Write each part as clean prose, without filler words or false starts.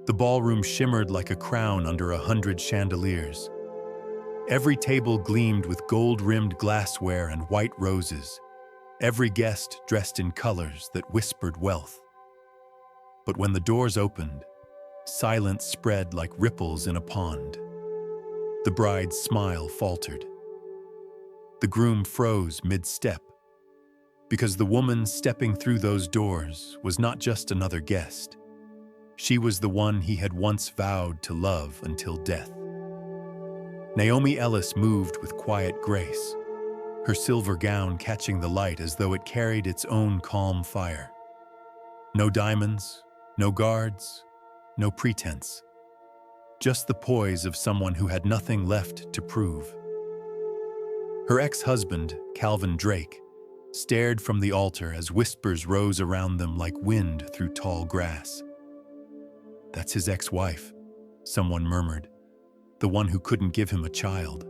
The ballroom shimmered like a crown under 100 chandeliers. Every table gleamed with gold-rimmed glassware and white roses, every guest dressed in colors that whispered wealth. But when the doors opened, silence spread like ripples in a pond. The bride's smile faltered. The groom froze mid-step, because the woman stepping through those doors was not just another guest. She was the one he had once vowed to love until death. Naomi Ellis moved with quiet grace, her silver gown catching the light as though it carried its own calm fire. No diamonds, no guards, no pretense. Just the poise of someone who had nothing left to prove. Her ex-husband, Calvin Drake, stared from the altar as whispers rose around them like wind through tall grass. "That's his ex-wife," someone murmured, "the one who couldn't give him a child."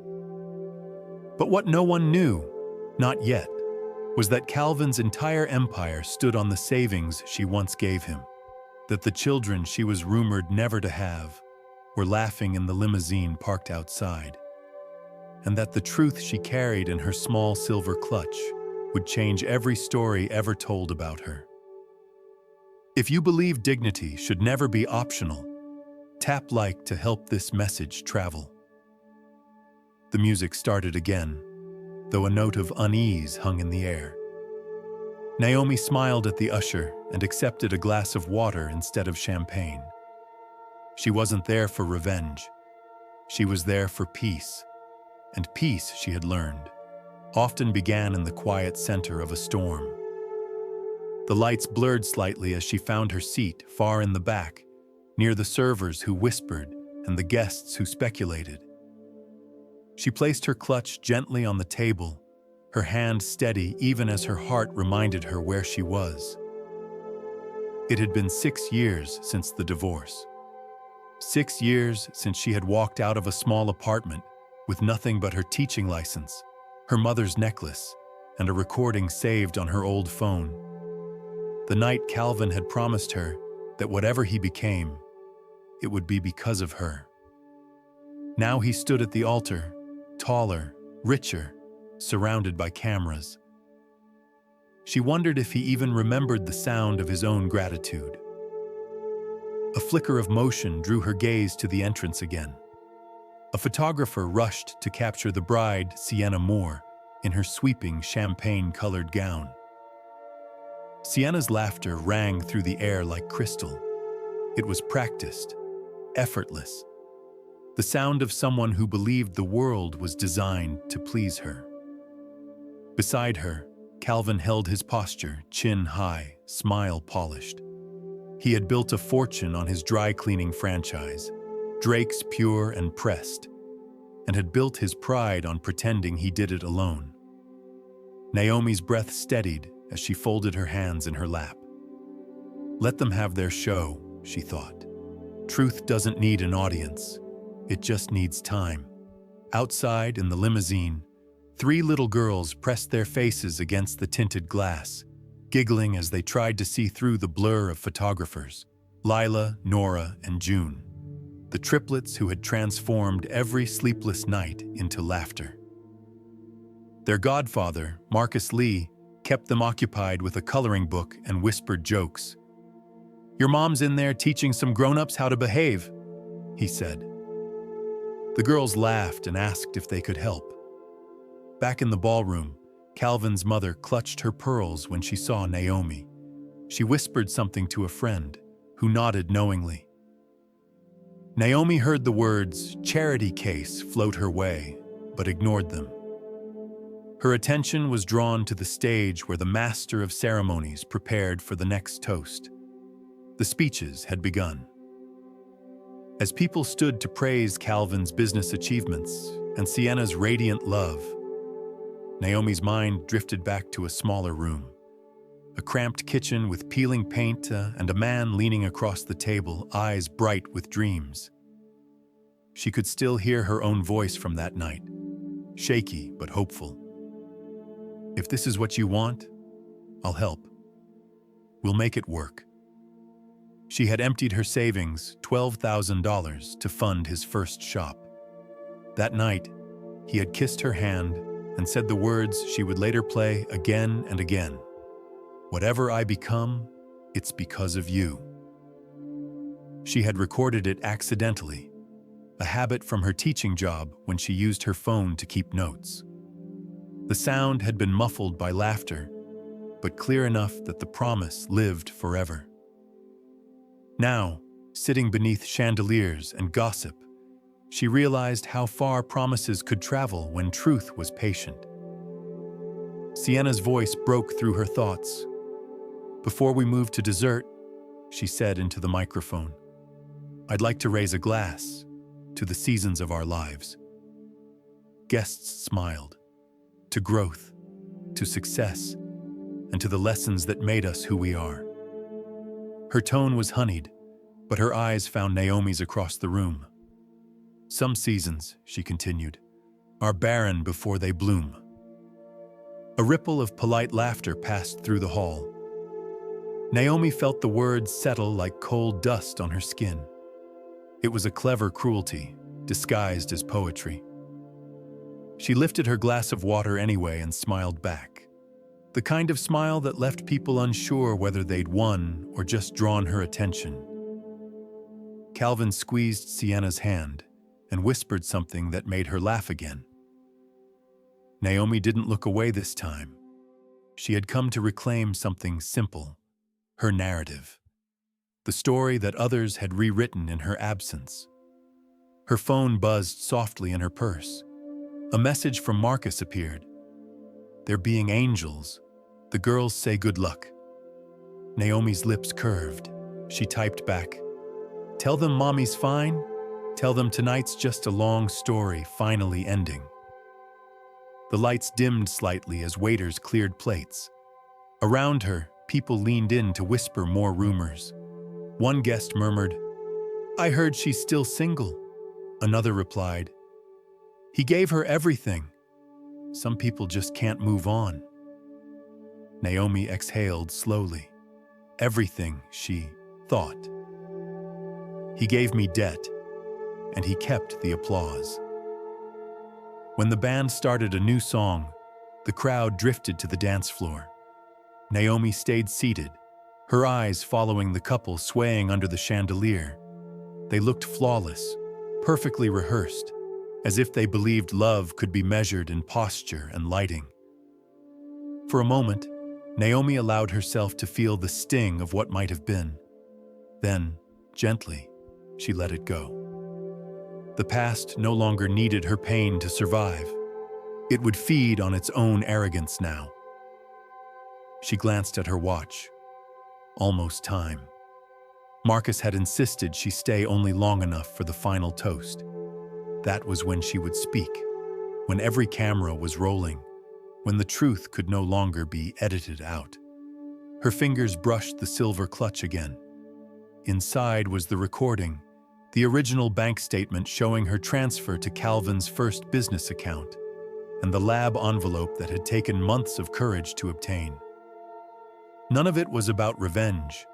But what no one knew, not yet, was that Calvin's entire empire stood on the savings she once gave him, that the children she was rumored never to have were laughing in the limousine parked outside, and that the truth she carried in her small silver clutch would change every story ever told about her. If you believe dignity should never be optional, tap like to help this message travel. The music started again, though a note of unease hung in the air. Naomi smiled at the usher and accepted a glass of water instead of champagne. She wasn't there for revenge. She was there for peace. And peace, she had learned, often began in the quiet center of a storm. The lights blurred slightly as she found her seat far in the back, near the servers who whispered and the guests who speculated. She placed her clutch gently on the table, her hand steady even as her heart reminded her where she was. It had been 6 years since the divorce. 6 years since she had walked out of a small apartment with nothing but her teaching license, her mother's necklace, and a recording saved on her old phone. The night Calvin had promised her that whatever he became, it would be because of her. Now he stood at the altar, taller, richer, surrounded by cameras. She wondered if he even remembered the sound of his own gratitude. A flicker of motion drew her gaze to the entrance again. A photographer rushed to capture the bride, Sienna Moore, in her sweeping champagne-colored gown. Sienna's laughter rang through the air like crystal. It was practiced, effortless. The sound of someone who believed the world was designed to please her. Beside her, Calvin held his posture, chin high, smile polished. He had built a fortune on his dry cleaning franchise, Drake's Pure and Pressed, and had built his pride on pretending he did it alone. Naomi's breath steadied as she folded her hands in her lap. Let them have their show, she thought. Truth doesn't need an audience. It just needs time. Outside, in the limousine, 3 little girls pressed their faces against the tinted glass, giggling as they tried to see through the blur of photographers, Lila, Nora, and June, the triplets who had transformed every sleepless night into laughter. Their godfather, Marcus Lee, kept them occupied with a coloring book and whispered jokes. "Your mom's in there teaching some grown-ups how to behave," he said. The girls laughed and asked if they could help. Back in the ballroom, Calvin's mother clutched her pearls when she saw Naomi. She whispered something to a friend, who nodded knowingly. Naomi heard the words "charity case" float her way, but ignored them. Her attention was drawn to the stage where the master of ceremonies prepared for the next toast. The speeches had begun. As people stood to praise Calvin's business achievements and Sienna's radiant love, Naomi's mind drifted back to a smaller room. A cramped kitchen with peeling paint and a man leaning across the table, eyes bright with dreams. She could still hear her own voice from that night, shaky but hopeful. "If this is what you want, I'll help. We'll make it work." She had emptied her savings, $12,000, to fund his first shop. That night, he had kissed her hand and said the words she would later play again and again. "Whatever I become, it's because of you." She had recorded it accidentally, a habit from her teaching job when she used her phone to keep notes. The sound had been muffled by laughter, but clear enough that the promise lived forever. Now, sitting beneath chandeliers and gossip, she realized how far promises could travel when truth was patient. Sienna's voice broke through her thoughts. "Before we move to dessert," she said into the microphone, "I'd like to raise a glass to the seasons of our lives." Guests smiled. To growth, to success, and to the lessons that made us who we are. Her tone was honeyed, but her eyes found Naomi's across the room. "Some seasons," she continued, "are barren before they bloom." A ripple of polite laughter passed through the hall. Naomi felt the words settle like cold dust on her skin. It was a clever cruelty, disguised as poetry. She lifted her glass of water anyway and smiled back. The kind of smile that left people unsure whether they'd won or just drawn her attention. Calvin squeezed Sienna's hand and whispered something that made her laugh again. Naomi didn't look away this time. She had come to reclaim something simple, her narrative, the story that others had rewritten in her absence. Her phone buzzed softly in her purse. A message from Marcus appeared. "They're being angels. The girls say good luck." Naomi's lips curved. She typed back, "Tell them mommy's fine. Tell them tonight's just a long story finally ending." The lights dimmed slightly as waiters cleared plates. Around her, people leaned in to whisper more rumors. One guest murmured, "I heard she's still single." Another replied, "He gave her everything. Some people just can't move on." Naomi exhaled slowly. Everything, she thought. "He gave me debt, and he kept the applause." When the band started a new song, the crowd drifted to the dance floor. Naomi stayed seated, her eyes following the couple swaying under the chandelier. They looked flawless, perfectly rehearsed, as if they believed love could be measured in posture and lighting. For a moment, Naomi allowed herself to feel the sting of what might have been. Then, gently, she let it go. The past no longer needed her pain to survive. It would feed on its own arrogance now. She glanced at her watch. Almost time. Marcus had insisted she stay only long enough for the final toast. That was when she would speak, when every camera was rolling, when the truth could no longer be edited out. Her fingers brushed the silver clutch again. Inside was the recording, the original bank statement showing her transfer to Calvin's first business account, and the lab envelope that had taken months of courage to obtain. None of it was about revenge.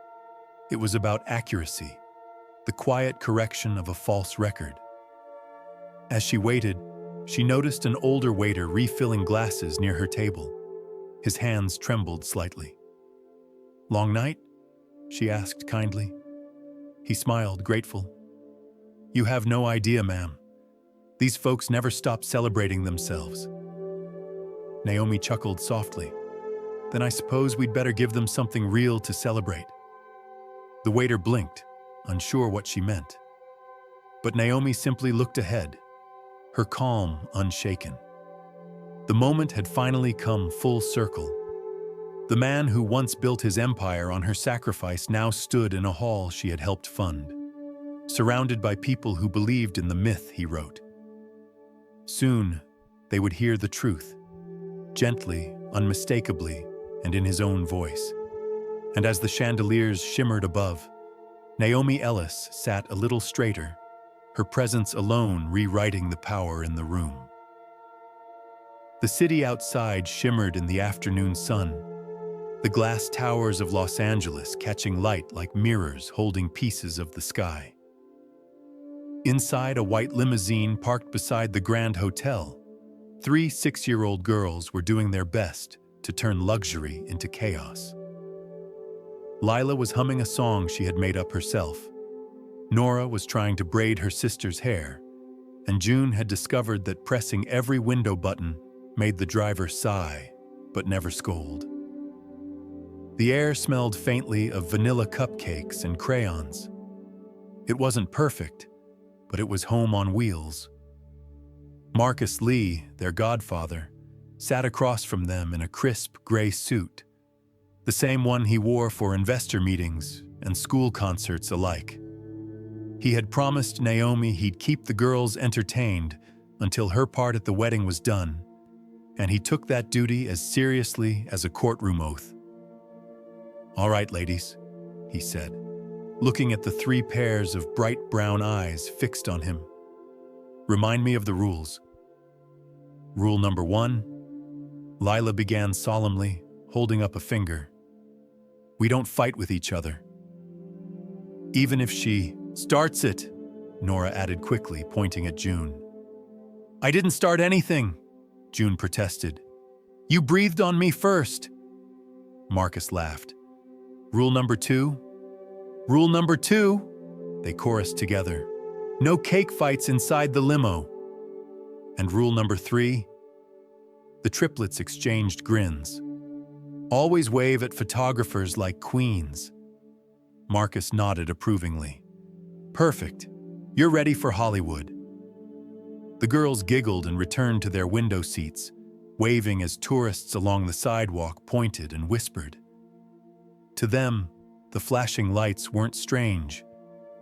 It was about accuracy, the quiet correction of a false record. As she waited, she noticed an older waiter refilling glasses near her table. His hands trembled slightly. "Long night?" she asked kindly. He smiled, grateful. "You have no idea, ma'am. These folks never stop celebrating themselves." Naomi chuckled softly. "Then I suppose we'd better give them something real to celebrate." The waiter blinked, unsure what she meant. But Naomi simply looked ahead, her calm unshaken. The moment had finally come full circle. The man who once built his empire on her sacrifice now stood in a hall she had helped fund, surrounded by people who believed in the myth he wrote. Soon, they would hear the truth, gently, unmistakably, and in his own voice. And as the chandeliers shimmered above, Naomi Ellis sat a little straighter, her presence alone rewriting the power in the room. The city outside shimmered in the afternoon sun. the glass towers of Los Angeles catching light like mirrors holding pieces of the sky. Inside a white limousine parked beside the Grand Hotel, 3 6-year-old girls were doing their best to turn luxury into chaos. Lila was humming a song she had made up herself. Nora was trying to braid her sister's hair, and June had discovered that pressing every window button made the driver sigh, but never scold. The air smelled faintly of vanilla cupcakes and crayons. It wasn't perfect, but it was home on wheels. Marcus Lee, their godfather, sat across from them in a crisp gray suit, the same one he wore for investor meetings and school concerts alike. He had promised Naomi he'd keep the girls entertained until her part at the wedding was done, and he took that duty as seriously as a courtroom oath. "All right, ladies," he said, looking at the 3 pairs of bright brown eyes fixed on him. "Remind me of the rules." "Rule number 1, Lila began solemnly, holding up a finger. "We don't fight with each other. Even if she starts it," Nora added quickly, pointing at June. "I didn't start anything," June protested. "You breathed on me first." Marcus laughed. "Rule number 2? Rule number 2, they chorused together. "No cake fights inside the limo." "And rule number 3? The triplets exchanged grins. "Always wave at photographers like queens." Marcus nodded approvingly. "Perfect. You're ready for Hollywood." The girls giggled and returned to their window seats, waving as tourists along the sidewalk pointed and whispered. To them, the flashing lights weren't strange.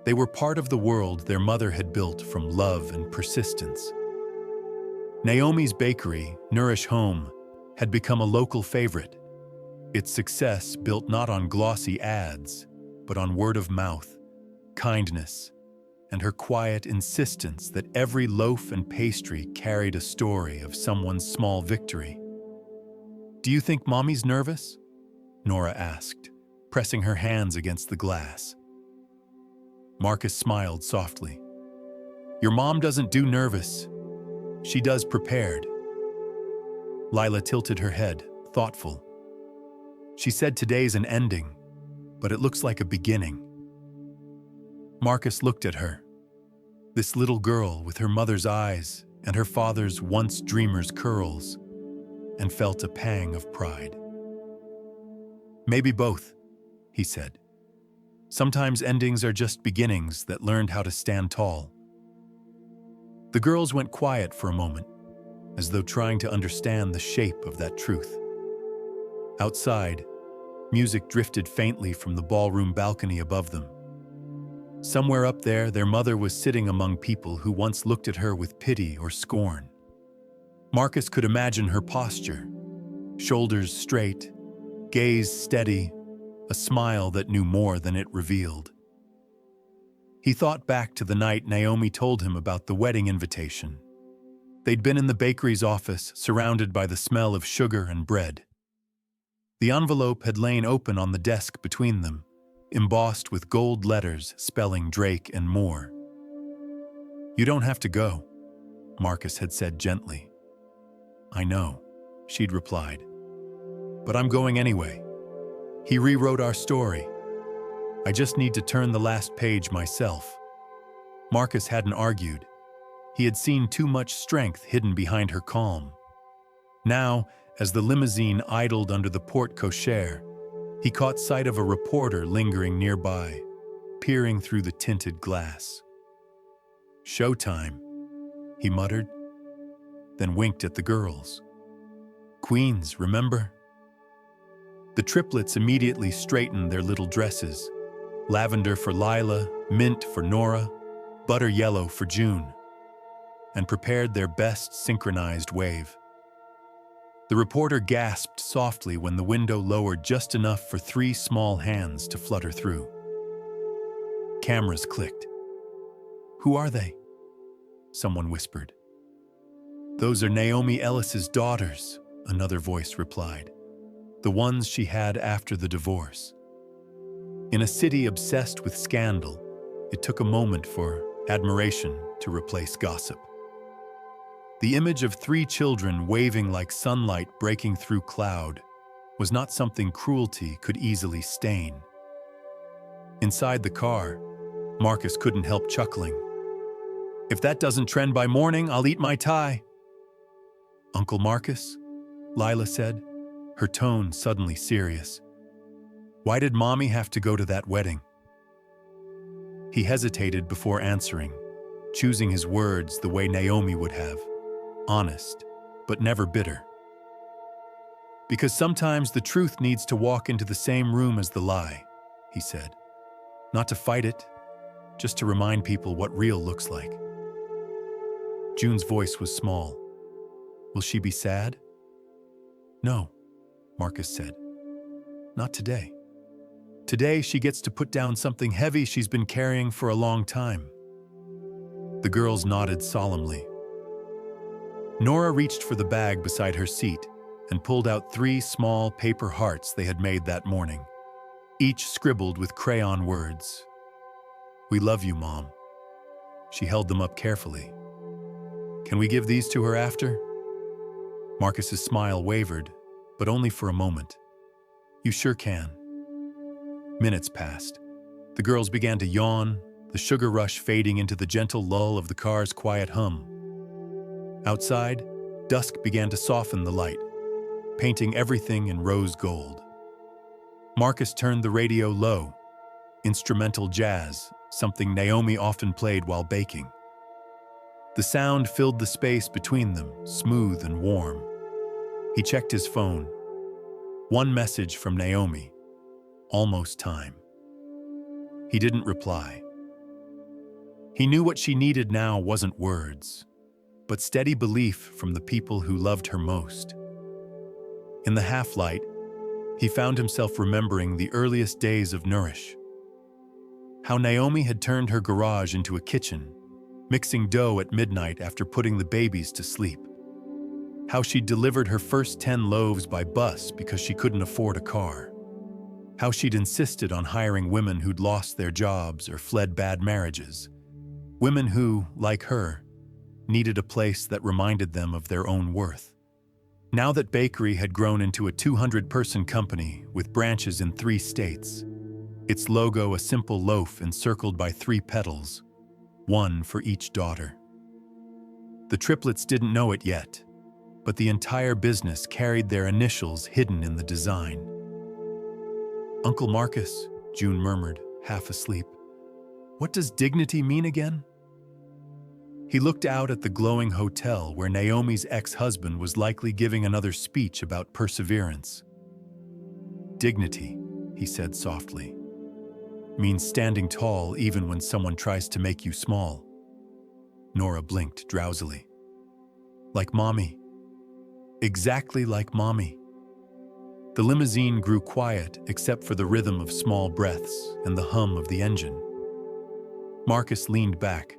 They were part of the world their mother had built from love and persistence. Naomi's bakery, Nourish Home, had become a local favorite. Its success built not on glossy ads, but on word of mouth, kindness, and her quiet insistence that every loaf and pastry carried a story of someone's small victory. "Do you think Mommy's nervous?" Nora asked, pressing her hands against the glass. Marcus smiled softly. "Your mom doesn't do nervous. She does prepared." Lila tilted her head, thoughtful. "She said today's an ending, but it looks like a beginning." Marcus looked at her. This little girl with her mother's eyes and her father's once dreamer's curls, and felt a pang of pride. "Maybe both," he said. "Sometimes endings are just beginnings that learned how to stand tall." The girls went quiet for a moment, as though trying to understand the shape of that truth. Outside, music drifted faintly from the ballroom balcony above them. Somewhere up there, their mother was sitting among people who once looked at her with pity or scorn. Marcus could imagine her posture, shoulders straight, gaze steady, a smile that knew more than it revealed. He thought back to the night Naomi told him about the wedding invitation. They'd been in the bakery's office, surrounded by the smell of sugar and bread. The envelope had lain open on the desk between them, embossed with gold letters spelling Drake and more. "You don't have to go," Marcus had said gently. "I know," she'd replied. "But I'm going anyway. He rewrote our story. I just need to turn the last page myself." Marcus hadn't argued. He had seen too much strength hidden behind her calm. Now, as the limousine idled under the porte-cochere, he caught sight of a reporter lingering nearby, peering through the tinted glass. "Showtime," he muttered, then winked at the girls. "Queens, remember?" The triplets immediately straightened their little dresses, lavender for Lila, mint for Nora, butter yellow for June, and prepared their best synchronized wave. The reporter gasped softly when the window lowered just enough for 3 small hands to flutter through. Cameras clicked. "Who are they?" someone whispered. "Those are Naomi Ellis's daughters," another voice replied. the ones she had after the divorce. In a city obsessed with scandal, it took a moment for admiration to replace gossip. The image of 3 children waving like sunlight breaking through cloud was not something cruelty could easily stain. Inside the car, Marcus couldn't help chuckling. "If that doesn't trend by morning, I'll eat my tie." "Uncle Marcus?" Lila said, her tone suddenly serious. "Why did Mommy have to go to that wedding?" He hesitated before answering, choosing his words the way Naomi would have, honest, but never bitter. "Because sometimes the truth needs to walk into the same room as the lie," he said. "Not to fight it, just to remind people what real looks like." June's voice was small. "Will she be sad?" "No," Marcus said. "Not today. Today she gets to put down something heavy she's been carrying for a long time." The girls nodded solemnly. Nora reached for the bag beside her seat and pulled out 3 small paper hearts they had made that morning, each scribbled with crayon words. "We love you, Mom." She held them up carefully. "Can we give these to her after?" Marcus's smile wavered, but only for a moment. "You sure can." Minutes passed. The girls began to yawn, the sugar rush fading into the gentle lull of the car's quiet hum. Outside, dusk began to soften the light, painting everything in rose gold. Marcus turned the radio low, instrumental jazz, something Naomi often played while baking. The sound filled the space between them, smooth and warm. He checked his phone. One message from Naomi. Almost time. He didn't reply. He knew what she needed now wasn't words, but steady belief from the people who loved her most. In the half-light, he found himself remembering the earliest days of Nourish. How Naomi had turned her garage into a kitchen, mixing dough at midnight after putting the babies to sleep. How she'd delivered her first 10 loaves by bus because she couldn't afford a car. How she'd insisted on hiring women who'd lost their jobs or fled bad marriages. Women who, like her, needed a place that reminded them of their own worth. Now that bakery had grown into a 200-person company with branches in 3 states, its logo a simple loaf encircled by 3 petals, one for each daughter. The triplets didn't know it yet, but the entire business carried their initials hidden in the design. "Uncle Marcus," June murmured, half asleep. "What does dignity mean again?" He looked out at the glowing hotel where Naomi's ex-husband was likely giving another speech about perseverance. "Dignity," he said softly, "means standing tall even when someone tries to make you small." Nora blinked drowsily. "Like Mommy. Exactly like Mommy." The limousine grew quiet except for the rhythm of small breaths and the hum of the engine. Marcus leaned back,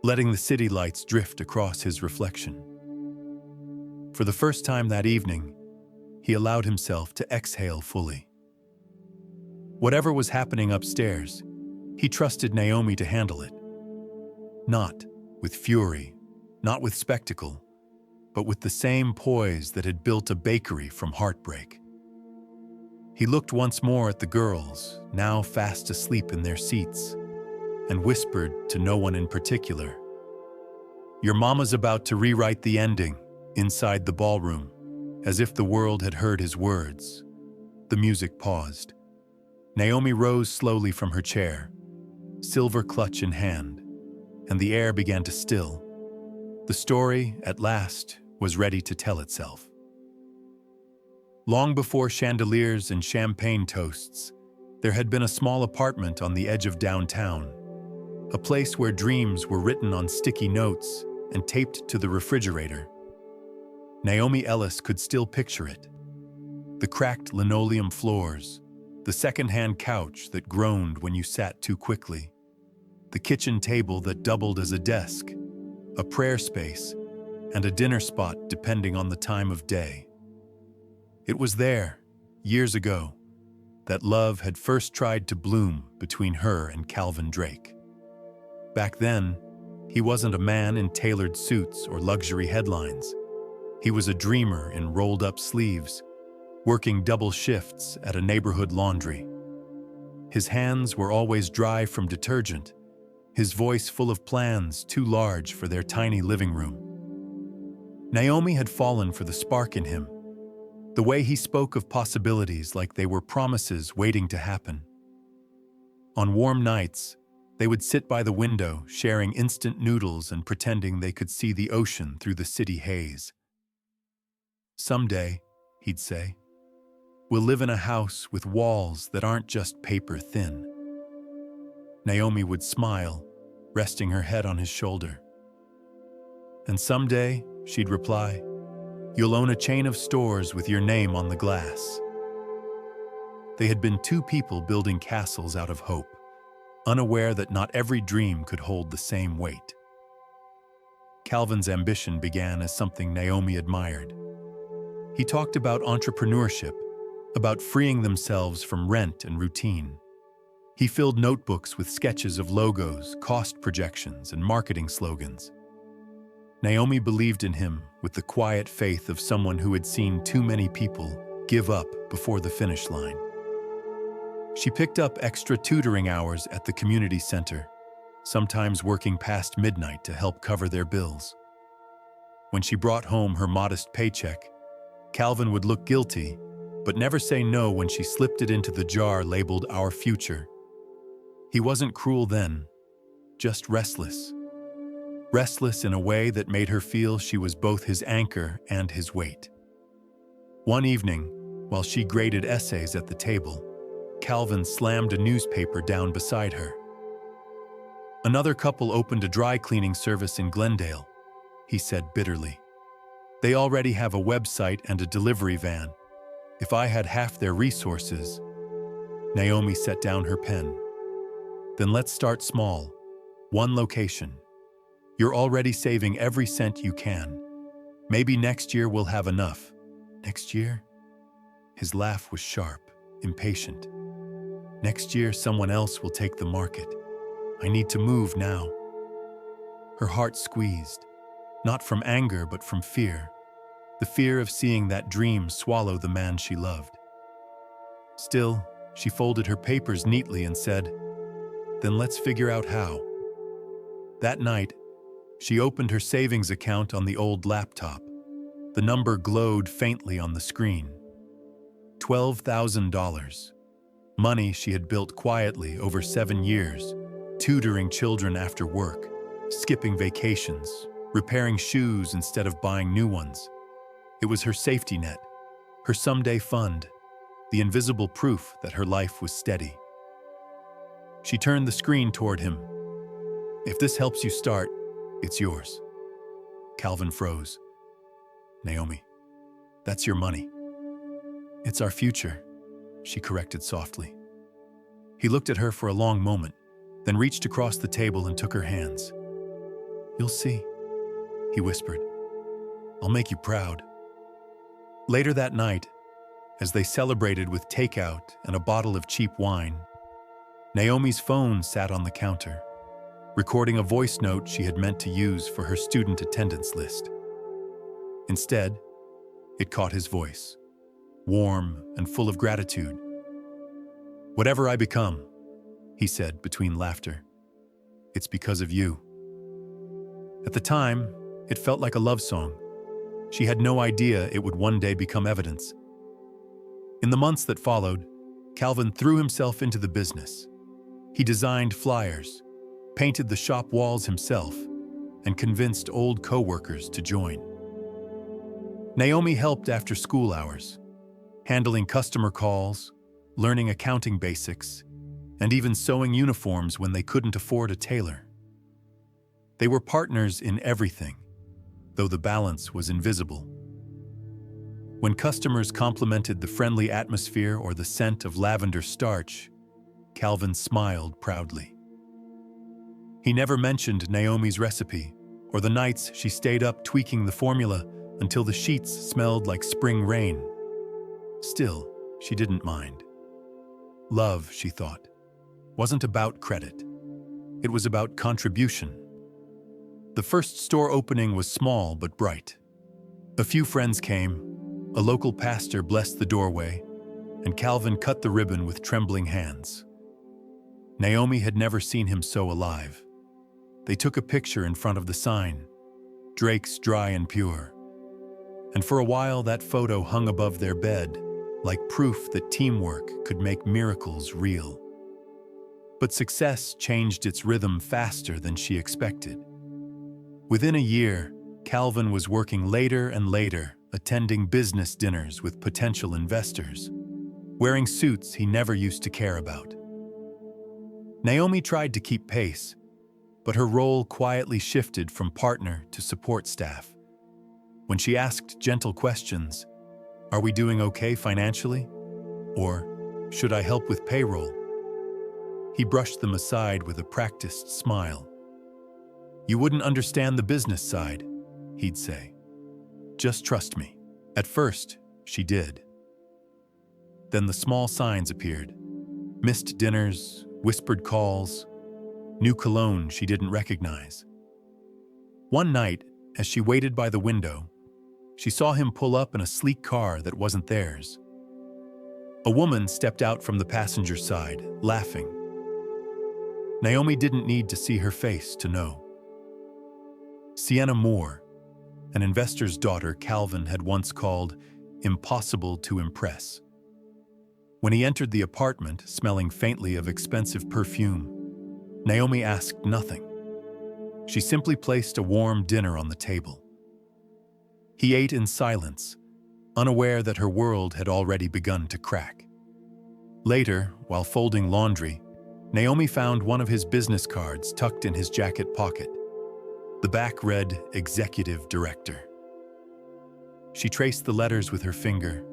letting the city lights drift across his reflection. For the first time that evening, he allowed himself to exhale fully. Whatever was happening upstairs, he trusted Naomi to handle it. Not with fury, not with spectacle, but with the same poise that had built a bakery from heartbreak. He looked once more at the girls, now fast asleep in their seats, and whispered to no one in particular, "Your mama's about to rewrite the ending," inside the ballroom, as if the world had heard his words. The music paused. Naomi rose slowly from her chair, silver clutch in hand, and the air began to still. The story, at last, was ready to tell itself. Long before chandeliers and champagne toasts, there had been a small apartment on the edge of downtown, a place where dreams were written on sticky notes and taped to the refrigerator. Naomi Ellis could still picture it. The cracked linoleum floors, the second-hand couch that groaned when you sat too quickly, the kitchen table that doubled as a desk, a prayer space, and a dinner spot depending on the time of day. It was there, years ago, that love had first tried to bloom between her and Calvin Drake. Back then, he wasn't a man in tailored suits or luxury headlines. He was a dreamer in rolled-up sleeves, working double shifts at a neighborhood laundry. His hands were always dry from detergent, his voice full of plans too large for their tiny living room. Naomi had fallen for the spark in him, the way he spoke of possibilities like they were promises waiting to happen. On warm nights, they would sit by the window, sharing instant noodles and pretending they could see the ocean through the city haze. "Someday," he'd say, "we'll live in a house with walls that aren't just paper thin." Naomi would smile, resting her head on his shoulder. "And someday," she'd reply, "you'll own a chain of stores with your name on the glass." They had been two people building castles out of hope, unaware that not every dream could hold the same weight. Calvin's ambition began as something Naomi admired. He talked about entrepreneurship, about freeing themselves from rent and routine. He filled notebooks with sketches of logos, cost projections, and marketing slogans. Naomi believed in him with the quiet faith of someone who had seen too many people give up before the finish line. She picked up extra tutoring hours at the community center, sometimes working past midnight to help cover their bills. When she brought home her modest paycheck, Calvin would look guilty, but never say no when she slipped it into the jar labeled "Our Future." He wasn't cruel then, just restless. Restless in a way that made her feel she was both his anchor and his weight. One evening, while she graded essays at the table, Calvin slammed a newspaper down beside her. "Another couple opened a dry cleaning service in Glendale," he said bitterly. "They already have a website and a delivery van. If I had half their resources..." Naomi set down her pen. "Then let's start small. One location. You're already saving every cent you can. Maybe next year we'll have enough." "Next year?" His laugh was sharp, impatient. "Next year someone else will take the market. I need to move now." Her heart squeezed, not from anger but from fear, the fear of seeing that dream swallow the man she loved. Still, she folded her papers neatly and said, "Then let's figure out how." That night, she opened her savings account on the old laptop. The number glowed faintly on the screen. $12,000. Money she had built quietly over 7 years, tutoring children after work, skipping vacations, repairing shoes instead of buying new ones. It was her safety net, her someday fund, the invisible proof that her life was steady. She turned the screen toward him. "If this helps you start, it's yours." Calvin froze. "Naomi, that's your money." "It's our future," she corrected softly. He looked at her for a long moment, then reached across the table and took her hands. "You'll see," he whispered. "I'll make you proud." Later that night, as they celebrated with takeout and a bottle of cheap wine, Naomi's phone sat on the counter, recording a voice note she had meant to use for her student attendance list. Instead, it caught his voice, warm and full of gratitude. "Whatever I become," he said between laughter, "it's because of you." At the time, it felt like a love song. She had no idea it would one day become evidence. In the months that followed, Calvin threw himself into the business. He designed flyers, painted the shop walls himself, and convinced old co-workers to join. Naomi helped after school hours, handling customer calls, learning accounting basics, and even sewing uniforms when they couldn't afford a tailor. They were partners in everything, though the balance was invisible. When customers complimented the friendly atmosphere or the scent of lavender starch, Calvin smiled proudly. He never mentioned Naomi's recipe or the nights she stayed up tweaking the formula until the sheets smelled like spring rain. Still, she didn't mind. Love, she thought, wasn't about credit. It was about contribution. The first store opening was small but bright. A few friends came, a local pastor blessed the doorway, and Calvin cut the ribbon with trembling hands. Naomi had never seen him so alive. They took a picture in front of the sign, Drake's Dry and Pure. And for a while that photo hung above their bed, like proof that teamwork could make miracles real. But success changed its rhythm faster than she expected. Within a year, Calvin was working later and later, attending business dinners with potential investors, wearing suits he never used to care about. Naomi tried to keep pace, but her role quietly shifted from partner to support staff. When she asked gentle questions, "Are we doing okay financially?" Or, "Should I help with payroll?" he brushed them aside with a practiced smile. "You wouldn't understand the business side," he'd say. "Just trust me." At first, she did. Then the small signs appeared. Missed dinners, whispered calls, new cologne she didn't recognize. One night, as she waited by the window, she saw him pull up in a sleek car that wasn't theirs. A woman stepped out from the passenger side, laughing. Naomi didn't need to see her face to know. Sienna Moore, an investor's daughter Calvin had once called impossible to impress. When he entered the apartment, smelling faintly of expensive perfume, Naomi asked nothing. She simply placed a warm dinner on the table. He ate in silence, unaware that her world had already begun to crack. Later, while folding laundry, Naomi found one of his business cards tucked in his jacket pocket. The back read, Executive Director. She traced the letters with her finger,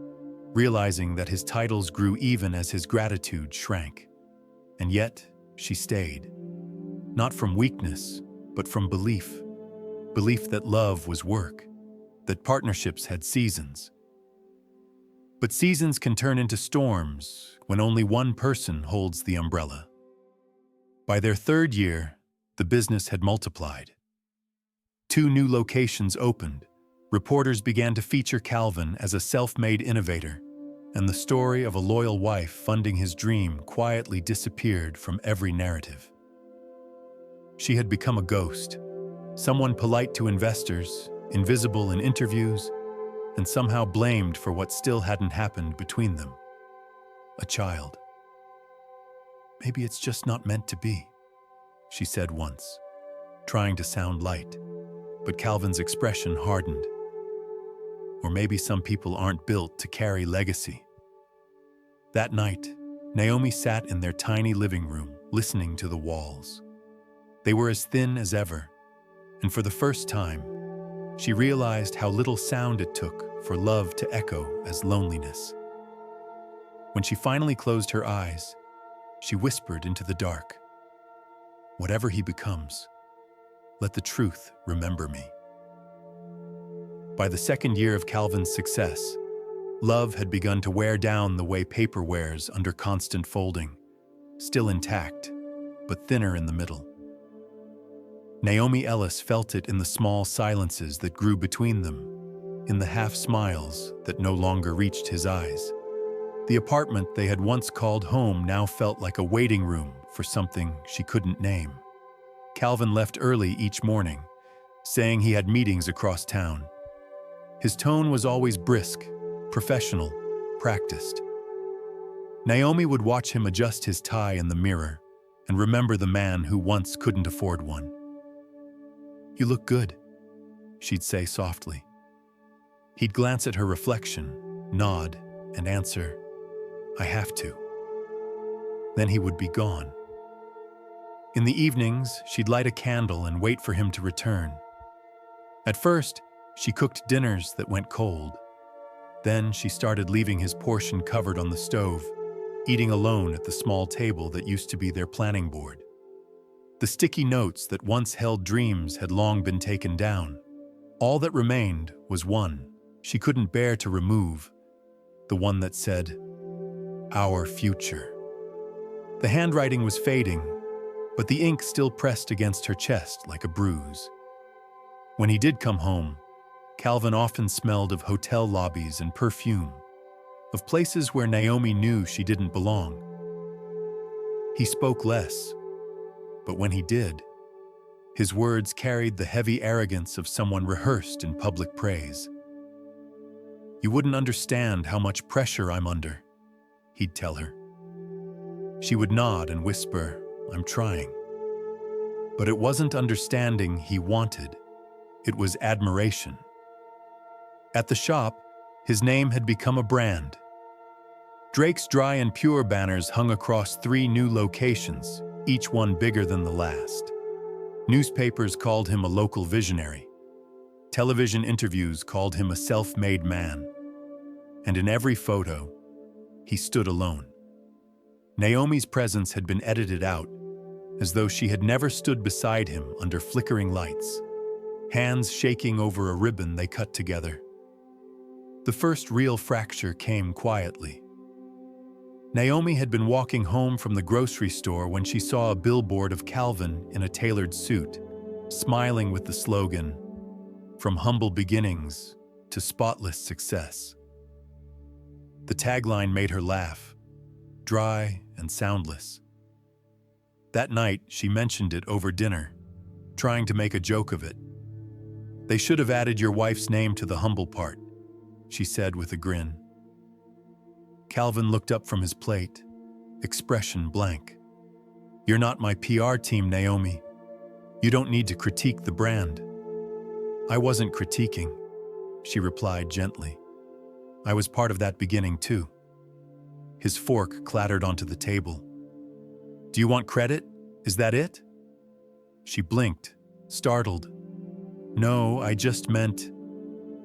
realizing that his titles grew even as his gratitude shrank. And yet, she stayed. Not from weakness, but from belief. Belief that love was work, that partnerships had seasons. But seasons can turn into storms when only one person holds the umbrella. By their third year, the business had multiplied. 2 new locations opened. Reporters began to feature Calvin as a self-made innovator, and the story of a loyal wife funding his dream quietly disappeared from every narrative. She had become a ghost, someone polite to investors, invisible in interviews, and somehow blamed for what still hadn't happened between them. A child. "Maybe it's just not meant to be," she said once, trying to sound light, but Calvin's expression hardened. Or maybe some people aren't built to carry legacy. That night, Naomi sat in their tiny living room, listening to the walls. They were as thin as ever, and for the first time, she realized how little sound it took for love to echo as loneliness. When she finally closed her eyes, she whispered into the dark, "Whatever he becomes, let the truth remember me." By the second year of Calvin's success, love had begun to wear down the way paper wears under constant folding, still intact, but thinner in the middle. Naomi Ellis felt it in the small silences that grew between them, in the half-smiles that no longer reached his eyes. The apartment they had once called home now felt like a waiting room for something she couldn't name. Calvin left early each morning, saying he had meetings across town. His tone was always brisk, professional, practiced. Naomi would watch him adjust his tie in the mirror and remember the man who once couldn't afford one. "You look good," she'd say softly. He'd glance at her reflection, nod, and answer, "I have to." Then he would be gone. In the evenings, she'd light a candle and wait for him to return. At first, she cooked dinners that went cold. Then she started leaving his portion covered on the stove, eating alone at the small table that used to be their planning board. The sticky notes that once held dreams had long been taken down. All that remained was one she couldn't bear to remove, the one that said, Our future. The handwriting was fading, but the ink still pressed against her chest like a bruise. When he did come home, Calvin often smelled of hotel lobbies and perfume, of places where Naomi knew she didn't belong. He spoke less, but when he did, his words carried the heavy arrogance of someone rehearsed in public praise. "You wouldn't understand how much pressure I'm under," he'd tell her. She would nod and whisper, "I'm trying." But it wasn't understanding he wanted, it was admiration. At the shop, his name had become a brand. Drake's Dry and Pure banners hung across 3 new locations, each one bigger than the last. Newspapers called him a local visionary. Television interviews called him a self-made man. And in every photo, he stood alone. Naomi's presence had been edited out, as though she had never stood beside him under flickering lights, hands shaking over a ribbon they cut together. The first real fracture came quietly. Naomi had been walking home from the grocery store when she saw a billboard of Calvin in a tailored suit, smiling with the slogan, "From humble beginnings to spotless success." The tagline made her laugh, dry and soundless. That night, she mentioned it over dinner, trying to make a joke of it. "They should have added your wife's name to the humble part," she said with a grin. Calvin looked up from his plate, expression blank. "You're not my PR team, Naomi. You don't need to critique the brand." "I wasn't critiquing," she replied gently. "I was part of that beginning too." His fork clattered onto the table. "Do you want credit? Is that it?" She blinked, startled. "No, I just meant,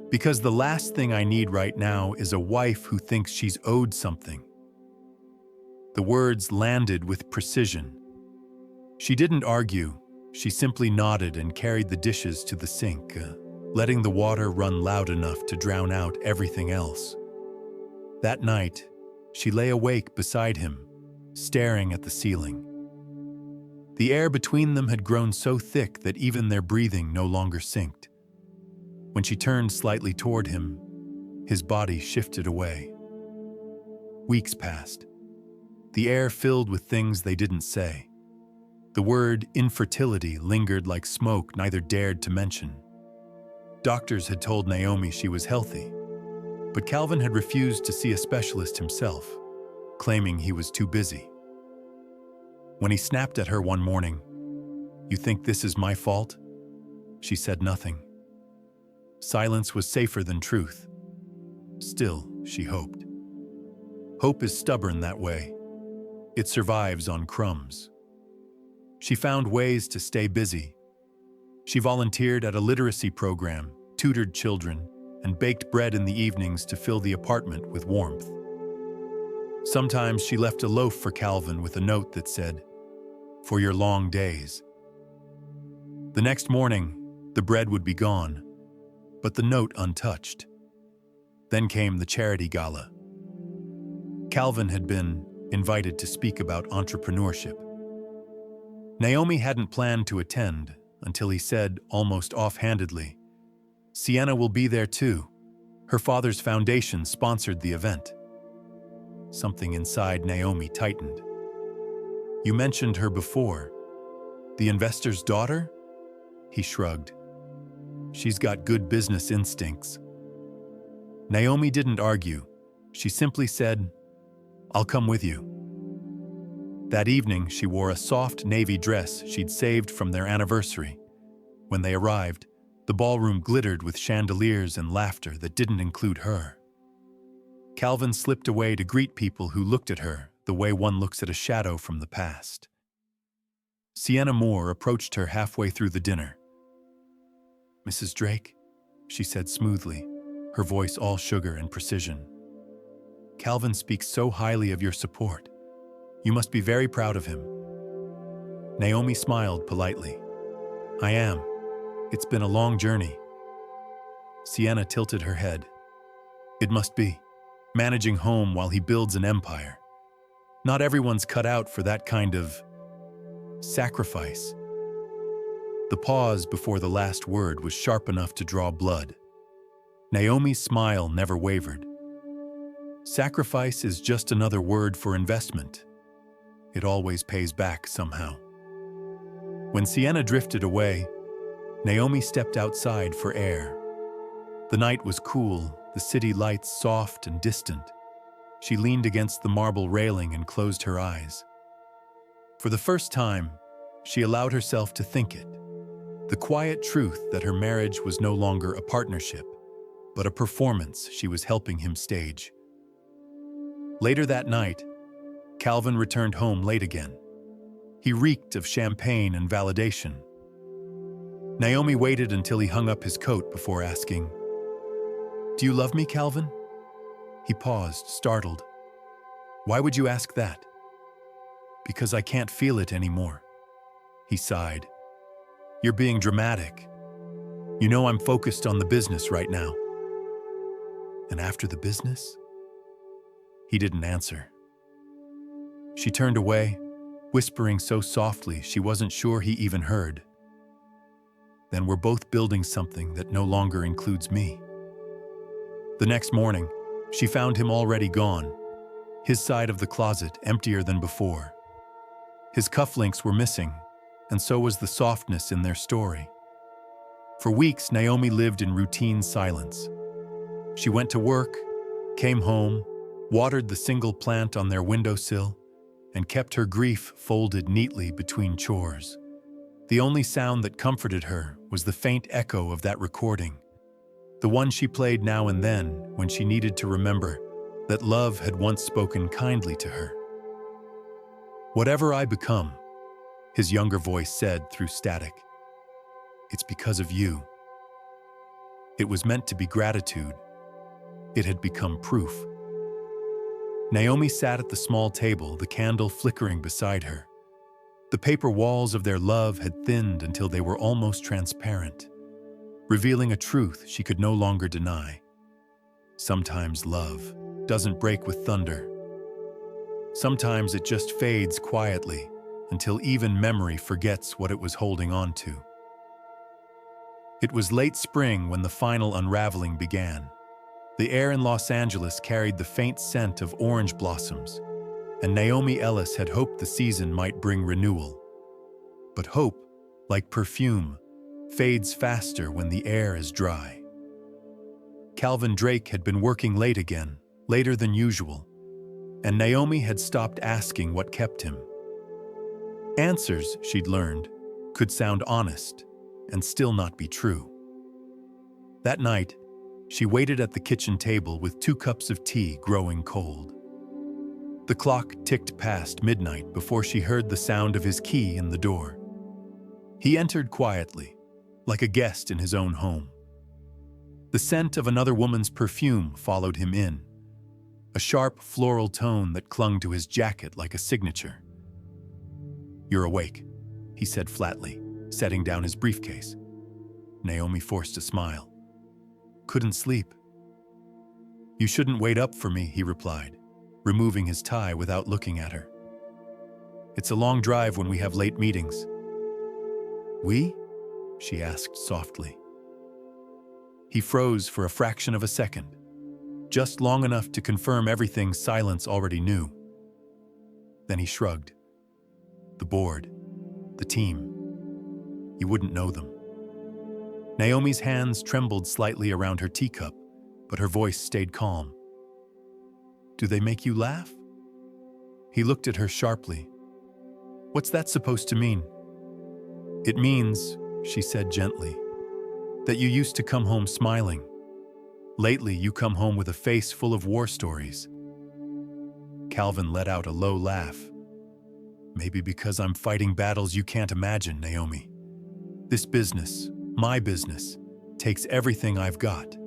because the last thing I need right now is a wife who thinks she's owed something." The words landed with precision. She didn't argue, she simply nodded and carried the dishes to the sink, letting the water run loud enough to drown out everything else. That night, she lay awake beside him, staring at the ceiling. The air between them had grown so thick that even their breathing no longer synced. When she turned slightly toward him, his body shifted away. Weeks passed. The air filled with things they didn't say. The word infertility lingered like smoke neither dared to mention. Doctors had told Naomi she was healthy, but Calvin had refused to see a specialist himself, claiming he was too busy. When he snapped at her one morning, "You think this is my fault?" she said nothing. Silence was safer than truth. Still, she hoped. Hope is stubborn that way. It survives on crumbs. She found ways to stay busy. She volunteered at a literacy program, tutored children, and baked bread in the evenings to fill the apartment with warmth. Sometimes she left a loaf for Calvin with a note that said, "For your long days." The next morning, the bread would be gone, but the note untouched. Then came the charity gala. Calvin had been invited to speak about entrepreneurship. Naomi hadn't planned to attend until he said, almost offhandedly, "Sienna will be there too. Her father's foundation sponsored the event." Something inside Naomi tightened. "You mentioned her before. The investor's daughter?" He shrugged. "She's got good business instincts." Naomi didn't argue. She simply said, "I'll come with you." That evening, she wore a soft navy dress she'd saved from their anniversary. When they arrived, the ballroom glittered with chandeliers and laughter that didn't include her. Calvin slipped away to greet people who looked at her the way one looks at a shadow from the past. Sienna Moore approached her halfway through the dinner. "Mrs. Drake," she said smoothly, her voice all sugar and precision. "Calvin speaks so highly of your support. You must be very proud of him." Naomi smiled politely. "I am. It's been a long journey." Sienna tilted her head. "It must be. Managing home while he builds an empire. Not everyone's cut out for that kind of sacrifice. The pause before the last word was sharp enough to draw blood. Naomi's smile never wavered. Sacrifice is just another word for investment. It always pays back somehow. When Sienna drifted away, Naomi stepped outside for air. The night was cool, the city lights soft and distant. She leaned against the marble railing and closed her eyes. For the first time, she allowed herself to think it. The quiet truth that her marriage was no longer a partnership, but a performance she was helping him stage. Later that night, Calvin returned home late again. He reeked of champagne and validation. Naomi waited until he hung up his coat before asking, "Do you love me, Calvin?" He paused, startled. "Why would you ask that?" "Because I can't feel it anymore." He sighed. "You're being dramatic. You know I'm focused on the business right now." "And after the business?" He didn't answer. She turned away, whispering so softly she wasn't sure he even heard. "Then we're both building something that no longer includes me." The next morning, she found him already gone, his side of the closet emptier than before. His cufflinks were missing, and so was the softness in their story. For weeks, Naomi lived in routine silence. She went to work, came home, watered the single plant on their windowsill, and kept her grief folded neatly between chores. The only sound that comforted her was the faint echo of that recording, the one she played now and then when she needed to remember that love had once spoken kindly to her. "Whatever I become," his younger voice said through static, "it's because of you." It was meant to be gratitude. It had become proof. Naomi sat at the small table, the candle flickering beside her. The paper walls of their love had thinned until they were almost transparent, revealing a truth she could no longer deny. Sometimes love doesn't break with thunder. Sometimes it just fades quietly until even memory forgets what it was holding on to. It was late spring when the final unraveling began. The air in Los Angeles carried the faint scent of orange blossoms, and Naomi Ellis had hoped the season might bring renewal. But hope, like perfume, fades faster when the air is dry. Calvin Drake had been working late again, later than usual, and Naomi had stopped asking what kept him. Answers, she'd learned, could sound honest and still not be true. That night, she waited at the kitchen table with 2 cups of tea growing cold. The clock ticked past midnight before she heard the sound of his key in the door. He entered quietly, like a guest in his own home. The scent of another woman's perfume followed him in, a sharp floral tone that clung to his jacket like a signature. "You're awake," he said flatly, setting down his briefcase. Naomi forced a smile. "Couldn't sleep." "You shouldn't wait up for me," he replied, removing his tie without looking at her. "It's a long drive when we have late meetings." "We?" she asked softly. He froze for a fraction of a second, just long enough to confirm everything silence already knew. Then he shrugged. The board, the team. You wouldn't know them. Naomi's hands trembled slightly around her teacup, but her voice stayed calm. "Do they make you laugh?" He looked at her sharply. "What's that supposed to mean?" "It means," she said gently, "that you used to come home smiling. Lately, you come home with a face full of war stories." Calvin let out a low laugh. "Maybe because I'm fighting battles you can't imagine, Naomi. This business, my business, takes everything I've got.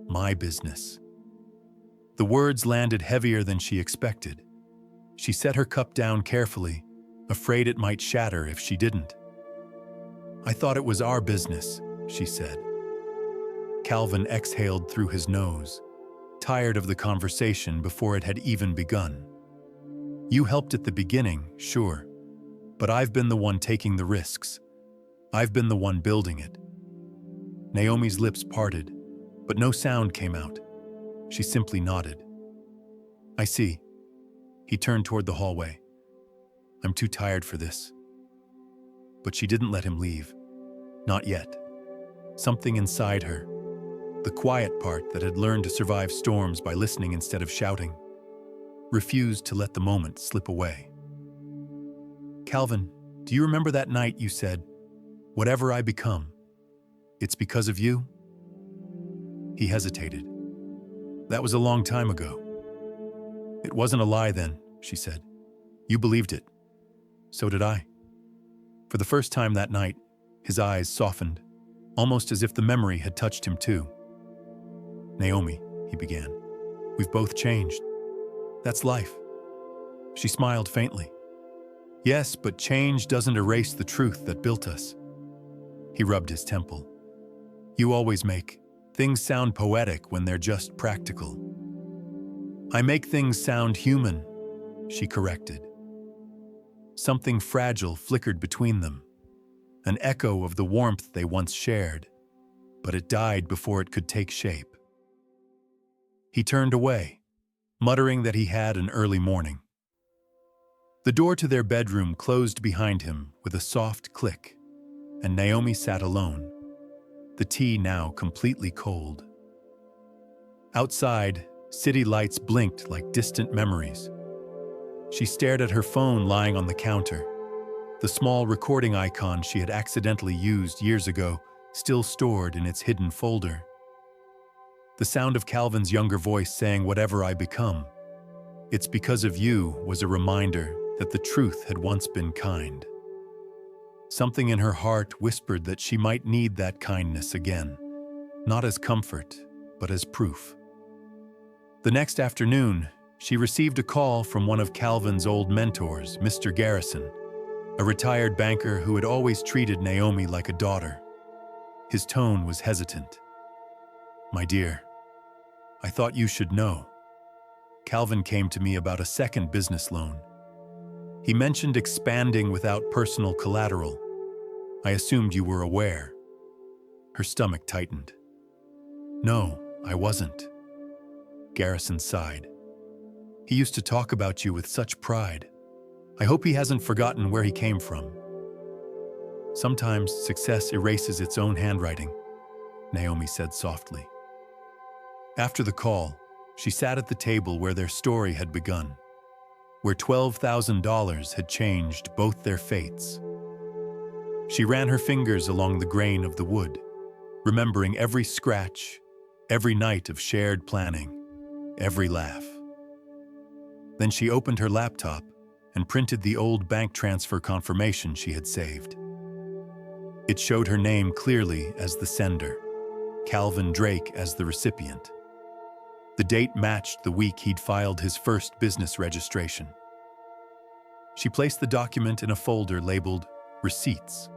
My business." The words landed heavier than she expected. She set her cup down carefully, afraid it might shatter if she didn't. "I thought it was our business," she said. Calvin exhaled through his nose, tired of the conversation before it had even begun. You helped at the beginning, sure, but I've been the one taking the risks. I've been the one building it." Naomi's lips parted, but no sound came out. She simply nodded. "I see." He turned toward the hallway. "I'm too tired for this." But she didn't let him leave. Not yet. Something inside her, the quiet part that had learned to survive storms by listening instead of shouting, refused to let the moment slip away. "Calvin, do you remember that night you said, 'Whatever I become, it's because of you'?" He hesitated. "That was a long time ago." "It wasn't a lie then," she said. "You believed it. So did I." For the first time that night, his eyes softened, almost as if the memory had touched him too. "Naomi," he began, "we've both changed. That's life." She smiled faintly. "Yes, but change doesn't erase the truth that built us." He rubbed his temple. "You always make things sound poetic when they're just practical." "I make things sound human," she corrected. Something fragile flickered between them, an echo of the warmth they once shared, but it died before it could take shape. He turned away, muttering that he had an early morning. The door to their bedroom closed behind him with a soft click, and Naomi sat alone, the tea now completely cold. Outside, city lights blinked like distant memories. She stared at her phone lying on the counter, the small recording icon she had accidentally used years ago, still stored in its hidden folder. The sound of Calvin's younger voice saying, "Whatever I become, it's because of you," was a reminder that the truth had once been kind. Something in her heart whispered that she might need that kindness again, not as comfort, but as proof. The next afternoon, she received a call from one of Calvin's old mentors, Mr. Garrison, a retired banker who had always treated Naomi like a daughter. His tone was hesitant. "My dear, I thought you should know. Calvin came to me about a second business loan. He mentioned expanding without personal collateral. I assumed you were aware." Her stomach tightened. "No, I wasn't." Garrison sighed. "He used to talk about you with such pride. I hope he hasn't forgotten where he came from." "Sometimes success erases its own handwriting," Naomi said softly. After the call, she sat at the table where their story had begun, where $12,000 had changed both their fates. She ran her fingers along the grain of the wood, remembering every scratch, every night of shared planning, every laugh. Then she opened her laptop and printed the old bank transfer confirmation she had saved. It showed her name clearly as the sender, Calvin Drake as the recipient. The date matched the week he'd filed his first business registration. She placed the document in a folder labeled Receipts.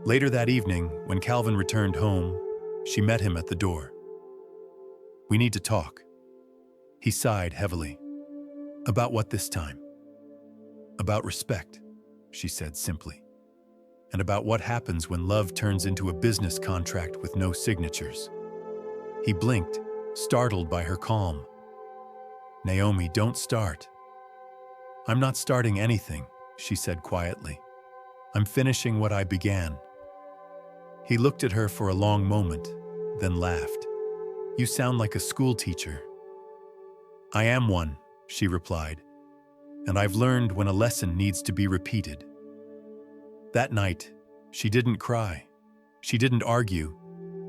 Later that evening, when Calvin returned home, she met him at the door. "We need to talk." He sighed heavily. "About what this time?" "About respect," she said simply. "And about what happens when love turns into a business contract with no signatures." He blinked, startled by her calm. "Naomi, don't start." "I'm not starting anything," she said quietly. "I'm finishing what I began." He looked at her for a long moment, then laughed. "You sound like a school teacher." "I am one," she replied, "and I've learned when a lesson needs to be repeated." That night, she didn't cry. She didn't argue.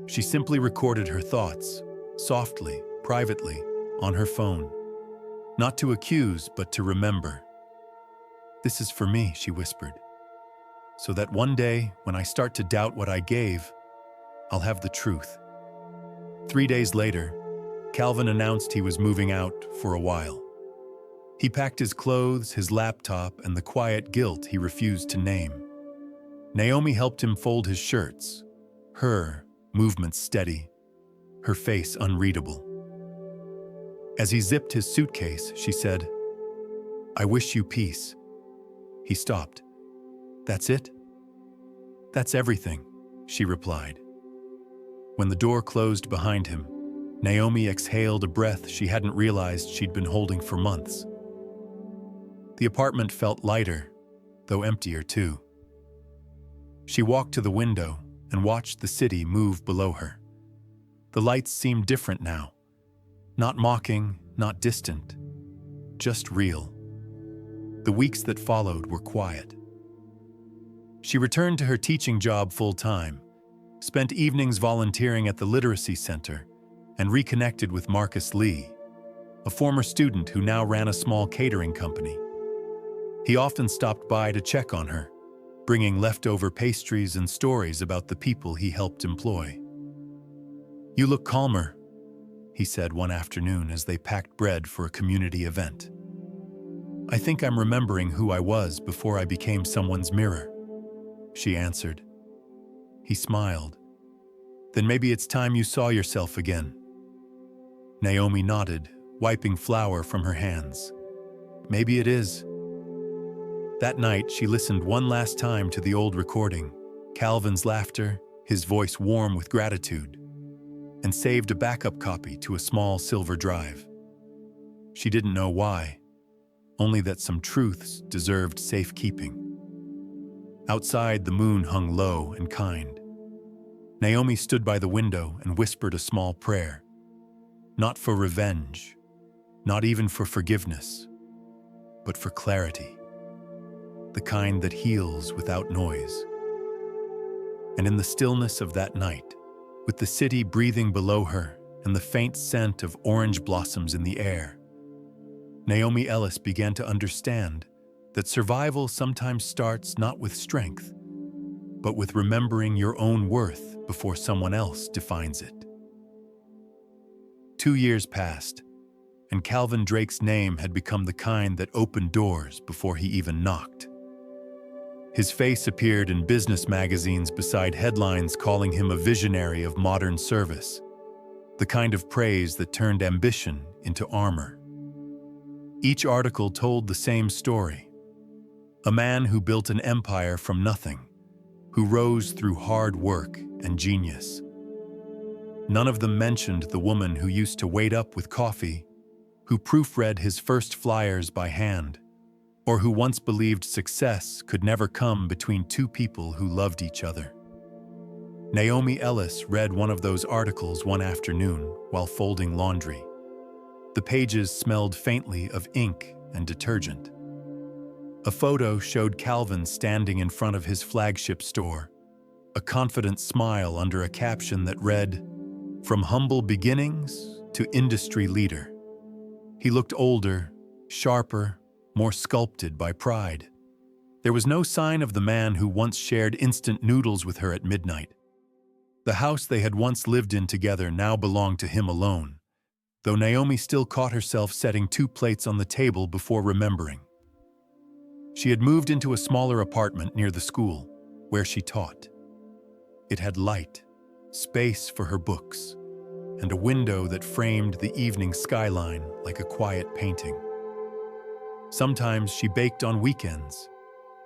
She simply recorded her thoughts, softly, privately, on her phone. Not to accuse, but to remember. "This is for me," she whispered, "so that one day, when I start to doubt what I gave, I'll have the truth." 3 days later, Calvin announced he was moving out for a while. He packed his clothes, his laptop, and the quiet guilt he refused to name. Naomi helped him fold his shirts, her movements steady, her face unreadable. As he zipped his suitcase, she said, I wish you peace." He stopped. "That's it?" "That's everything," she replied. When the door closed behind him, Naomi exhaled a breath she hadn't realized she'd been holding for months. The apartment felt lighter, though emptier too. She walked to the window and watched the city move below her. The lights seemed different now. Not mocking, not distant, just real. The weeks that followed were quiet. She returned to her teaching job full-time, spent evenings volunteering at the literacy center, and reconnected with Marcus Lee, a former student who now ran a small catering company. He often stopped by to check on her, bringing leftover pastries and stories about the people he helped employ. "You look calmer," he said one afternoon as they packed bread for a community event. "I think I'm remembering who I was before I became someone's mirror," she answered. He smiled. "Then maybe it's time you saw yourself again." Naomi nodded, wiping flour from her hands. "Maybe it is." That night, she listened one last time to the old recording, Calvin's laughter, his voice warm with gratitude, and saved a backup copy to a small silver drive. She didn't know why, only that some truths deserved safekeeping. Outside, the moon hung low and kind. Naomi stood by the window and whispered a small prayer. Not for revenge, not even for forgiveness, but for clarity. The kind that heals without noise. And in the stillness of that night, with the city breathing below her and the faint scent of orange blossoms in the air, Naomi Ellis began to understand that survival sometimes starts not with strength, but with remembering your own worth before someone else defines it. 2 years passed, and Calvin Drake's name had become the kind that opened doors before he even knocked. His face appeared in business magazines beside headlines calling him a visionary of modern service, the kind of praise that turned ambition into armor. Each article told the same story. A man who built an empire from nothing, who rose through hard work and genius. None of them mentioned the woman who used to wait up with coffee, who proofread his first flyers by hand, or who once believed success could never come between two people who loved each other. Naomi Ellis read one of those articles one afternoon while folding laundry. The pages smelled faintly of ink and detergent. A photo showed Calvin standing in front of his flagship store, a confident smile under a caption that read, "From humble beginnings to industry leader." He looked older, sharper, more sculpted by pride. There was no sign of the man who once shared instant noodles with her at midnight. The house they had once lived in together now belonged to him alone, though Naomi still caught herself setting 2 plates on the table before remembering. She had moved into a smaller apartment near the school, where she taught. It had light, space for her books, and a window that framed the evening skyline like a quiet painting. Sometimes she baked on weekends,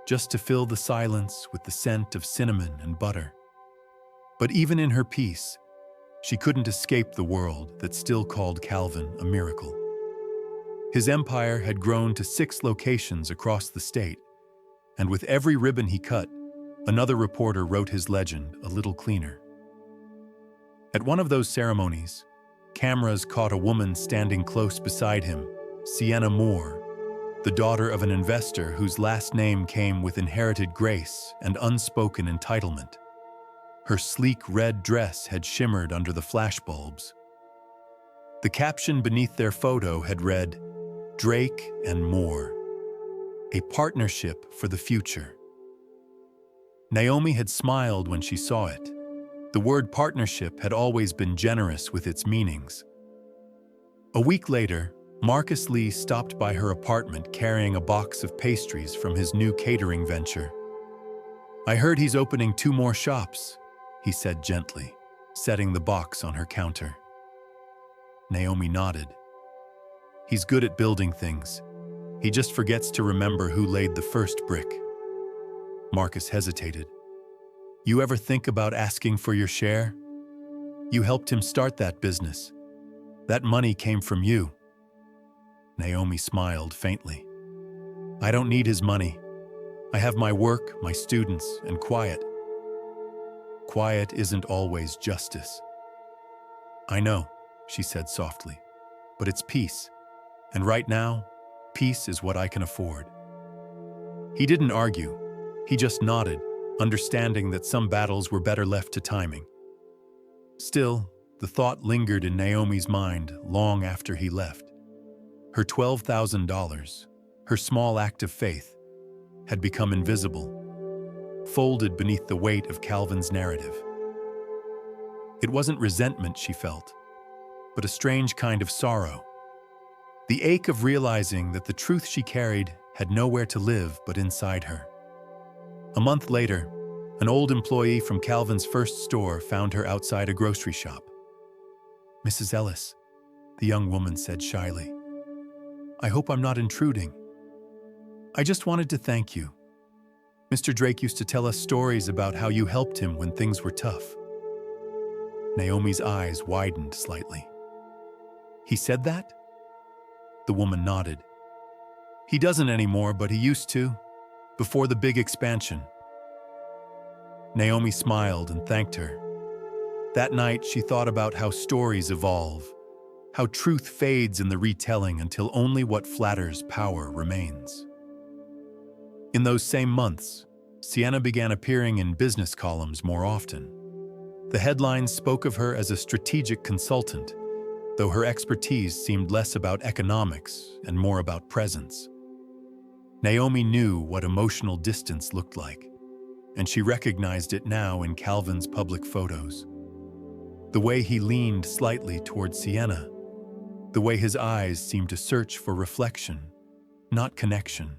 just to fill the silence with the scent of cinnamon and butter. But even in her peace, she couldn't escape the world that still called Calvin a miracle. His empire had grown to 6 locations across the state, and with every ribbon he cut, another reporter wrote his legend a little cleaner. At one of those ceremonies, cameras caught a woman standing close beside him, Sienna Moore, the daughter of an investor whose last name came with inherited grace and unspoken entitlement. Her sleek red dress had shimmered under the flashbulbs. The caption beneath their photo had read, "Drake and Moore, a partnership for the future." Naomi had smiled when she saw it. The word partnership had always been generous with its meanings. A week later, Marcus Lee stopped by her apartment carrying a box of pastries from his new catering venture. "I heard he's opening 2 more shops," he said gently, setting the box on her counter. Naomi nodded. "He's good at building things. He just forgets to remember who laid the first brick. Marcus hesitated. You ever think about asking for your share? You helped him start that business. That money came from you. Naomi smiled faintly. I don't need his money. I have my work, my students, and quiet. Quiet isn't always justice. I know, she said softly, but it's peace. And right now, peace is what I can afford. He didn't argue. He just nodded, understanding that some battles were better left to timing. Still, the thought lingered in Naomi's mind long after he left. Her $12,000, her small act of faith, had become invisible, folded beneath the weight of Calvin's narrative. It wasn't resentment she felt, but a strange kind of sorrow. The ache of realizing that the truth she carried had nowhere to live but inside her. A month later, an old employee from Calvin's first store found her outside a grocery shop. Mrs. Ellis, the young woman said shyly, I hope I'm not intruding. I just wanted to thank you. Mr. Drake used to tell us stories about how you helped him when things were tough. Naomi's eyes widened slightly. He said that? The woman nodded. He doesn't anymore, but he used to, before the big expansion. Naomi smiled and thanked her. That night, she thought about how stories evolve, how truth fades in the retelling until only what flatters power remains. In those same months, Sienna began appearing in business columns more often. The headlines spoke of her as a strategic consultant, though her expertise seemed less about economics and more about presence. Naomi knew what emotional distance looked like, and she recognized it now in Calvin's public photos. The way he leaned slightly toward Sienna, the way his eyes seemed to search for reflection, not connection.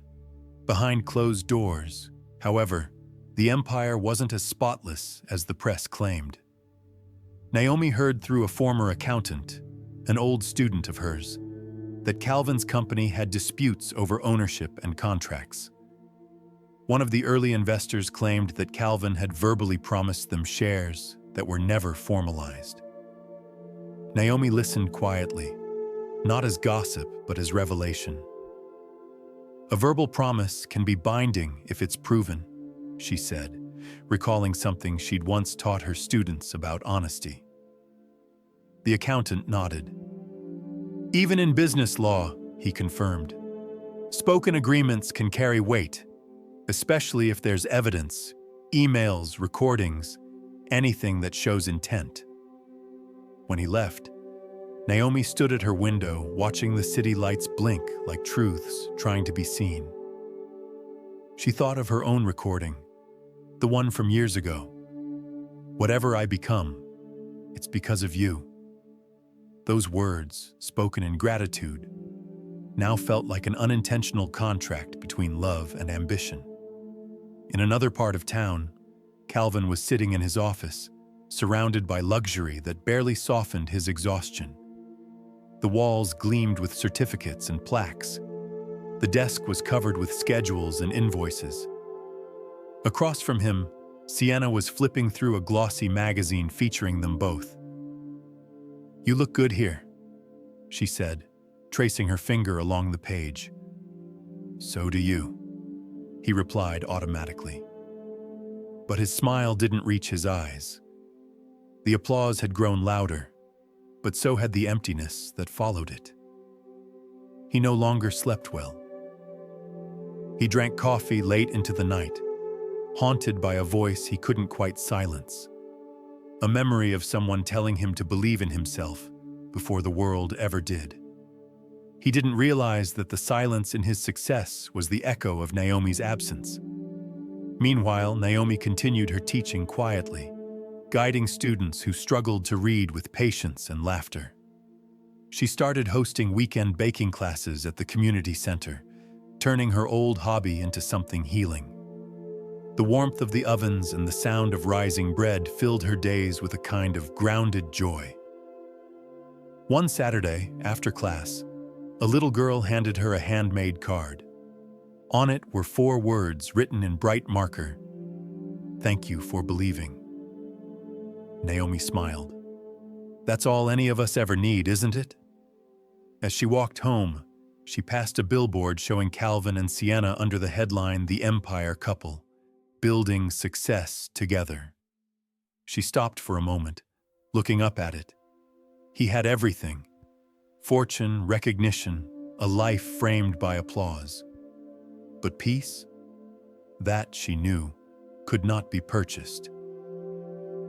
Behind closed doors, however, the empire wasn't as spotless as the press claimed. Naomi heard through a former accountant, an old student of hers, that Calvin's company had disputes over ownership and contracts. One of the early investors claimed that Calvin had verbally promised them shares that were never formalized. Naomi listened quietly, not as gossip, but as revelation. A verbal promise can be binding if it's proven, she said, recalling something she'd once taught her students about honesty. The accountant nodded. Even in business law, he confirmed, spoken agreements can carry weight, especially if there's evidence, emails, recordings, anything that shows intent. When he left, Naomi stood at her window, watching the city lights blink like truths trying to be seen. She thought of her own recording, the one from years ago. Whatever I become, it's because of you. Those words, spoken in gratitude, now felt like an unintentional contract between love and ambition. In another part of town, Calvin was sitting in his office, surrounded by luxury that barely softened his exhaustion. The walls gleamed with certificates and plaques. The desk was covered with schedules and invoices. Across from him, Sienna was flipping through a glossy magazine featuring them both. You look good here, she said, tracing her finger along the page. So do you, he replied automatically. But his smile didn't reach his eyes. The applause had grown louder, but so had the emptiness that followed it. He no longer slept well. He drank coffee late into the night, haunted by a voice he couldn't quite silence, a memory of someone telling him to believe in himself before the world ever did. He didn't realize that the silence in his success was the echo of Naomi's absence. Meanwhile, Naomi continued her teaching quietly, guiding students who struggled to read with patience and laughter. She started hosting weekend baking classes at the community center, turning her old hobby into something healing. The warmth of the ovens and the sound of rising bread filled her days with a kind of grounded joy. One Saturday, after class, A little girl handed her a handmade card. On it were 4 words written in bright marker. "Thank you for believing." Naomi smiled. That's all any of us ever need, isn't it? As she walked home, she passed a billboard showing Calvin and Sienna under the headline "The Empire Couple, Building Success Together." She stopped for a moment, looking up at it. He had everything: fortune, recognition, a life framed by applause. But peace? That, she knew, could not be purchased.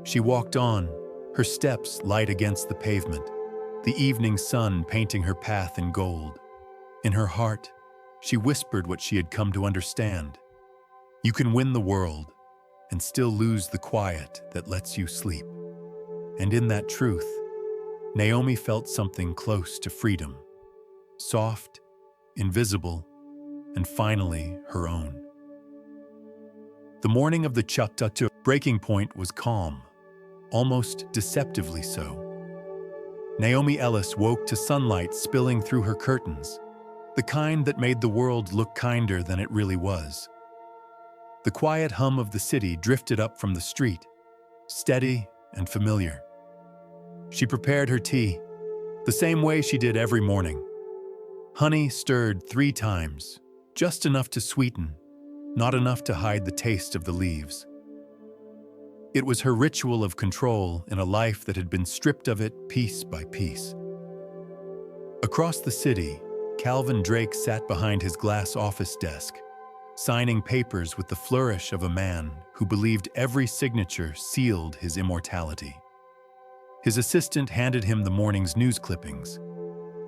She walked on, her steps light against the pavement, the evening sun painting her path in gold. In her heart, she whispered what she had come to understand. You can win the world and still lose the quiet that lets you sleep. And in that truth, Naomi felt something close to freedom. Soft, invisible, and finally her own. The morning of the Chakta breaking point was calm, almost deceptively so. Naomi Ellis woke to sunlight spilling through her curtains, the kind that made the world look kinder than it really was. The quiet hum of the city drifted up from the street, steady and familiar. She prepared her tea, the same way she did every morning. Honey stirred 3 times, just enough to sweeten, not enough to hide the taste of the leaves. It was her ritual of control in a life that had been stripped of it piece by piece. Across the city, Calvin Drake sat behind his glass office desk, signing papers with the flourish of a man who believed every signature sealed his immortality. His assistant handed him the morning's news clippings,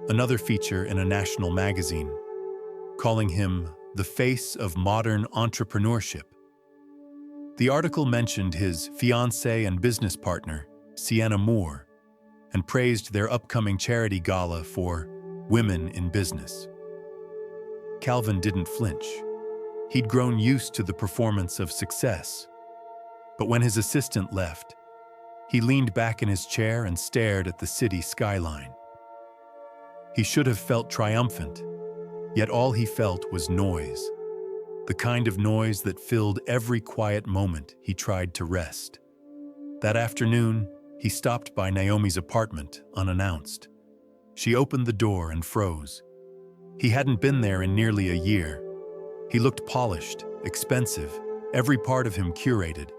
another feature in a national magazine, calling him the face of modern entrepreneurship. The article mentioned his fiancée and business partner, Sienna Moore, and praised their upcoming charity gala for women in business. Calvin didn't flinch. He'd grown used to the performance of success. But when his assistant left, he leaned back in his chair and stared at the city skyline. He should have felt triumphant, yet all he felt was noise, the kind of noise that filled every quiet moment he tried to rest. That afternoon, he stopped by Naomi's apartment unannounced. She opened the door and froze. He hadn't been there in nearly a year. He looked polished, expensive, every part of him curated,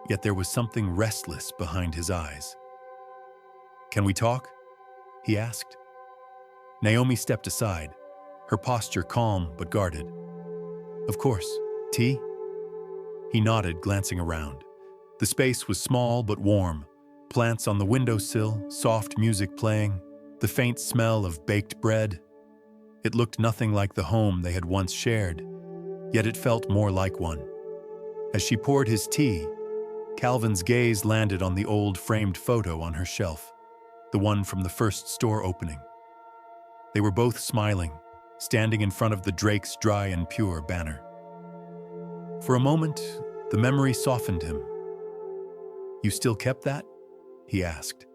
yet there was something restless behind his eyes. "Can we talk?" he asked. Naomi stepped aside, her posture calm but guarded. "Of course. Tea?" He nodded, glancing around. The space was small but warm, plants on the windowsill, soft music playing, the faint smell of baked bread. It looked nothing like the home they had once shared, yet it felt more like one. As she poured his tea, Calvin's gaze landed on the old framed photo on her shelf, the one from the first store opening. They were both smiling, standing in front of the Drake's Dry and Pure banner. For a moment, the memory softened him. "You still kept that?" he asked.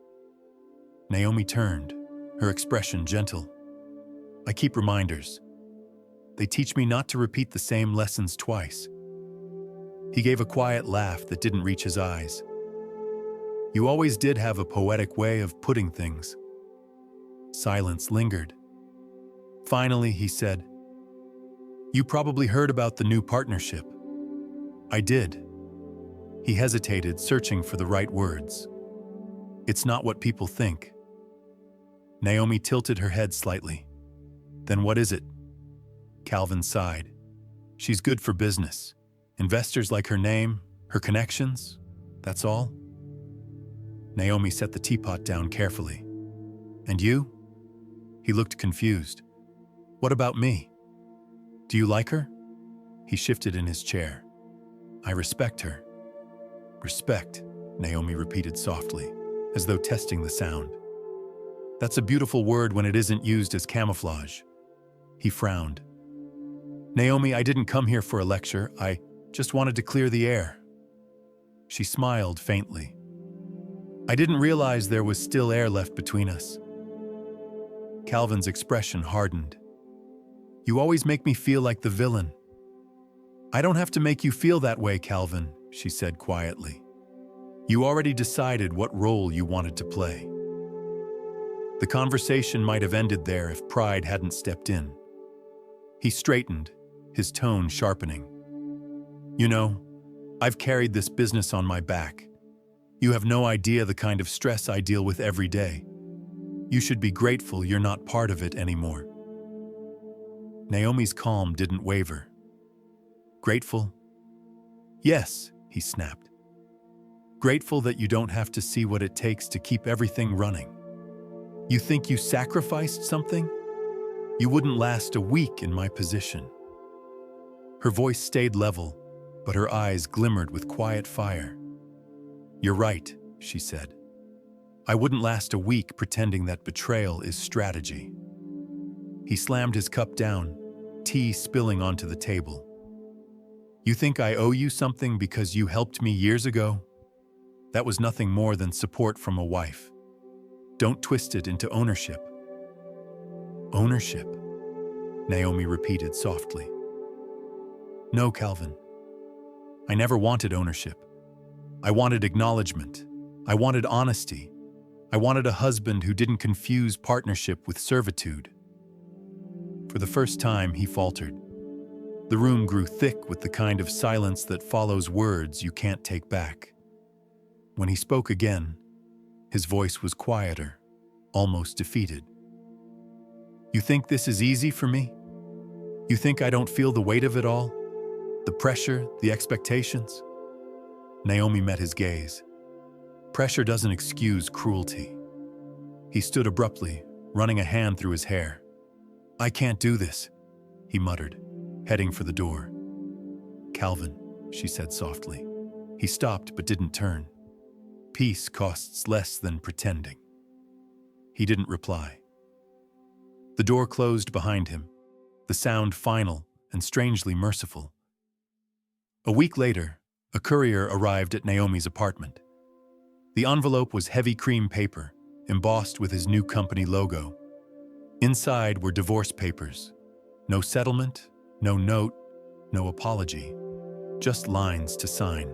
Naomi turned, her expression gentle. "I keep reminders. They teach me not to repeat the same lessons twice." He gave a quiet laugh that didn't reach his eyes. "You always did have a poetic way of putting things." Silence lingered. Finally, he said, "You probably heard about the new partnership." "I did." He hesitated, searching for the right words. "It's not what people think." Naomi tilted her head slightly. "Then what is it?" Calvin sighed. "She's good for business. Investors like her name, her connections, that's all." Naomi set the teapot down carefully. "And you?" He looked confused. "What about me? Do you like her?" He shifted in his chair. "I respect her." "Respect," Naomi repeated softly, as though testing the sound. "That's a beautiful word when it isn't used as camouflage." He frowned. "Naomi, I didn't come here for a lecture. I just wanted to clear the air." She smiled faintly. "I didn't realize there was still air left between us." Calvin's expression hardened. "You always make me feel like the villain." "I don't have to make you feel that way, Calvin," she said quietly. "You already decided what role you wanted to play." The conversation might have ended there if pride hadn't stepped in. He straightened, his tone sharpening. "You know, I've carried this business on my back. You have no idea the kind of stress I deal with every day. You should be grateful you're not part of it anymore." Naomi's calm didn't waver. "Grateful?" "Yes," he snapped. "Grateful that you don't have to see what it takes to keep everything running. You think you sacrificed something? You wouldn't last a week in my position." Her voice stayed level, but her eyes glimmered with quiet fire. "You're right," she said. "I wouldn't last a week pretending that betrayal is strategy." He slammed his cup down, tea spilling onto the table. "You think I owe you something because you helped me years ago? That was nothing more than support from a wife. Don't twist it into ownership." "Ownership?" Naomi repeated softly. "No, Calvin. I never wanted ownership. I wanted acknowledgement. I wanted honesty. I wanted a husband who didn't confuse partnership with servitude." For the first time, he faltered. The room grew thick with the kind of silence that follows words you can't take back. When he spoke again, his voice was quieter, almost defeated. "You think this is easy for me? You think I don't feel the weight of it all? The pressure, the expectations?" Naomi met his gaze. "Pressure doesn't excuse cruelty." He stood abruptly, running a hand through his hair. "I can't do this," he muttered, heading for the door. "Calvin," she said softly. He stopped but didn't turn. "Peace costs less than pretending." He didn't reply. The door closed behind him, the sound final and strangely merciful. A week later, a courier arrived at Naomi's apartment. The envelope was heavy cream paper, embossed with his new company logo. Inside were divorce papers. No settlement, no note, no apology, just lines to sign.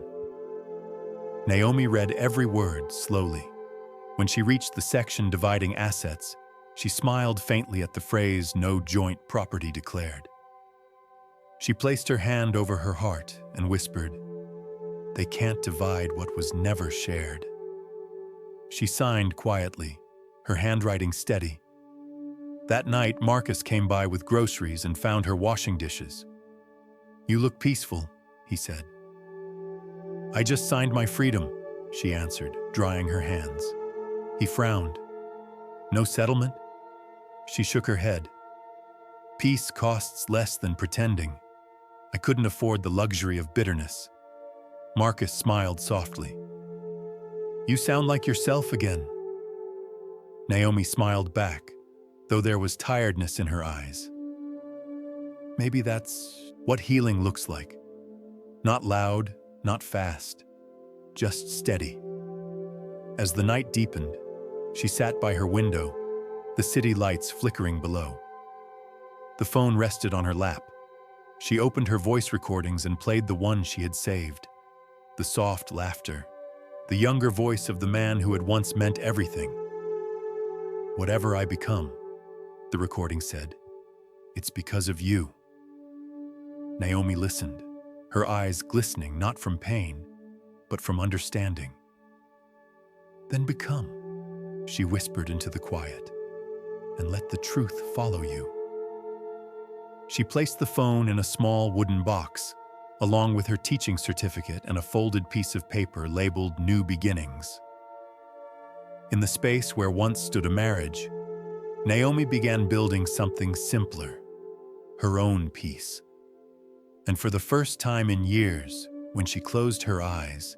Naomi read every word slowly. When she reached the section dividing assets, she smiled faintly at the phrase "no joint property declared." She placed her hand over her heart and whispered, "They can't divide what was never shared." She signed quietly, her handwriting steady. That night, Marcus came by with groceries and found her washing dishes. "You look peaceful," he said. "I just signed my freedom," she answered, drying her hands. He frowned. "No settlement?" She shook her head. "Peace costs less than pretending. I couldn't afford the luxury of bitterness." Marcus smiled softly. "You sound like yourself again." Naomi smiled back, though there was tiredness in her eyes. "Maybe that's what healing looks like. Not loud, not fast, just steady." As the night deepened, she sat by her window, the city lights flickering below. The phone rested on her lap. She opened her voice recordings and played the one she had saved. The soft laughter, the younger voice of the man who had once meant everything. "Whatever I become," the recording said, "it's because of you." Naomi listened, her eyes glistening not from pain, but from understanding. "Then become," she whispered into the quiet, "and let the truth follow you." She placed the phone in a small wooden box, along with her teaching certificate and a folded piece of paper labeled "New Beginnings." In the space where once stood a marriage, Naomi began building something simpler, her own peace. And for the first time in years, when she closed her eyes,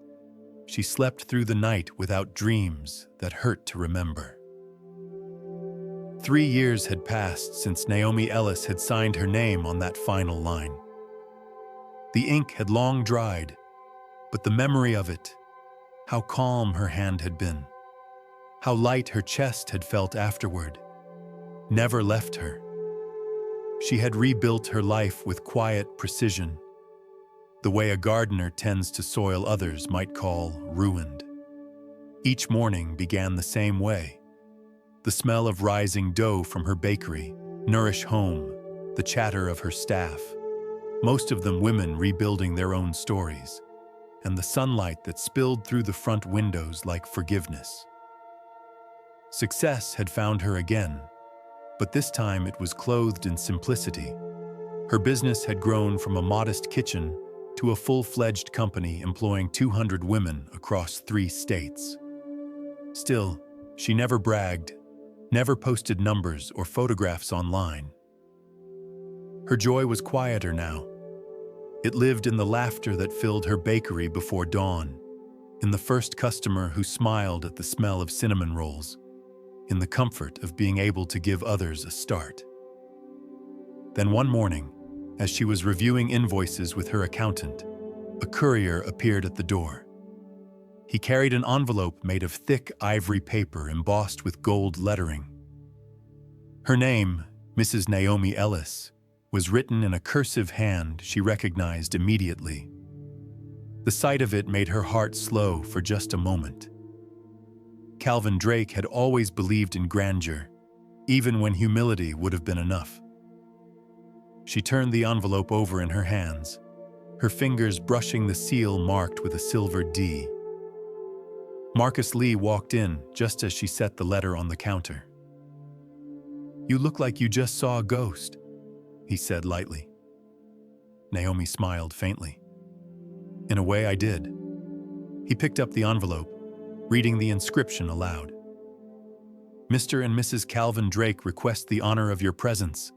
she slept through the night without dreams that hurt to remember. 3 years had passed since Naomi Ellis had signed her name on that final line. The ink had long dried, but the memory of it, how calm her hand had been, how light her chest had felt afterward, never left her. She had rebuilt her life with quiet precision, the way a gardener tends to soil others might call ruined. Each morning began the same way. The smell of rising dough from her bakery, nourish home, the chatter of her staff, most of them women rebuilding their own stories, and the sunlight that spilled through the front windows like forgiveness. Success had found her again, but this time it was clothed in simplicity. Her business had grown from a modest kitchen to a full-fledged company employing 200 women across 3 states. Still, she never bragged, never posted numbers or photographs online. Her joy was quieter now. It lived in the laughter that filled her bakery before dawn, in the first customer who smiled at the smell of cinnamon rolls, in the comfort of being able to give others a start. Then one morning, as she was reviewing invoices with her accountant, a courier appeared at the door. He carried an envelope made of thick ivory paper embossed with gold lettering. Her name, Mrs. Naomi Ellis, was written in a cursive hand she recognized immediately. The sight of it made her heart slow for just a moment. Calvin Drake had always believed in grandeur, even when humility would have been enough. She turned the envelope over in her hands, her fingers brushing the seal marked with a silver D. Marcus Lee walked in just as she set the letter on the counter. "You look like you just saw a ghost," he said lightly. Naomi smiled faintly. "In a way, I did." He picked up the envelope, reading the inscription aloud. "Mr. and Mrs. Calvin Drake request the honor of your presence."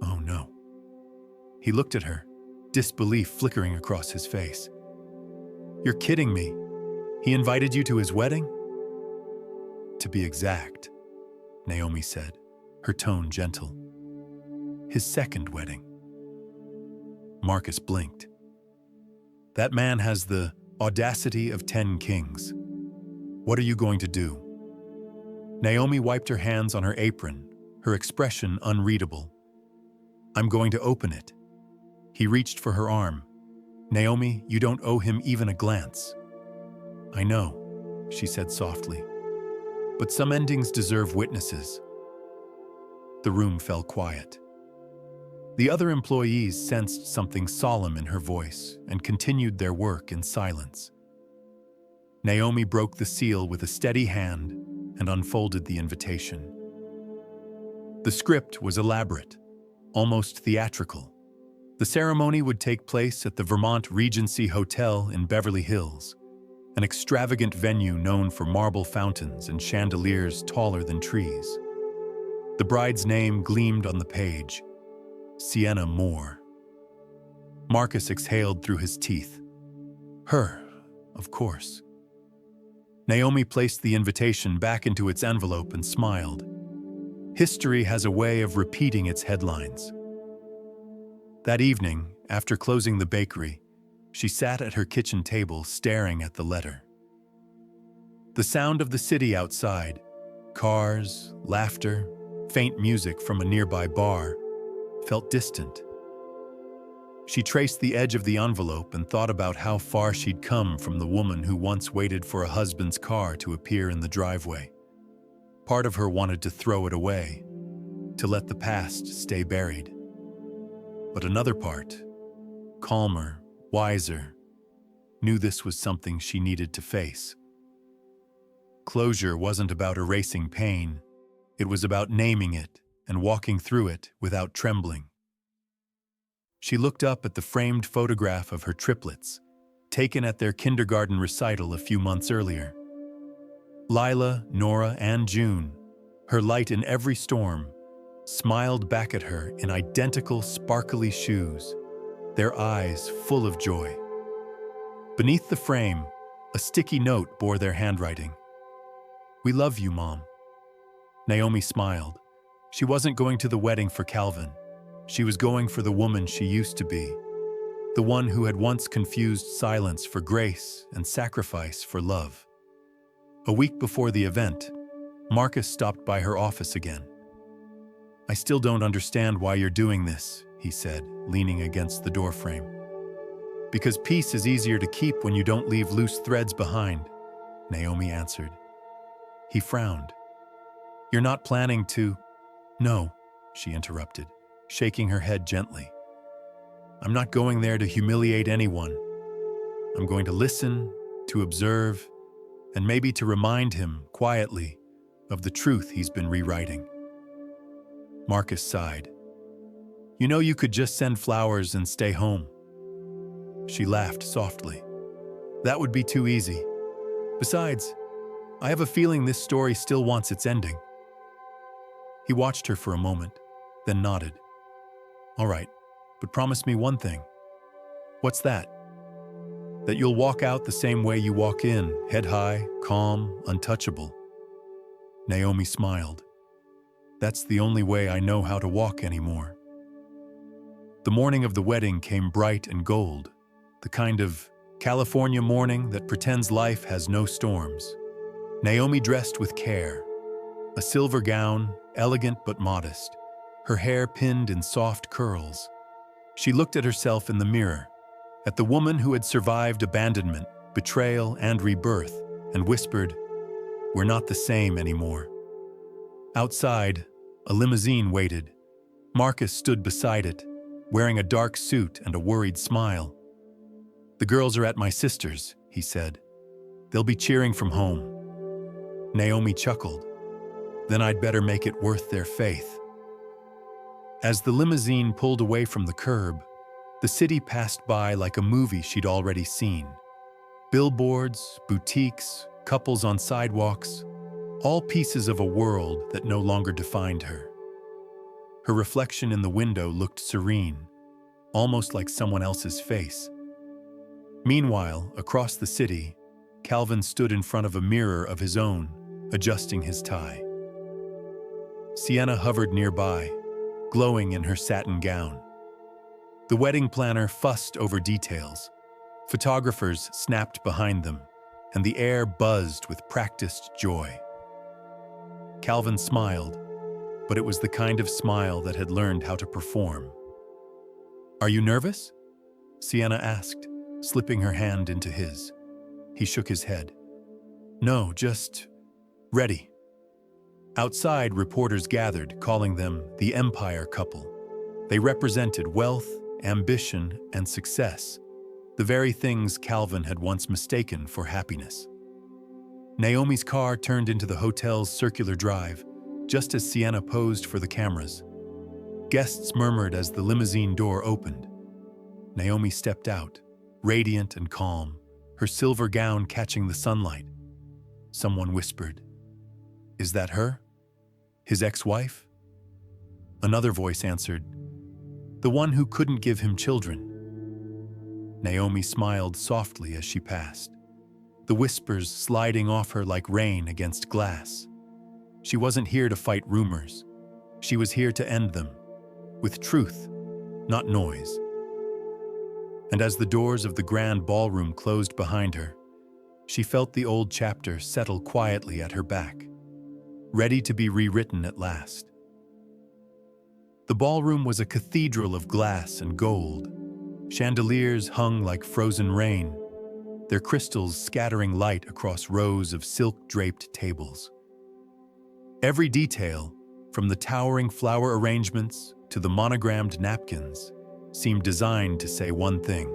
Oh no. He looked at her, disbelief flickering across his face. "You're kidding me. He invited you to his wedding?" "To be exact," Naomi said, her tone gentle. "His second wedding." Marcus blinked. "That man has the audacity of 10 kings. What are you going to do?" Naomi wiped her hands on her apron, her expression unreadable. "I'm going to open it." He reached for her arm. "Naomi, you don't owe him even a glance." "I know," she said softly. "But some endings deserve witnesses." The room fell quiet. The other employees sensed something solemn in her voice and continued their work in silence. Naomi broke the seal with a steady hand and unfolded the invitation. The script was elaborate, almost theatrical. The ceremony would take place at the Vermont Regency Hotel in Beverly Hills, an extravagant venue known for marble fountains and chandeliers taller than trees. The bride's name gleamed on the page, Sienna Moore. Marcus exhaled through his teeth. Her, of course. Naomi placed the invitation back into its envelope and smiled. History has a way of repeating its headlines. That evening, after closing the bakery, she sat at her kitchen table staring at the letter. The sound of the city outside, cars, laughter, faint music from a nearby bar, felt distant. She traced the edge of the envelope and thought about how far she'd come from the woman who once waited for a husband's car to appear in the driveway. Part of her wanted to throw it away, to let the past stay buried. But another part, calmer, wiser, knew this was something she needed to face. Closure wasn't about erasing pain. It was about naming it and walking through it without trembling. She looked up at the framed photograph of her triplets, taken at their kindergarten recital a few months earlier. Lila, Nora, and June, her light in every storm, smiled back at her in identical sparkly shoes, their eyes full of joy. Beneath the frame, a sticky note bore their handwriting. "We love you, Mom." Naomi smiled. She wasn't going to the wedding for Calvin. She was going for the woman she used to be, the one who had once confused silence for grace and sacrifice for love. A week before the event, Marcus stopped by her office again. "I still don't understand why you're doing this," he said, leaning against the doorframe. "Because peace is easier to keep when you don't leave loose threads behind," Naomi answered. He frowned. "You're not planning to—" "No," she interrupted, shaking her head gently. "I'm not going there to humiliate anyone. I'm going to listen, to observe, and maybe to remind him, quietly, of the truth he's been rewriting." Marcus sighed. "You know, you could just send flowers and stay home." She laughed softly. "That would be too easy. Besides, I have a feeling this story still wants its ending." He watched her for a moment, then nodded. "All right, but promise me one thing." "What's that?" "That you'll walk out the same way you walk in, head high, calm, untouchable." Naomi smiled. "That's the only way I know how to walk anymore." The morning of the wedding came bright and gold, the kind of California morning that pretends life has no storms. Naomi dressed with care. A silver gown, elegant but modest, her hair pinned in soft curls. She looked at herself in the mirror, at the woman who had survived abandonment, betrayal, and rebirth, and whispered, "We're not the same anymore." Outside, a limousine waited. Marcus stood beside it, wearing a dark suit and a worried smile. "The girls are at my sister's," he said. "They'll be cheering from home." Naomi chuckled. "Then I'd better make it worth their faith." As the limousine pulled away from the curb, the city passed by like a movie she'd already seen. Billboards, boutiques, couples on sidewalks, all pieces of a world that no longer defined her. Her reflection in the window looked serene, almost like someone else's face. Meanwhile, across the city, Calvin stood in front of a mirror of his own, adjusting his tie. Sienna hovered nearby, glowing in her satin gown. The wedding planner fussed over details. Photographers snapped behind them, and the air buzzed with practiced joy. Calvin smiled, but it was the kind of smile that had learned how to perform. "Are you nervous?" Sienna asked, slipping her hand into his. He shook his head. "No, just ready." Outside, reporters gathered, calling them the Empire couple. They represented wealth, ambition, and success, the very things Calvin had once mistaken for happiness. Naomi's car turned into the hotel's circular drive, just as Sienna posed for the cameras. Guests murmured as the limousine door opened. Naomi stepped out, radiant and calm, her silver gown catching the sunlight. Someone whispered, "Is that her? His ex-wife?" Another voice answered, "The one who couldn't give him children." Naomi smiled softly as she passed, the whispers sliding off her like rain against glass. She wasn't here to fight rumors. She was here to end them, with truth, not noise. And as the doors of the grand ballroom closed behind her, she felt the old chapter settle quietly at her back, ready to be rewritten at last. The ballroom was a cathedral of glass and gold. Chandeliers hung like frozen rain, their crystals scattering light across rows of silk-draped tables. Every detail, from the towering flower arrangements to the monogrammed napkins, seemed designed to say one thing: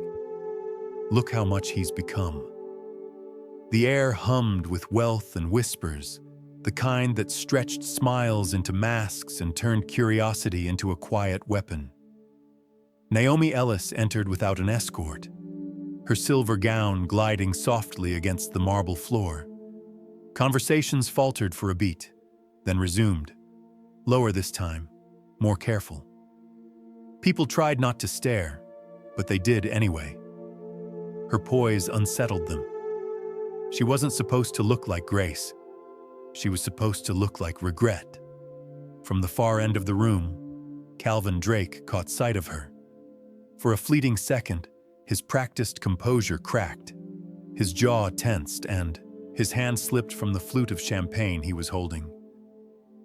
look how much he's become. The air hummed with wealth and whispers, the kind that stretched smiles into masks and turned curiosity into a quiet weapon. Naomi Ellis entered without an escort, her silver gown gliding softly against the marble floor. Conversations faltered for a beat, then resumed, lower this time, more careful. People tried not to stare, but they did anyway. Her poise unsettled them. She wasn't supposed to look like grace. She was supposed to look like regret. From the far end of the room, Calvin Drake caught sight of her. For a fleeting second, his practiced composure cracked. His jaw tensed and his hand slipped from the flute of champagne he was holding.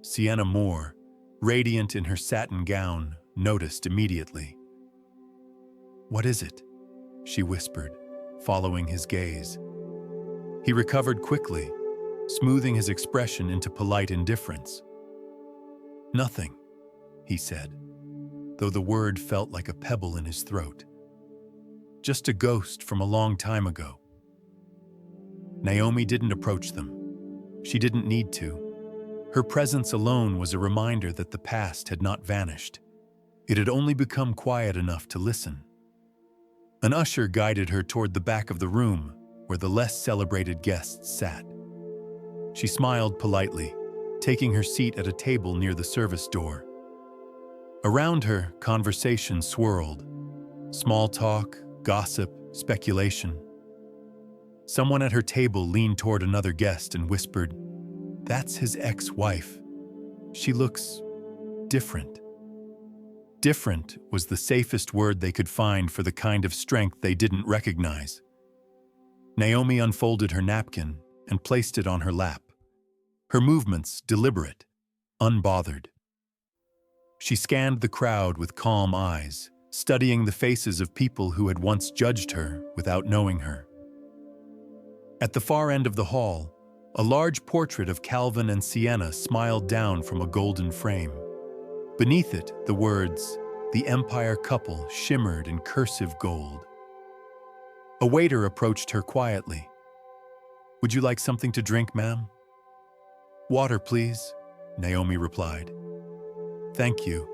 Sienna Moore, radiant in her satin gown, noticed immediately. "What is it?" she whispered, following his gaze. He recovered quickly, smoothing his expression into polite indifference. "Nothing," he said, though the word felt like a pebble in his throat. "Just a ghost from a long time ago." Naomi didn't approach them. She didn't need to. Her presence alone was a reminder that the past had not vanished. It had only become quiet enough to listen. An usher guided her toward the back of the room, where the less celebrated guests sat. She smiled politely, taking her seat at a table near the service door. Around her, conversation swirled. Small talk, gossip, speculation. Someone at her table leaned toward another guest and whispered, "That's his ex-wife. She looks different." Different was the safest word they could find for the kind of strength they didn't recognize. Naomi unfolded her napkin and placed it on her lap. Her movements deliberate, unbothered. She scanned the crowd with calm eyes, studying the faces of people who had once judged her without knowing her. At the far end of the hall, a large portrait of Calvin and Sienna smiled down from a golden frame. Beneath it, the words, "The Empire Couple," shimmered in cursive gold. A waiter approached her quietly. "Would you like something to drink, ma'am?" "Water, please," Naomi replied. "Thank you."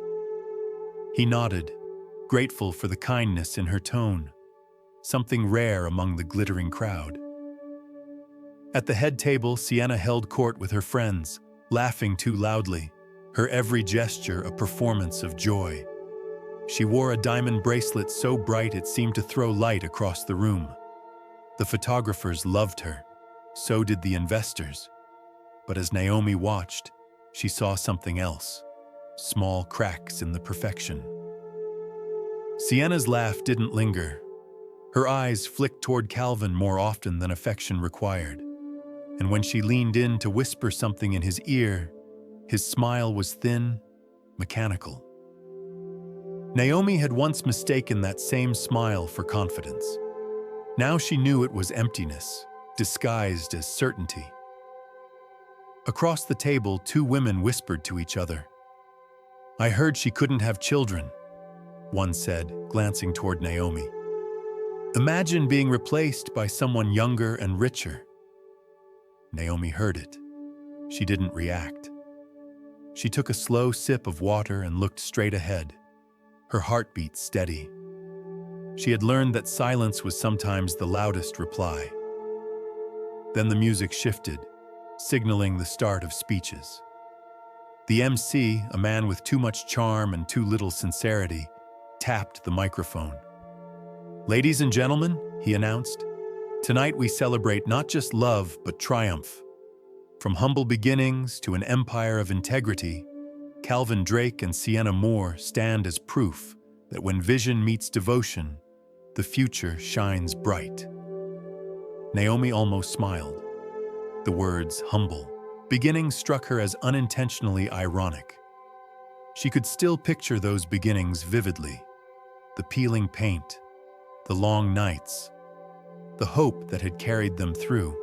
He nodded, grateful for the kindness in her tone, something rare among the glittering crowd. At the head table, Sienna held court with her friends, laughing too loudly, her every gesture a performance of joy. She wore a diamond bracelet so bright it seemed to throw light across the room. The photographers loved her, so did the investors. But as Naomi watched, she saw something else, small cracks in the perfection. Sienna's laugh didn't linger. Her eyes flicked toward Calvin more often than affection required. And when she leaned in to whisper something in his ear, his smile was thin, mechanical. Naomi had once mistaken that same smile for confidence. Now she knew it was emptiness, disguised as certainty. Across the table, two women whispered to each other. "I heard she couldn't have children," one said, glancing toward Naomi. "Imagine being replaced by someone younger and richer." Naomi heard it. She didn't react. She took a slow sip of water and looked straight ahead, her heartbeat steady. She had learned that silence was sometimes the loudest reply. Then the music shifted, signaling the start of speeches. The MC, a man with too much charm and too little sincerity, tapped the microphone. "Ladies and gentlemen," he announced, "tonight we celebrate not just love, but triumph. From humble beginnings to an empire of integrity, Calvin Drake and Sienna Moore stand as proof that when vision meets devotion, the future shines bright." Naomi almost smiled. The words "humble beginnings" struck her as unintentionally ironic. She could still picture those beginnings vividly: the peeling paint, the long nights, the hope that had carried them through.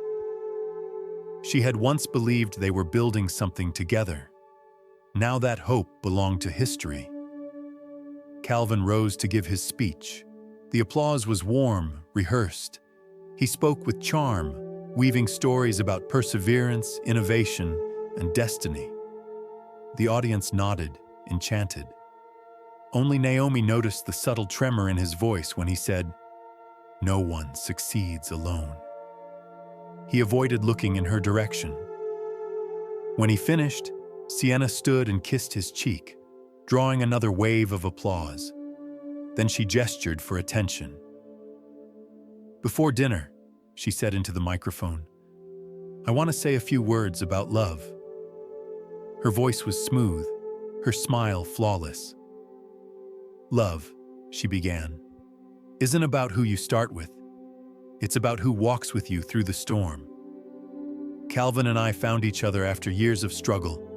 She had once believed they were building something together. Now that hope belonged to history. Calvin rose to give his speech. The applause was warm, rehearsed. He spoke with charm, weaving stories about perseverance, innovation, and destiny. The audience nodded, enchanted. Only Naomi noticed the subtle tremor in his voice when he said, "No one succeeds alone." He avoided looking in her direction. When he finished, Sienna stood and kissed his cheek, drawing another wave of applause. Then she gestured for attention. "Before dinner," she said into the microphone, "I want to say a few words about love." Her voice was smooth, her smile flawless. "Love," she began, "isn't about who you start with. It's about who walks with you through the storm. Calvin and I found each other after years of struggle.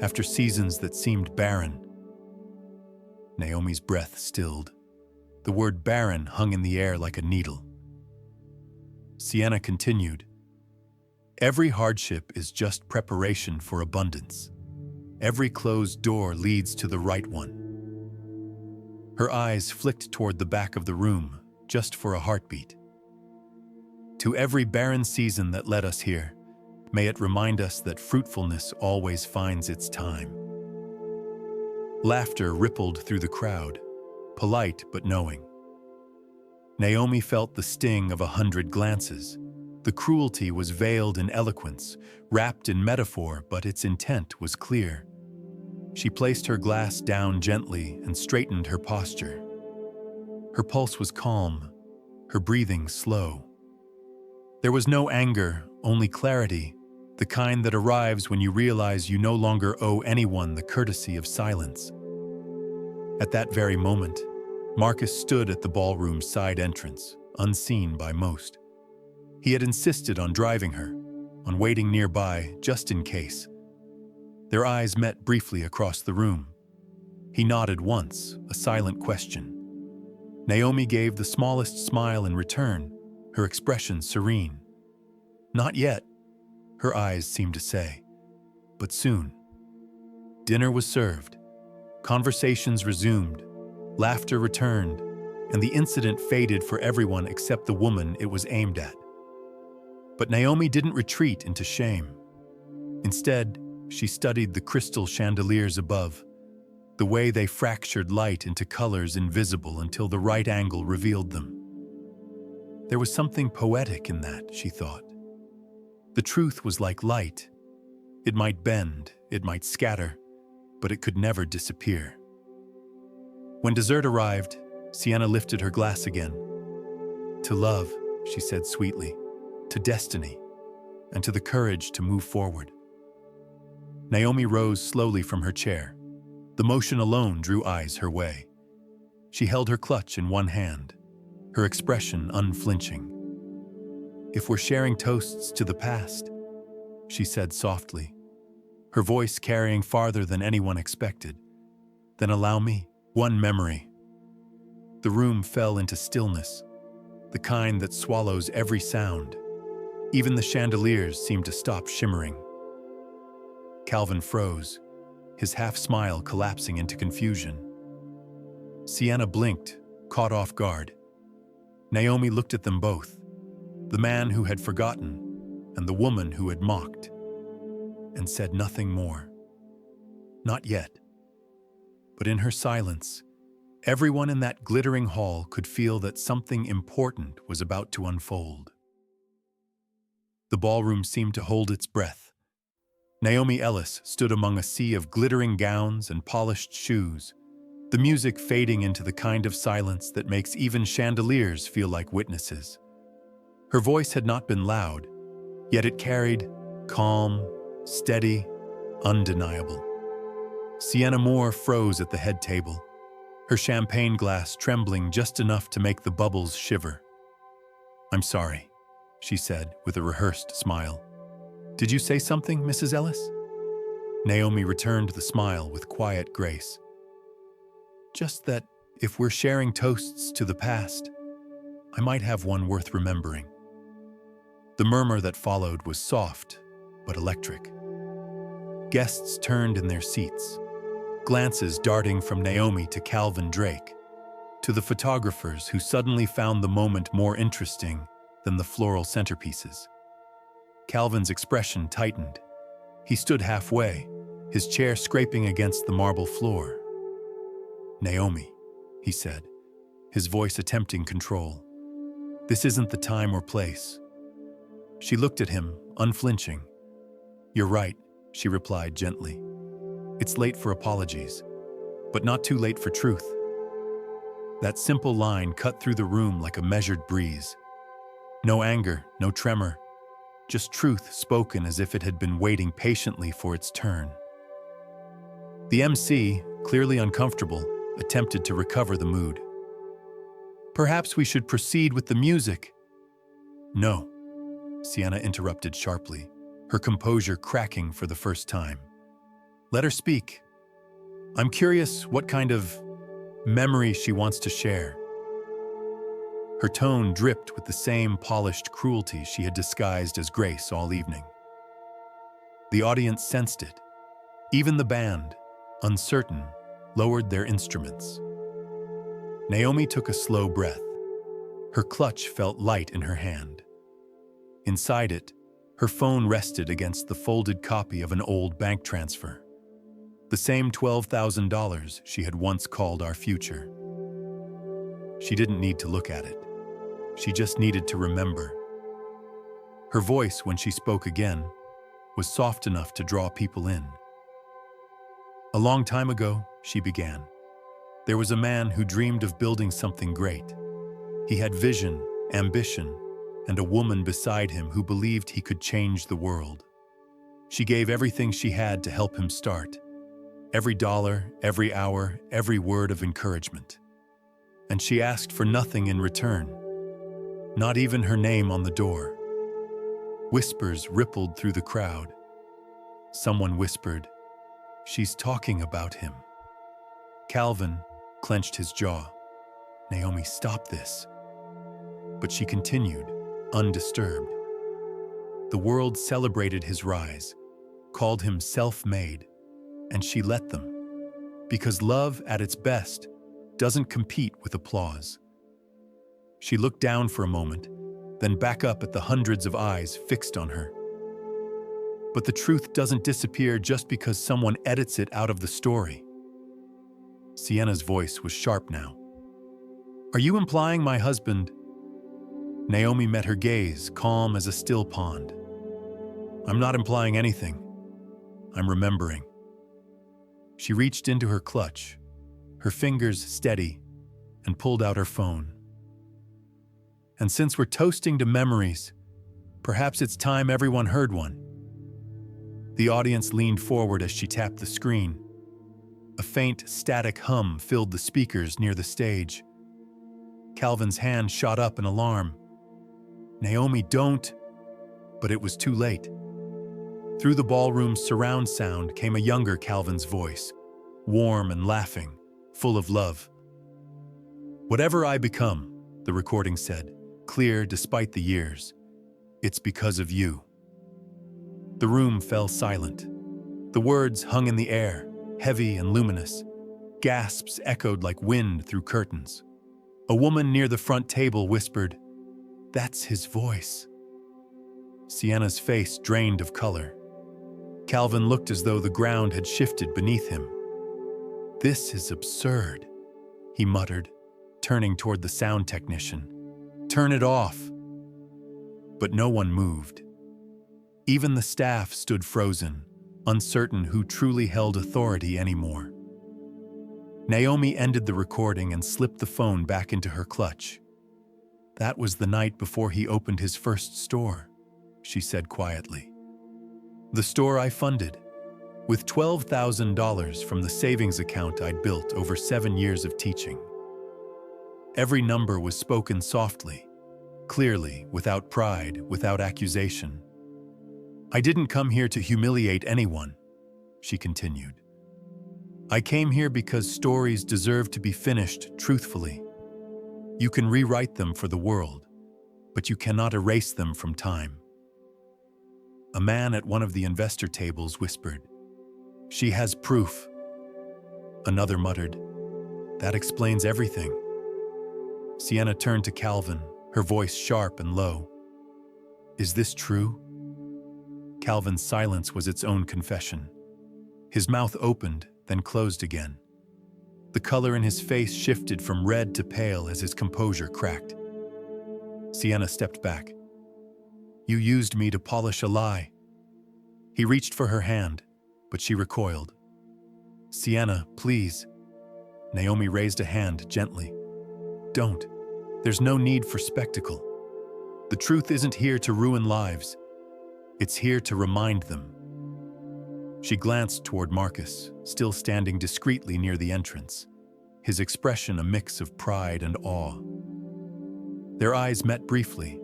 after seasons that seemed barren. Naomi's breath stilled. The word barren hung in the air like a needle. Sienna continued, "Every hardship is just preparation for abundance. Every closed door leads to the right one." Her eyes flicked toward the back of the room, just for a heartbeat. "To every barren season that led us here, may it remind us that fruitfulness always finds its time." Laughter rippled through the crowd, polite but knowing. Naomi felt the sting of 100 glances. The cruelty was veiled in eloquence, wrapped in metaphor, but its intent was clear. She placed her glass down gently and straightened her posture. Her pulse was calm, her breathing slow. There was no anger, only clarity, the kind that arrives when you realize you no longer owe anyone the courtesy of silence. At that very moment, Marcus stood at the ballroom's side entrance, unseen by most. He had insisted on driving her, on waiting nearby just in case. Their eyes met briefly across the room. He nodded once, a silent question. Naomi gave the smallest smile in return, her expression serene. "Not yet," her eyes seemed to say, "but soon." Dinner was served. Conversations resumed. Laughter returned, and the incident faded for everyone except the woman it was aimed at. But Naomi didn't retreat into shame. Instead, she studied the crystal chandeliers above, the way they fractured light into colors invisible until the right angle revealed them. There was something poetic in that, she thought. The truth was like light. It might bend, it might scatter, but it could never disappear. When dessert arrived, Sienna lifted her glass again. "To love," she said sweetly, "to destiny, and to the courage to move forward." Naomi rose slowly from her chair. The motion alone drew eyes her way. She held her clutch in one hand, her expression unflinching. "If we're sharing toasts to the past," she said softly, her voice carrying farther than anyone expected, "then allow me one memory." The room fell into stillness, the kind that swallows every sound. Even the chandeliers seemed to stop shimmering. Calvin froze, his half-smile collapsing into confusion. Sienna blinked, caught off guard. Naomi looked at them both, the man who had forgotten and the woman who had mocked, and said nothing more. Not yet. But in her silence, everyone in that glittering hall could feel that something important was about to unfold. The ballroom seemed to hold its breath. Naomi Ellis stood among a sea of glittering gowns and polished shoes, the music fading into the kind of silence that makes even chandeliers feel like witnesses. Her voice had not been loud, yet it carried, calm, steady, undeniable. Sienna Moore froze at the head table, her champagne glass trembling just enough to make the bubbles shiver. "I'm sorry," she said with a rehearsed smile. "Did you say something, Mrs. Ellis?" Naomi returned the smile with quiet grace. "Just that, if we're sharing toasts to the past, I might have one worth remembering." The murmur that followed was soft, but electric. Guests turned in their seats, glances darting from Naomi to Calvin Drake, to the photographers who suddenly found the moment more interesting than the floral centerpieces. Calvin's expression tightened. He stood halfway, his chair scraping against the marble floor. "Naomi," he said, his voice attempting control, "this isn't the time or place." She looked at him, unflinching. "You're right," she replied gently. "It's late for apologies, but not too late for truth." That simple line cut through the room like a measured breeze. No anger, no tremor, just truth spoken as if it had been waiting patiently for its turn. The MC, clearly uncomfortable, attempted to recover the mood. "Perhaps we should proceed with the music." "No," Sienna interrupted sharply, her composure cracking for the first time. Let her speak. I'm curious what kind of memory she wants to share. Her tone dripped with the same polished cruelty she had disguised as grace all evening. The audience sensed it. Even the band, uncertain, lowered their instruments. Naomi took a slow breath. Her clutch felt light in her hand. Inside it, her phone rested against the folded copy of an old bank transfer. The same $12,000 she had once called our future. She didn't need to look at it. She just needed to remember. Her voice, when she spoke again, was soft enough to draw people in. A long time ago, she began, there was a man who dreamed of building something great. He had vision, ambition, and a woman beside him who believed he could change the world. She gave everything she had to help him start. Every dollar, every hour, every word of encouragement. And she asked for nothing in return. Not even her name on the door. Whispers rippled through the crowd. Someone whispered, "She's talking about him." Calvin clenched his jaw. Naomi, stop this. But she continued, undisturbed. The world celebrated his rise, called him self-made, and she let them. Because love, at its best, doesn't compete with applause. She looked down for a moment, then back up at the hundreds of eyes fixed on her. But the truth doesn't disappear just because someone edits it out of the story. Sienna's voice was sharp now. Are you implying my husband? Naomi met her gaze, calm as a still pond. I'm not implying anything. I'm remembering. She reached into her clutch, her fingers steady, and pulled out her phone. And since we're toasting to memories, perhaps it's time everyone heard one. The audience leaned forward as she tapped the screen. A faint, static hum filled the speakers near the stage. Calvin's hand shot up in alarm. Naomi, don't! But it was too late. Through the ballroom's surround sound came a younger Calvin's voice, warm and laughing, full of love. Whatever I become, the recording said, clear despite the years, it's because of you. The room fell silent. The words hung in the air, heavy and luminous. Gasps echoed like wind through curtains. A woman near the front table whispered, "That's his voice." Sienna's face drained of color. Calvin looked as though the ground had shifted beneath him. "This is absurd," he muttered, turning toward the sound technician. "Turn it off." But no one moved. Even the staff stood frozen, uncertain who truly held authority anymore. Naomi ended the recording and slipped the phone back into her clutch. "That was the night before he opened his first store," she said quietly. "The store I funded, with $12,000 from the savings account I'd built over 7 years of teaching." Every number was spoken softly, clearly, without pride, without accusation. "I didn't come here to humiliate anyone," she continued. "I came here because stories deserve to be finished truthfully. You can rewrite them for the world, but you cannot erase them from time." A man at one of the investor tables whispered, "She has proof." Another muttered, "That explains everything." Sienna turned to Calvin, her voice sharp and low. "Is this true?" Calvin's silence was its own confession. His mouth opened, then closed again. The color in his face shifted from red to pale as his composure cracked. Sienna stepped back. "You used me to polish a lie." He reached for her hand, but she recoiled. "Sienna, please." Naomi raised a hand gently. "Don't. There's no need for spectacle. The truth isn't here to ruin lives. It's here to remind them." She glanced toward Marcus, still standing discreetly near the entrance, his expression a mix of pride and awe. Their eyes met briefly,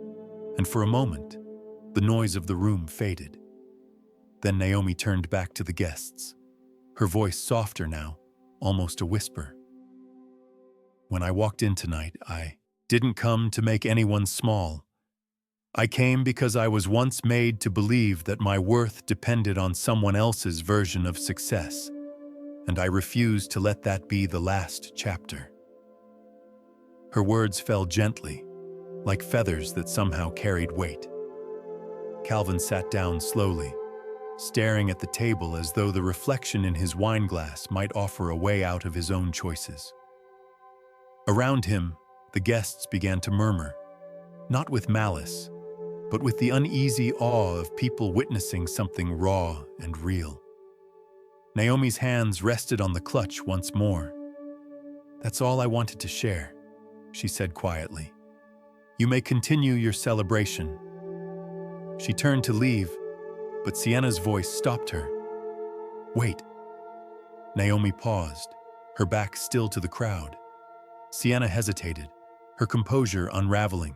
and for a moment, the noise of the room faded. Then Naomi turned back to the guests. her voice softer now, almost a whisper. When I walked in tonight, I didn't come to make anyone small. I came because I was once made to believe that my worth depended on someone else's version of success, and I refused to let that be the last chapter. Her words fell gently, like feathers that somehow carried weight. Calvin sat down slowly, staring at the table as though the reflection in his wineglass might offer a way out of his own choices. Around him, the guests began to murmur, not with malice, but with the uneasy awe of people witnessing something raw and real. Naomi's hands rested on the clutch once more. "That's all I wanted to share," she said quietly. "You may continue your celebration." She turned to leave, but Sienna's voice stopped her. "Wait." Naomi paused, her back still to the crowd. Sienna hesitated, her composure unraveling.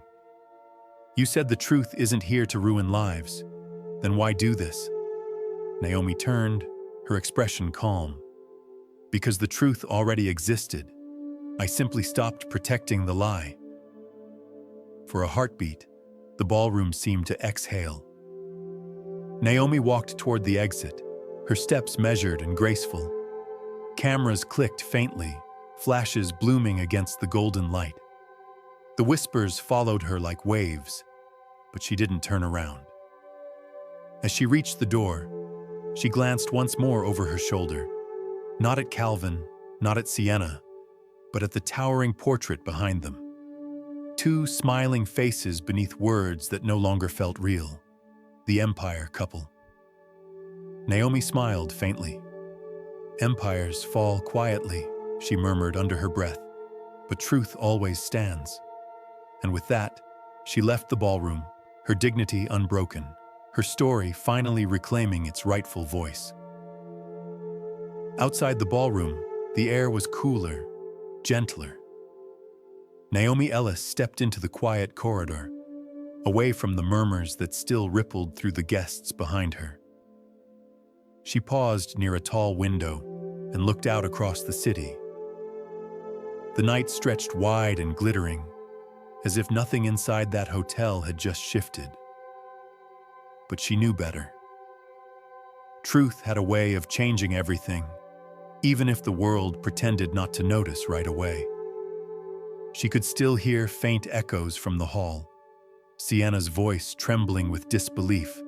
"You said the truth isn't here to ruin lives. Then why do this?" Naomi turned, her expression calm. "Because the truth already existed. I simply stopped protecting the lie." For a heartbeat, the ballroom seemed to exhale. Naomi walked toward the exit, her steps measured and graceful. Cameras clicked faintly, flashes blooming against the golden light. The whispers followed her like waves, but she didn't turn around. As she reached the door, she glanced once more over her shoulder, not at Calvin, not at Sienna, but at the towering portrait behind them. Two smiling faces beneath words that no longer felt real. The Empire couple. Naomi smiled faintly. "Empires fall quietly," she murmured under her breath, "but truth always stands." And with that, she left the ballroom, her dignity unbroken, her story finally reclaiming its rightful voice. Outside the ballroom, the air was cooler, gentler. Naomi Ellis stepped into the quiet corridor, away from the murmurs that still rippled through the guests behind her. She paused near a tall window and looked out across the city. The night stretched wide and glittering, as if nothing inside that hotel had just shifted. But she knew better. Truth had a way of changing everything, even if the world pretended not to notice right away. She could still hear faint echoes from the hall, Sienna's voice trembling with disbelief,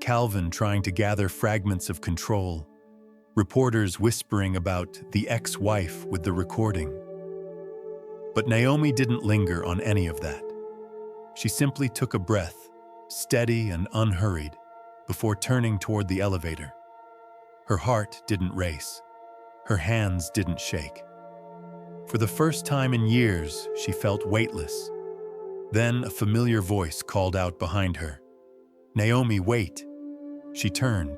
Calvin trying to gather fragments of control, reporters whispering about the ex-wife with the recording. But Naomi didn't linger on any of that. She simply took a breath, steady and unhurried, before turning toward the elevator. Her heart didn't race. Her hands didn't shake. For the first time in years, she felt weightless. Then a familiar voice called out behind her. "Naomi, wait." She turned.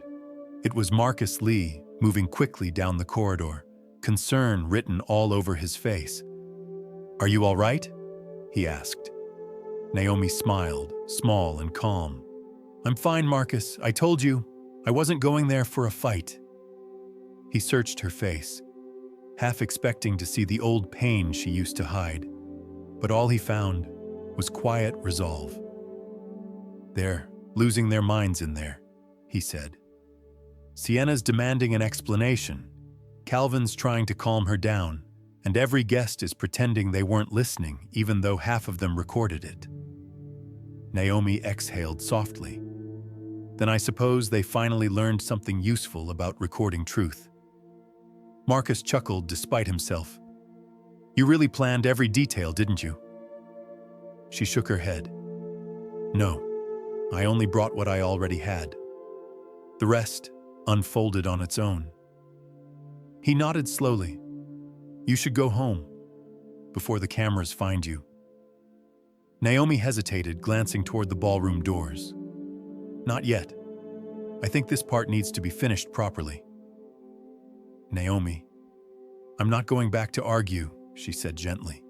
It was Marcus Lee, moving quickly down the corridor, concern written all over his face. "Are you all right?" he asked. Naomi smiled, small and calm. "I'm fine, Marcus. I told you. I wasn't going there for a fight." He searched her face, half expecting to see the old pain she used to hide. But all he found was quiet resolve. "They're losing their minds in there," he said. Sienna's demanding an explanation. Calvin's trying to calm her down, and every guest is pretending they weren't listening, even though half of them recorded it. Naomi exhaled softly. Then I suppose they finally learned something useful about recording truth. Marcus chuckled despite himself. "You really planned every detail, didn't you?" She shook her head. "No, I only brought what I already had. The rest unfolded on its own." He nodded slowly. "You should go home, before the cameras find you." Naomi hesitated, glancing toward the ballroom doors. "Not yet. I think this part needs to be finished properly." "Naomi, I'm not going back to argue," she said gently.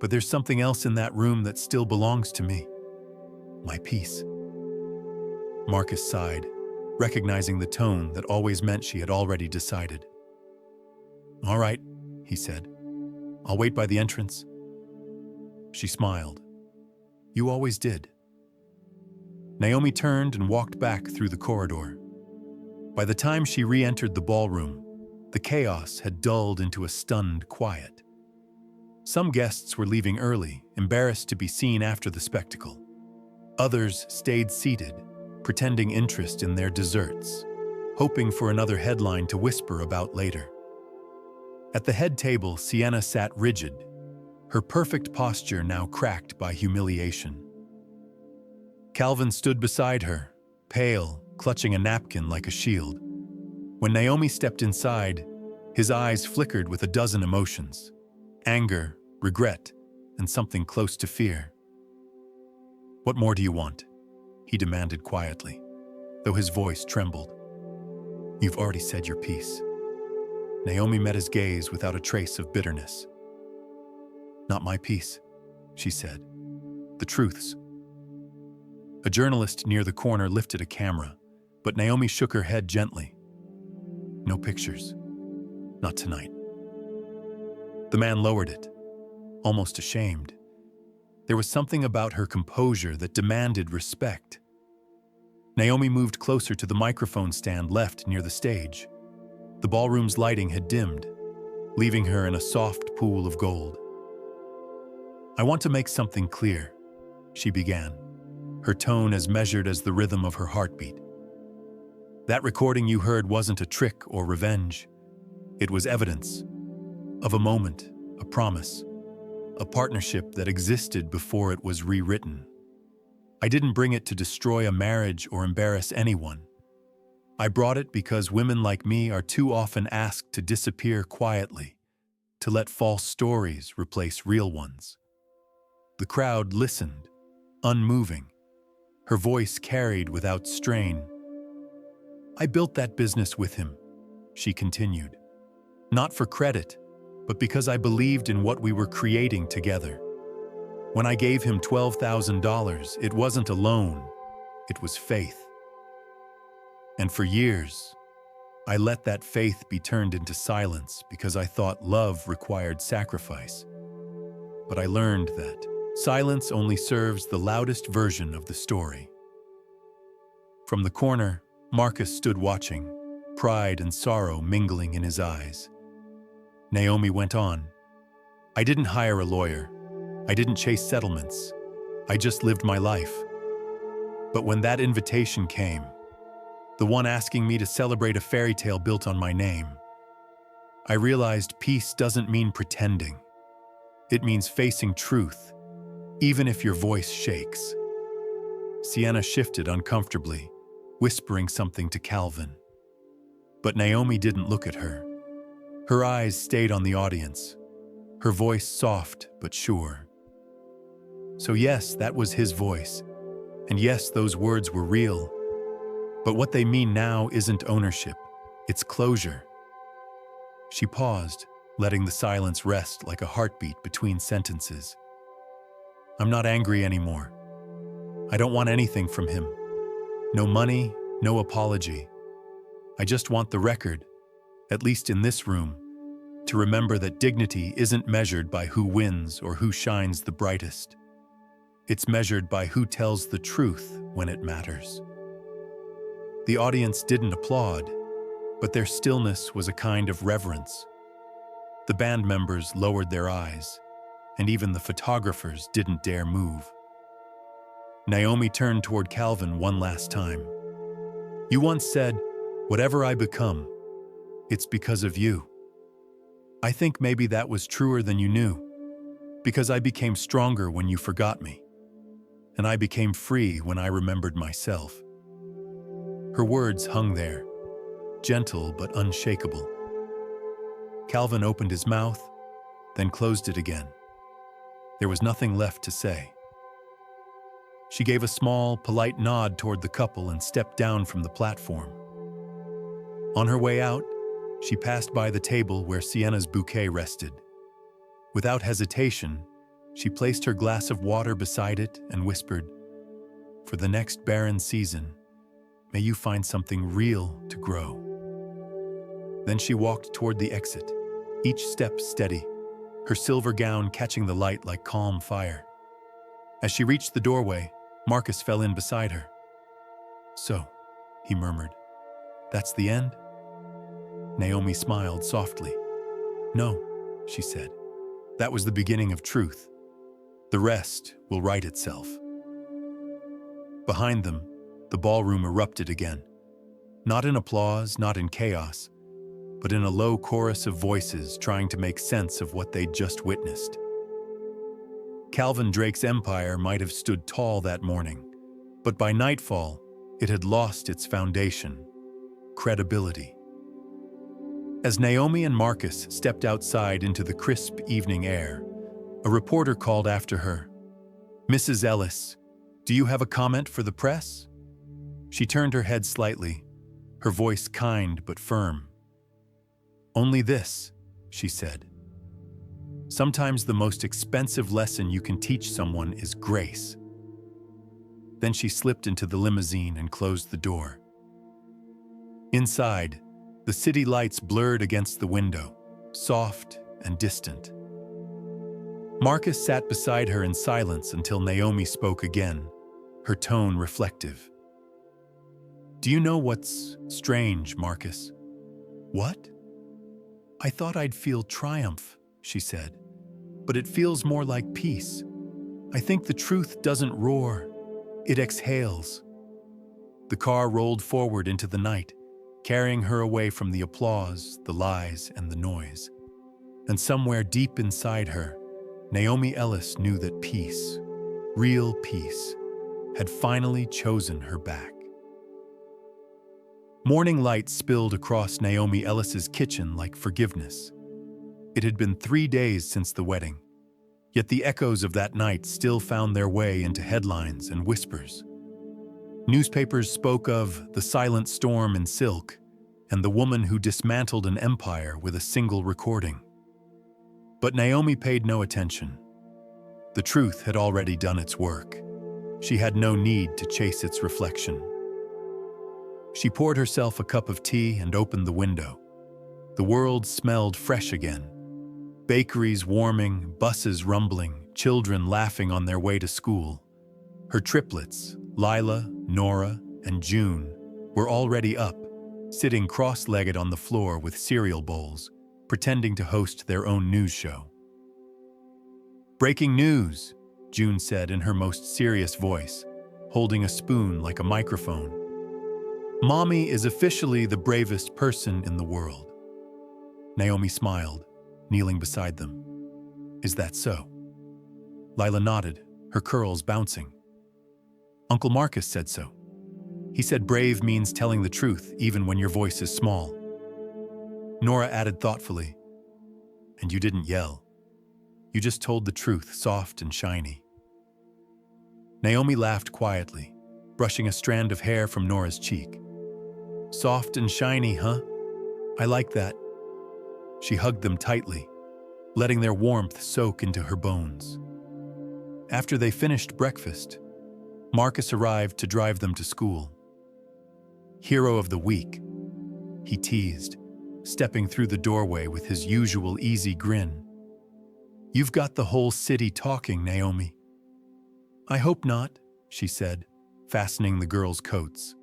"But there's something else in that room that still belongs to me. My peace." Marcus sighed. recognizing the tone that always meant she had already decided. "All right," he said. "I'll wait by the entrance." She smiled. "You always did." Naomi turned and walked back through the corridor. By the time she re-entered the ballroom, the chaos had dulled into a stunned quiet. Some guests were leaving early, embarrassed to be seen after the spectacle. Others stayed seated, pretending interest in their desserts, hoping for another headline to whisper about later. At the head table, Sienna sat rigid, her perfect posture now cracked by humiliation. Calvin stood beside her, pale, clutching a napkin like a shield. When Naomi stepped inside, his eyes flickered with a dozen emotions: anger, regret, and something close to fear. "What more do you want?" he demanded quietly, though his voice trembled. "You've already said your piece." Naomi met his gaze without a trace of bitterness. "Not my piece," she said. "The truth's." A journalist near the corner lifted a camera, but Naomi shook her head gently. "No pictures. Not tonight." The man lowered it, almost ashamed. There was something about her composure that demanded respect. Naomi moved closer to the microphone stand left near the stage. The ballroom's lighting had dimmed, leaving her in a soft pool of gold. "I want to make something clear," she began, her tone as measured as the rhythm of her heartbeat. "That recording you heard wasn't a trick or revenge. It was evidence of a moment, a promise, a partnership that existed before it was rewritten. I didn't bring it to destroy a marriage or embarrass anyone. I brought it because women like me are too often asked to disappear quietly, to let false stories replace real ones." The crowd listened, unmoving, her voice carried without strain. "I built that business with him," she continued, "not for credit, but because I believed in what we were creating together. When I gave him $12,000, it wasn't a loan, it was faith. And for years, I let that faith be turned into silence because I thought love required sacrifice. But I learned that silence only serves the loudest version of the story." From the corner, Marcus stood watching, pride and sorrow mingling in his eyes. Naomi went on, "I didn't hire a lawyer. I didn't chase settlements. I just lived my life. But when that invitation came, the one asking me to celebrate a fairy tale built on my name, I realized peace doesn't mean pretending. It means facing truth, even if your voice shakes." Sienna shifted uncomfortably, whispering something to Calvin. But Naomi didn't look at her. Her eyes stayed on the audience, her voice soft but sure. So yes, that was his voice, and yes, those words were real. But what they mean now isn't ownership, it's closure. She paused, letting the silence rest like a heartbeat between sentences. "I'm not angry anymore. I don't want anything from him. No money, no apology. I just want the record, at least in this room, to remember that dignity isn't measured by who wins or who shines the brightest. It's measured by who tells the truth when it matters." The audience didn't applaud, but their stillness was a kind of reverence. The band members lowered their eyes, and even the photographers didn't dare move. Naomi turned toward Calvin one last time. "You once said, 'Whatever I become, it's because of you.' I think maybe that was truer than you knew, because I became stronger when you forgot me, and I became free when I remembered myself." Her words hung there, gentle but unshakable. Calvin opened his mouth, then closed it again. There was nothing left to say. She gave a small, polite nod toward the couple and stepped down from the platform. On her way out, she passed by the table where Sienna's bouquet rested. Without hesitation, she placed her glass of water beside it and whispered, "For the next barren season, May you find something real to grow." Then she walked toward the exit, each step steady, her silver gown catching the light like calm fire. As she reached the doorway, Marcus fell in beside her. "So," he murmured, "that's the end?" Naomi smiled softly. "No," she said. "That was the beginning of truth. The rest will right itself." Behind them, the ballroom erupted again. Not in applause, not in chaos, but in a low chorus of voices trying to make sense of what they'd just witnessed. Calvin Drake's empire might have stood tall that morning, but by nightfall, it had lost its foundation, credibility. As Naomi and Marcus stepped outside into the crisp evening air, a reporter called after her, "Mrs. Ellis, do you have a comment for the press?" She turned her head slightly, her voice kind but firm. "Only this," she said. "Sometimes the most expensive lesson you can teach someone is grace." Then she slipped into the limousine and closed the door. Inside, the city lights blurred against the window, soft and distant. Marcus sat beside her in silence until Naomi spoke again, her tone reflective. "Do you know what's strange, Marcus?" "What?" "I thought I'd feel triumph," she said, "but it feels more like peace. I think the truth doesn't roar, it exhales." The car rolled forward into the night, carrying her away from the applause, the lies, and the noise. And somewhere deep inside her, Naomi Ellis knew that peace, real peace, had finally chosen her back. Morning light spilled across Naomi Ellis's kitchen like forgiveness. It had been 3 days since the wedding, yet the echoes of that night still found their way into headlines and whispers. Newspapers spoke of the silent storm in silk and the woman who dismantled an empire with a single recording. But Naomi paid no attention. The truth had already done its work. She had no need to chase its reflection. She poured herself a cup of tea and opened the window. The world smelled fresh again. Bakeries warming, buses rumbling, children laughing on their way to school. Her triplets, Lila, Nora, and June, were already up, sitting cross-legged on the floor with cereal bowls, pretending to host their own news show. "Breaking news," June said in her most serious voice, holding a spoon like a microphone. "Mommy is officially the bravest person in the world." Naomi smiled, kneeling beside them. "Is that so?" Lila nodded, her curls bouncing. "Uncle Marcus said so. He said brave means telling the truth even when your voice is small." Nora added thoughtfully, "And you didn't yell. You just told the truth, soft and shiny." Naomi laughed quietly, brushing a strand of hair from Nora's cheek. "Soft and shiny, huh? I like that." She hugged them tightly, letting their warmth soak into her bones. After they finished breakfast, Marcus arrived to drive them to school. "Hero of the week," he teased, stepping through the doorway with his usual easy grin. "You've got the whole city talking, Naomi." "I hope not," she said, fastening the girls' coats.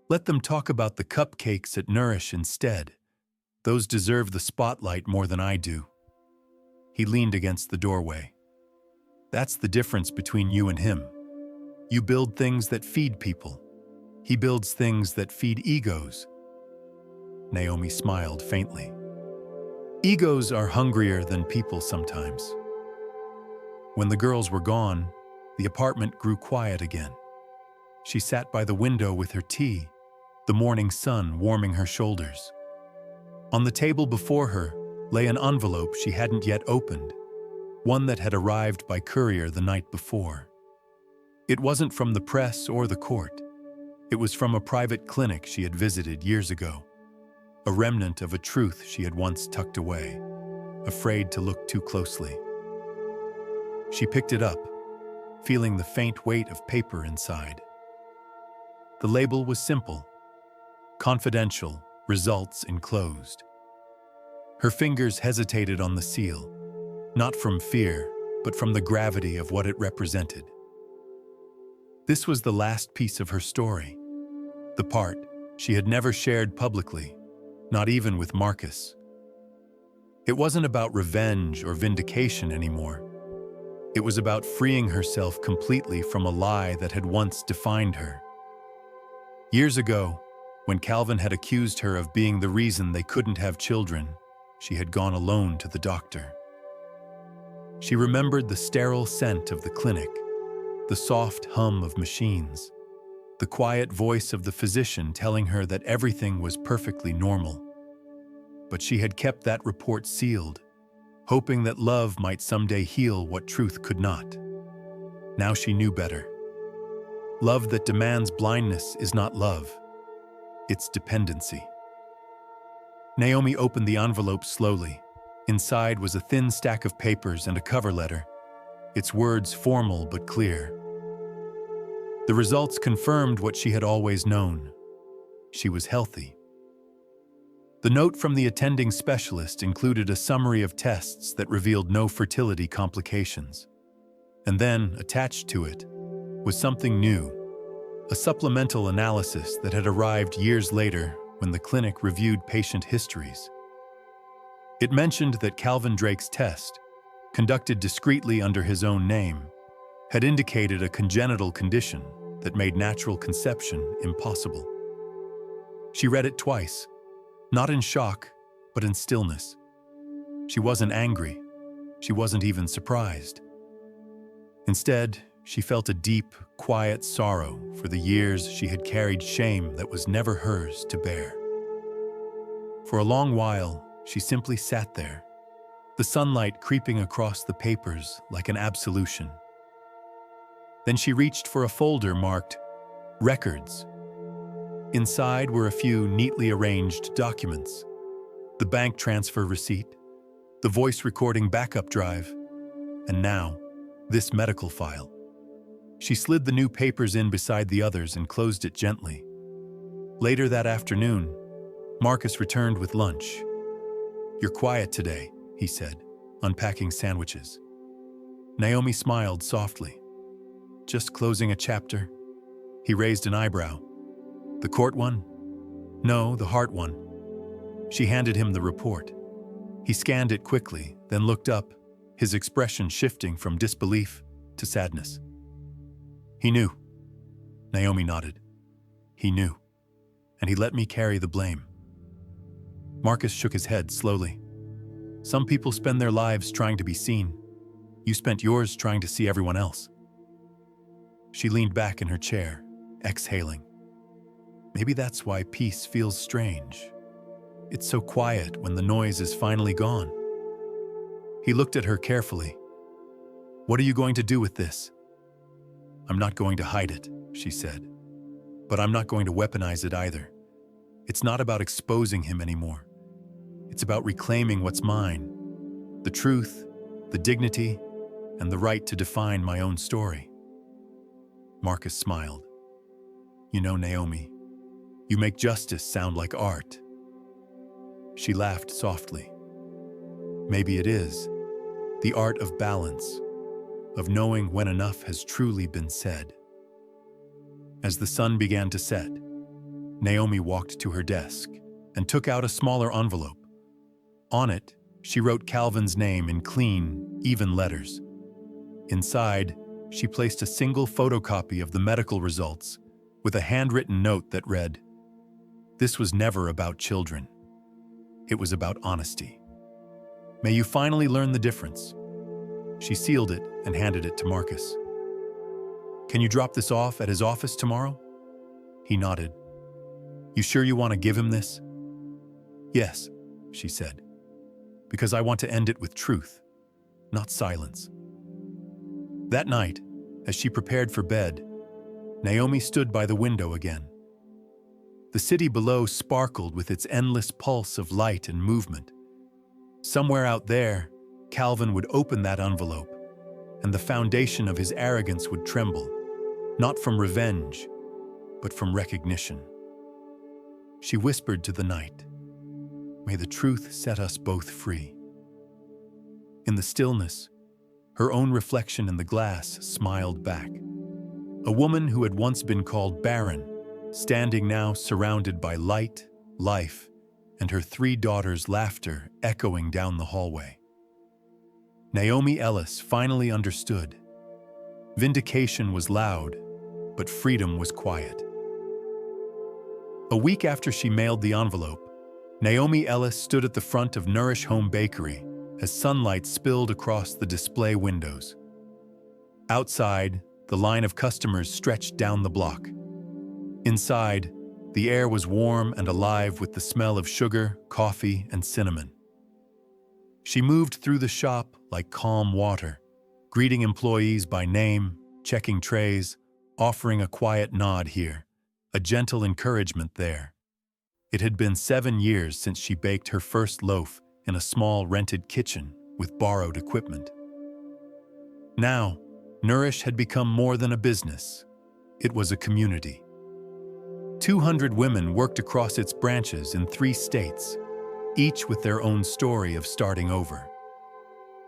"Let them talk about the cupcakes at Nourish instead. Those deserve the spotlight more than I do." He leaned against the doorway. "That's the difference between you and him. You build things that feed people. He builds things that feed egos." Naomi smiled faintly. "Egos are hungrier than people sometimes." When the girls were gone, the apartment grew quiet again. She sat by the window with her tea, the morning sun warming her shoulders. On the table before her lay an envelope she hadn't yet opened, one that had arrived by courier the night before. It wasn't from the press or the court. It was from a private clinic she had visited years ago, a remnant of a truth she had once tucked away, afraid to look too closely. She picked it up, feeling the faint weight of paper inside. The label was simple: confidential, results enclosed. Her fingers hesitated on the seal, not from fear, but from the gravity of what it represented. This was the last piece of her story, the part she had never shared publicly, not even with Marcus. It wasn't about revenge or vindication anymore. It was about freeing herself completely from a lie that had once defined her. Years ago, when Calvin had accused her of being the reason they couldn't have children, she had gone alone to the doctor. She remembered the sterile scent of the clinic, the soft hum of machines, the quiet voice of the physician telling her that everything was perfectly normal. But she had kept that report sealed, hoping that love might someday heal what truth could not. Now she knew better. Love that demands blindness is not love. It's dependency. Naomi opened the envelope slowly. Inside was a thin stack of papers and a cover letter, its words formal but clear. The results confirmed what she had always known. She was healthy. The note from the attending specialist included a summary of tests that revealed no fertility complications. And then, attached to it, was something new, a supplemental analysis that had arrived years later when the clinic reviewed patient histories. It mentioned that Calvin Drake's test, conducted discreetly under his own name, had indicated a congenital condition that made natural conception impossible. She read it twice, not in shock, but in stillness. She wasn't angry. She wasn't even surprised. Instead, she felt a deep, quiet sorrow for the years she had carried shame that was never hers to bear. For a long while, she simply sat there, the sunlight creeping across the papers like an absolution. Then she reached for a folder marked Records. Inside were a few neatly arranged documents: the bank transfer receipt, the voice recording backup drive, and now, this medical file. She slid the new papers in beside the others and closed it gently. Later that afternoon, Marcus returned with lunch. "You're quiet today," he said, unpacking sandwiches. Naomi smiled softly. "Just closing a chapter?" He raised an eyebrow. "The court one?" "No, the heart one." She handed him the report. He scanned it quickly, then looked up, his expression shifting from disbelief to sadness. "He knew." Naomi nodded. "He knew. And he let me carry the blame." Marcus shook his head slowly. "Some people spend their lives trying to be seen. You spent yours trying to see everyone else." She leaned back in her chair, exhaling. Maybe that's why peace feels strange. It's so quiet when the noise is finally gone. He looked at her carefully. "What are you going to do with this?" "I'm not going to hide it," she said. "But I'm not going to weaponize it either. It's not about exposing him anymore. It's about reclaiming what's mine. The truth, the dignity, and the right to define my own story." Marcus smiled. "You know, Naomi, you make justice sound like art." She laughed softly. "Maybe it is. The art of balance, of knowing when enough has truly been said." As the sun began to set, Naomi walked to her desk and took out a smaller envelope. On it, she wrote Calvin's name in clean, even letters. Inside, she placed a single photocopy of the medical results with a handwritten note that read, "This was never about children. It was about honesty. May you finally learn the difference." She sealed it and handed it to Marcus. "Can you drop this off at his office tomorrow?" He nodded. "You sure you want to give him this?" "Yes," she said, "because I want to end it with truth, not silence." That night, as she prepared for bed, Naomi stood by the window again. The city below sparkled with its endless pulse of light and movement. Somewhere out there, Calvin would open that envelope, and the foundation of his arrogance would tremble, not from revenge, but from recognition. She whispered to the night, "May the truth set us both free." In the stillness, her own reflection in the glass smiled back. A woman who had once been called barren, standing now surrounded by light, life, and her 3 daughters' laughter echoing down the hallway. Naomi Ellis finally understood. Vindication was loud, but freedom was quiet. A week after she mailed the envelope, Naomi Ellis stood at the front of Nourish Home Bakery as sunlight spilled across the display windows. Outside, the line of customers stretched down the block. Inside, the air was warm and alive with the smell of sugar, coffee, and cinnamon. She moved through the shop like calm water, greeting employees by name, checking trays, offering a quiet nod here, a gentle encouragement there. It had been 7 years since she baked her first loaf in a small rented kitchen with borrowed equipment. Now, Nourish had become more than a business. It was a community. 200 women worked across its branches in 3 states, each with their own story of starting over.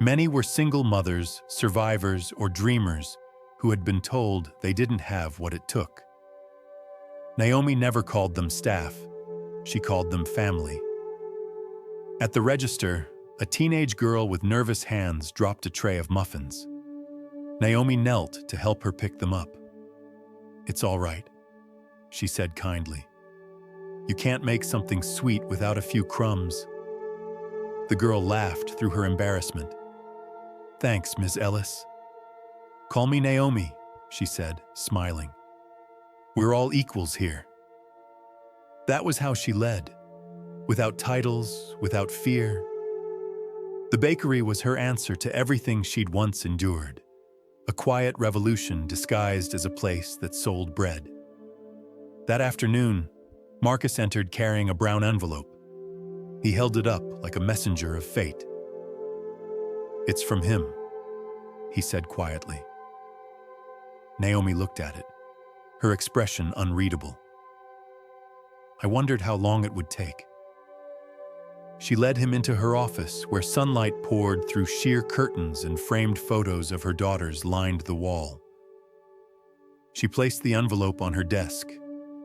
Many were single mothers, survivors, or dreamers who had been told they didn't have what it took. Naomi never called them staff. She called them family. At the register, a teenage girl with nervous hands dropped a tray of muffins. Naomi knelt to help her pick them up. "It's all right," she said kindly. "You can't make something sweet without a few crumbs." The girl laughed through her embarrassment. "Thanks, Ms. Ellis." "Call me Naomi," she said, smiling. "We're all equals here." That was how she led, without titles, without fear. The bakery was her answer to everything she'd once endured, a quiet revolution disguised as a place that sold bread. That afternoon, Marcus entered carrying a brown envelope. He held it up like a messenger of fate. "It's from him," he said quietly. Naomi looked at it, her expression unreadable. I wondered how long it would take. She led him into her office, where sunlight poured through sheer curtains and framed photos of her daughters lined the wall. She placed the envelope on her desk,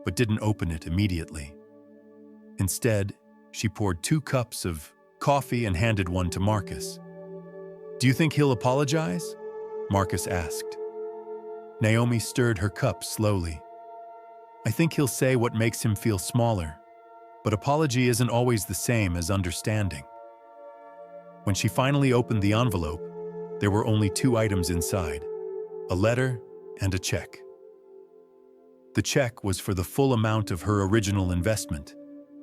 but didn't open it immediately. Instead, she poured 2 cups of coffee and handed one to Marcus. "Do you think he'll apologize?" Marcus asked. Naomi stirred her cup slowly. "I think he'll say what makes him feel smaller, but apology isn't always the same as understanding." When she finally opened the envelope, there were only 2 items inside, a letter and a check. The check was for the full amount of her original investment,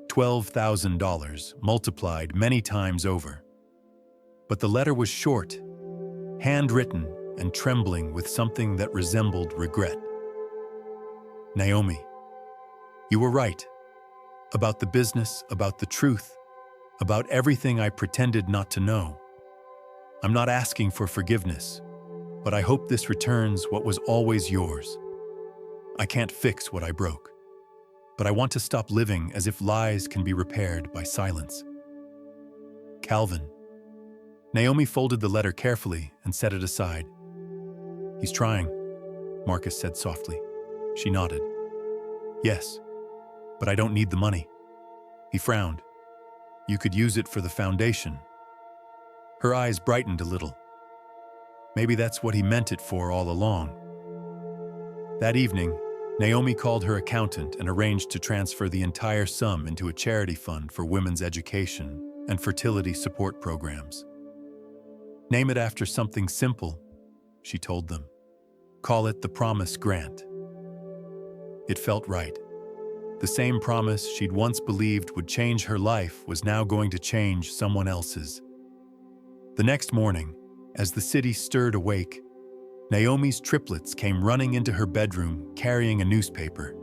$12,000, multiplied many times over. But the letter was short, handwritten, and trembling with something that resembled regret. "Naomi, you were right. About the business, about the truth, about everything I pretended not to know. I'm not asking for forgiveness, but I hope this returns what was always yours. I can't fix what I broke, but I want to stop living as if lies can be repaired by silence. Calvin." Naomi folded the letter carefully and set it aside. "He's trying," Marcus said softly. She nodded. "Yes, but I don't need the money." He frowned. "You could use it for the foundation." Her eyes brightened a little. Maybe that's what he meant it for all along. That evening, Naomi called her accountant and arranged to transfer the entire sum into a charity fund for women's education and fertility support programs. "Name it after something simple," she told them. "Call it the Promise Grant." It felt right. The same promise she'd once believed would change her life was now going to change someone else's. The next morning, as the city stirred awake, Naomi's triplets came running into her bedroom carrying a newspaper.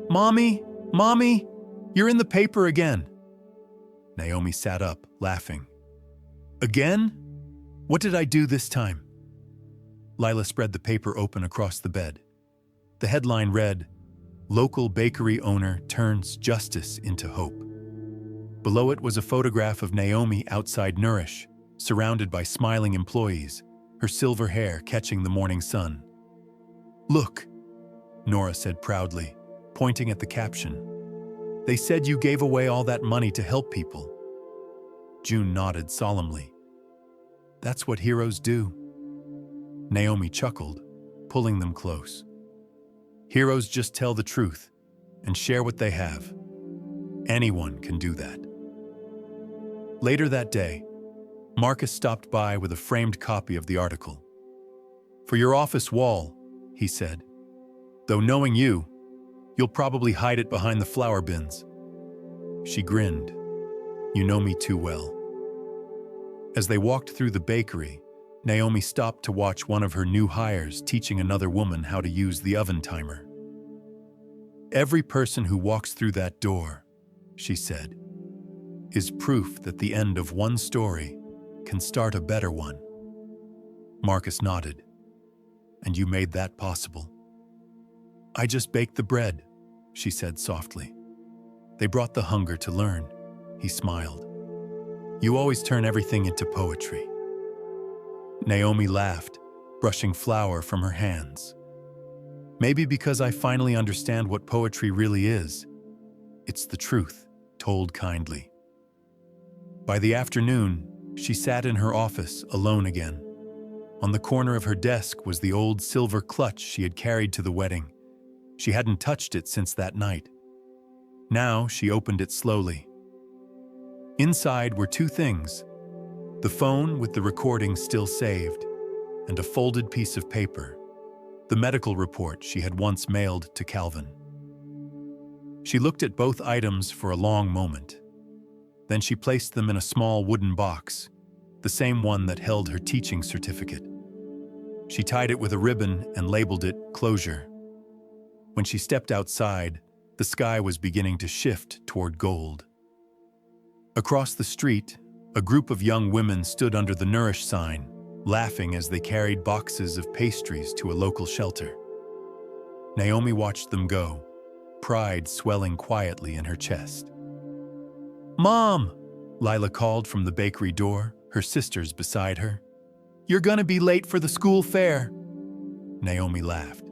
"Mommy, Mommy, you're in the paper again." Naomi sat up, laughing. "Again? What did I do this time?" Lila spread the paper open across the bed. The headline read, Local bakery owner turns justice into hope. Below it was a photograph of Naomi outside Nourish, surrounded by smiling employees, her silver hair catching the morning sun. "Look," Nora said proudly, pointing at the caption. "They said you gave away all that money to help people." June nodded solemnly. "That's what heroes do." Naomi chuckled, pulling them close. "Heroes just tell the truth and share what they have. Anyone can do that." Later that day, Marcus stopped by with a framed copy of the article. "For your office wall," he said. "Though knowing you, you'll probably hide it behind the flower bins." She grinned. "You know me too well." As they walked through the bakery, Naomi stopped to watch one of her new hires teaching another woman how to use the oven timer. "Every person who walks through that door," she said, "is proof that the end of one story can start a better one." Marcus nodded. "And you made that possible." "I just baked the bread," she said softly. "They brought the hunger to learn," he smiled. "You always turn everything into poetry." Naomi laughed, brushing flour from her hands. "Maybe because I finally understand what poetry really is. It's the truth, told kindly." By the afternoon, she sat in her office alone again. On the corner of her desk was the old silver clutch she had carried to the wedding. She hadn't touched it since that night. Now she opened it slowly. Inside were two things: the phone with the recording still saved, and a folded piece of paper, the medical report she had once mailed to Calvin. She looked at both items for a long moment. Then she placed them in a small wooden box, the same one that held her teaching certificate. She tied it with a ribbon and labeled it "Closure." When she stepped outside, the sky was beginning to shift toward gold. Across the street, a group of young women stood under the Nourish sign, laughing as they carried boxes of pastries to a local shelter. Naomi watched them go, pride swelling quietly in her chest. "Mom!" Lila called from the bakery door, her sisters beside her. "You're gonna be late for the school fair." Naomi laughed.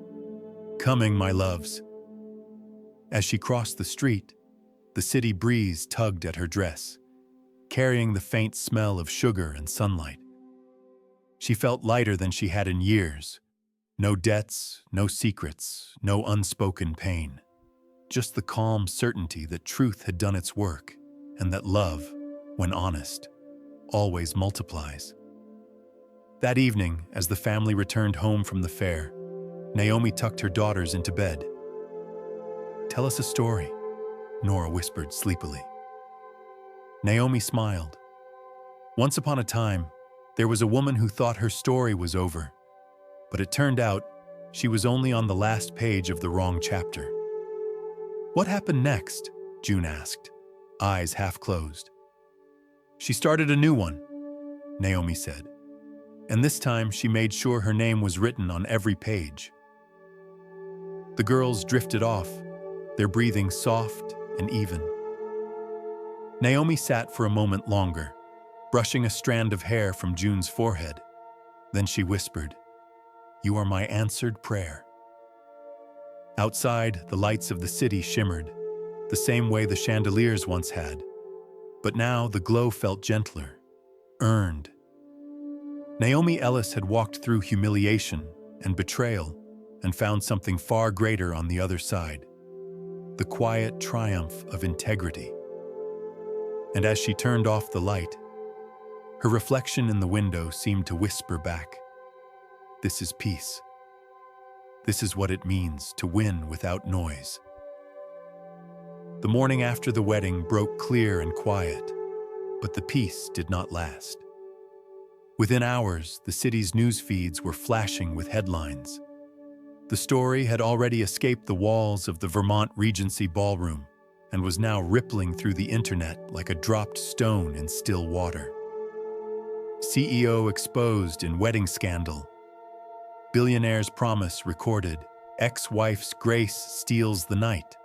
"Coming, my loves." As she crossed the street, the city breeze tugged at her dress, carrying the faint smell of sugar and sunlight. She felt lighter than she had in years. No debts, no secrets, no unspoken pain. Just the calm certainty that truth had done its work, and that love, when honest, always multiplies. That evening, as the family returned home from the fair, Naomi tucked her daughters into bed. "Tell us a story," Nora whispered sleepily. Naomi smiled. "Once upon a time, there was a woman who thought her story was over, but it turned out she was only on the last page of the wrong chapter." "What happened next?" June asked, eyes half closed. "She started a new one," Naomi said, "and this time she made sure her name was written on every page." The girls drifted off, their breathing soft and even. Naomi sat for a moment longer, brushing a strand of hair from June's forehead. Then she whispered, "You are my answered prayer." Outside, the lights of the city shimmered, the same way the chandeliers once had, but now the glow felt gentler, earned. Naomi Ellis had walked through humiliation and betrayal and found something far greater on the other side: the quiet triumph of integrity. And as she turned off the light, her reflection in the window seemed to whisper back, "This is peace. This is what it means to win without noise." The morning after the wedding broke clear and quiet, but the peace did not last. Within hours, the city's news feeds were flashing with headlines. The story had already escaped the walls of the Vermont Regency ballroom and was now rippling through the internet like a dropped stone in still water. CEO exposed in wedding scandal. Billionaire's promise recorded Ex-wife's grace steals the night.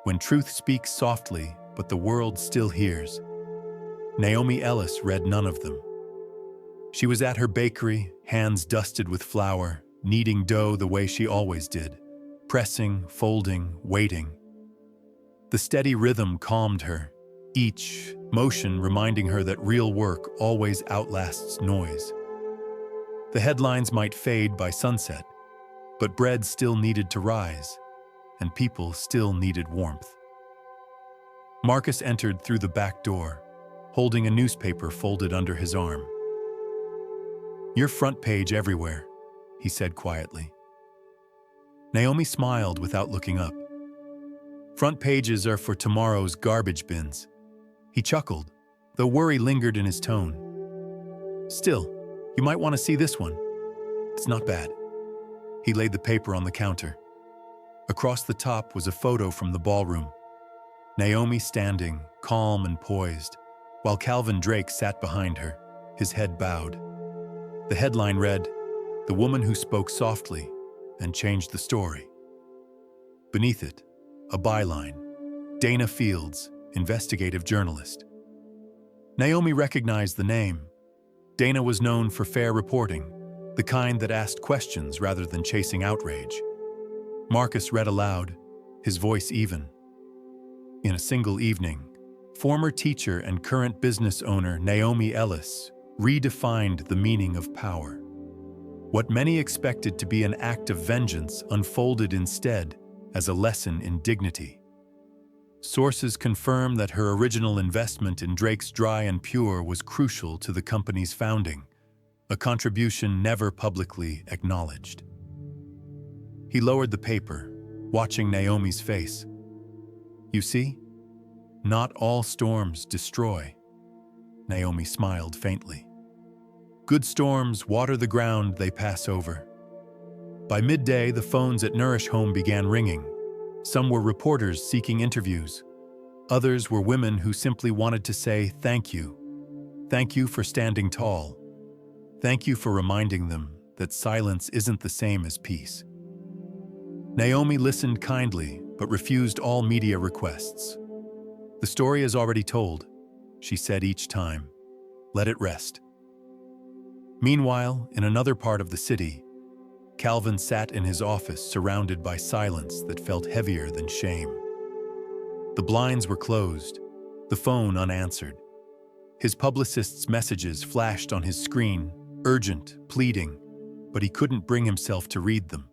When truth speaks softly, but the world still hears. Naomi Ellis read none of them. She was at her bakery, hands dusted with flour, kneading dough the way she always did, pressing, folding, waiting. The steady rhythm calmed her, each motion reminding her that real work always outlasts noise. The headlines might fade by sunset, but bread still needed to rise, and people still needed warmth. Marcus entered through the back door, holding a newspaper folded under his arm. "Your front page everywhere," he said quietly. Naomi smiled without looking up. "Front pages are for tomorrow's garbage bins." He chuckled, though worry lingered in his tone. "Still, you might want to see this one. It's not bad." He laid the paper on the counter. Across the top was a photo from the ballroom. Naomi standing, calm and poised, while Calvin Drake sat behind her, his head bowed. The headline read, "The Woman Who Spoke Softly and Changed the Story." Beneath it, a byline, "Dana Fields, investigative journalist." Naomi recognized the name. Dana was known for fair reporting, the kind that asked questions rather than chasing outrage. Marcus read aloud, his voice even. In a single evening, former teacher and current business owner Naomi Ellis redefined the meaning of power. What many expected to be an act of vengeance unfolded instead as a lesson in dignity. Sources confirm that her original investment in Drake's Dry and Pure was crucial to the company's founding, a contribution never publicly acknowledged. He lowered the paper, watching Naomi's face. "You see? Not all storms destroy." Naomi smiled faintly. "Good storms water the ground they pass over." By midday, the phones at Nourish Home began ringing. Some were reporters seeking interviews. Others were women who simply wanted to say thank you. Thank you for standing tall. Thank you for reminding them that silence isn't the same as peace. Naomi listened kindly, but refused all media requests. "The story is already told," she said each time. "Let it rest." Meanwhile, in another part of the city, Calvin sat in his office surrounded by silence that felt heavier than shame. The blinds were closed, the phone unanswered. His publicist's messages flashed on his screen, urgent, pleading, but he couldn't bring himself to read them.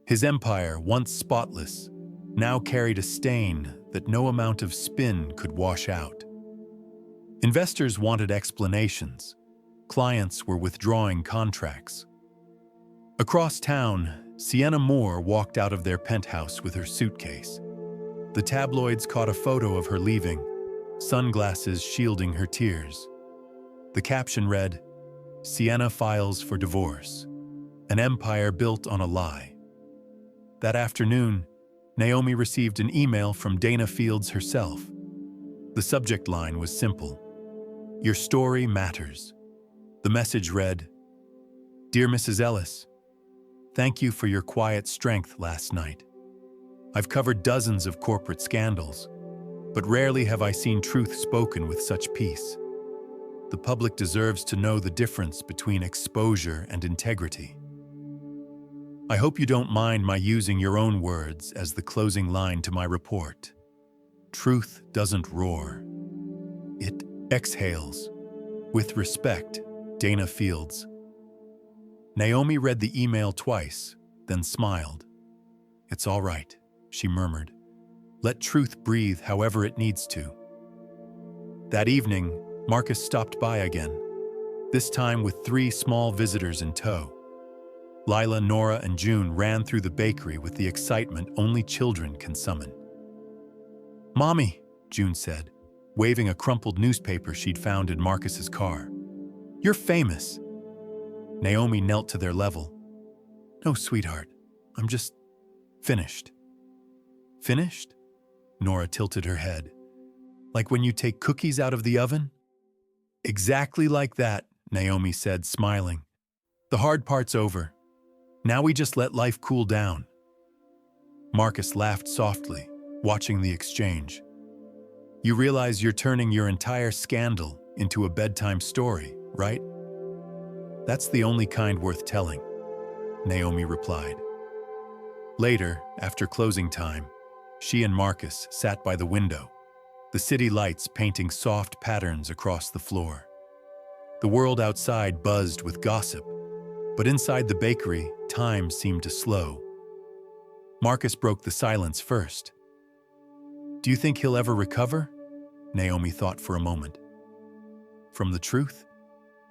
His empire, once spotless, now carried a stain that no amount of spin could wash out. Investors wanted explanations. Clients were withdrawing contracts. Across town, Sienna Moore walked out of their penthouse with her suitcase. The tabloids caught a photo of her leaving, sunglasses shielding her tears. The caption read, "Sienna files for divorce, an empire built on a lie." That afternoon, Naomi received an email from Dana Fields herself. The subject line was simple, "Your story matters." The message read, "Dear Mrs. Ellis, thank you for your quiet strength last night. I've covered dozens of corporate scandals, but rarely have I seen truth spoken with such peace. The public deserves to know the difference between exposure and integrity. I hope you don't mind my using your own words as the closing line to my report. Truth doesn't roar. It exhales. With respect, Dana Fields." Naomi read the email twice, then smiled. "It's all right," she murmured. "Let truth breathe however it needs to." That evening, Marcus stopped by again, this time with 3 small visitors in tow. Lila, Nora, and June ran through the bakery with the excitement only children can summon. "Mommy," June said, waving a crumpled newspaper she'd found in Marcus's car. "You're famous." Naomi knelt to their level. "No, sweetheart, I'm just finished." "Finished?" Nora tilted her head. "Like when you take cookies out of the oven?" "Exactly like that," Naomi said, smiling. "The hard part's over. Now we just let life cool down." Marcus laughed softly, watching the exchange. "You realize you're turning your entire scandal into a bedtime story, right?" "That's the only kind worth telling," Naomi replied. Later, after closing time, she and Marcus sat by the window, the city lights painting soft patterns across the floor. The world outside buzzed with gossip, but inside the bakery, time seemed to slow. Marcus broke the silence first. "Do you think he'll ever recover?" Naomi thought for a moment. "From the truth?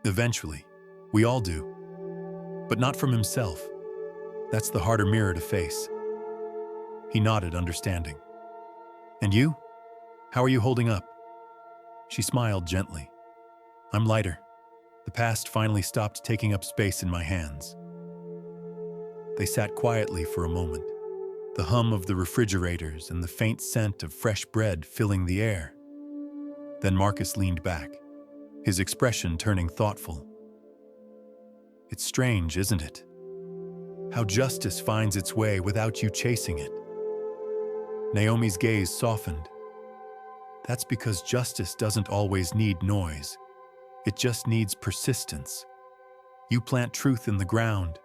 Eventually. We all do. But not from himself. That's the harder mirror to face." He nodded, understanding. "And you? How are you holding up?" She smiled gently. "I'm lighter. The past finally stopped taking up space in my hands." They sat quietly for a moment, the hum of the refrigerators and the faint scent of fresh bread filling the air. Then Marcus leaned back, his expression turning thoughtful. "It's strange, isn't it? How justice finds its way without you chasing it." Naomi's gaze softened. "That's because justice doesn't always need noise. It just needs persistence. You plant truth in the ground,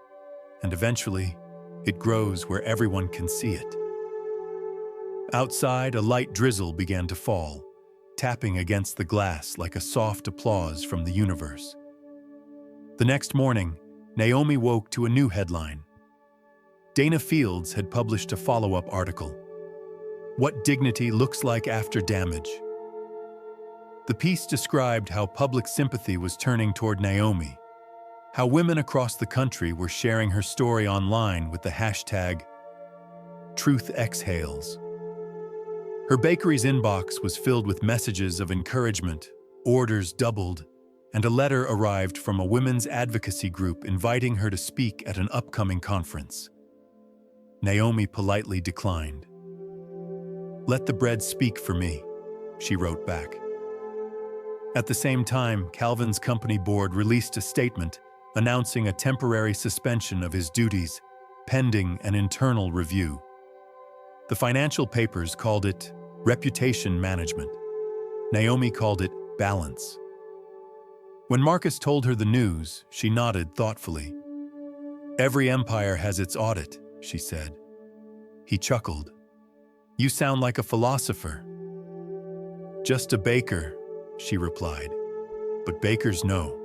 and eventually, it grows where everyone can see it." Outside, a light drizzle began to fall, tapping against the glass like a soft applause from the universe. The next morning, Naomi woke to a new headline. Dana Fields had published a follow-up article, "What Dignity Looks Like After Damage." The piece described how public sympathy was turning toward Naomi, how women across the country were sharing her story online with the hashtag #TruthExhales. Her bakery's inbox was filled with messages of encouragement, orders doubled, and a letter arrived from a women's advocacy group inviting her to speak at an upcoming conference. Naomi politely declined. "Let the bread speak for me," she wrote back. At the same time, Calvin's company board released a statement announcing a temporary suspension of his duties, pending an internal review. The financial papers called it reputation management. Naomi called it balance. When Marcus told her the news, she nodded thoughtfully. "Every empire has its audit," she said. He chuckled. "You sound like a philosopher." "Just a baker," she replied. "But bakers know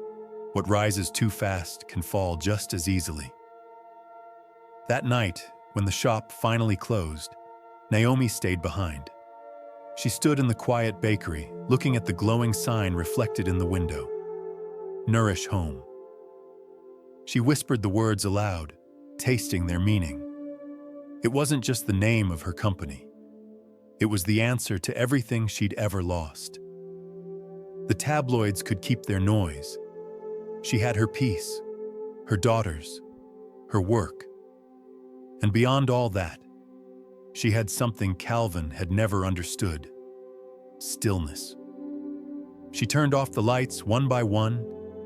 what rises too fast can fall just as easily." That night, when the shop finally closed, Naomi stayed behind. She stood in the quiet bakery, looking at the glowing sign reflected in the window. "Nourish Home." She whispered the words aloud, tasting their meaning. It wasn't just the name of her company. It was the answer to everything she'd ever lost. The tabloids could keep their noise. She had her peace, her daughters, her work. And beyond all that, she had something Calvin had never understood: stillness. She turned off the lights one by one,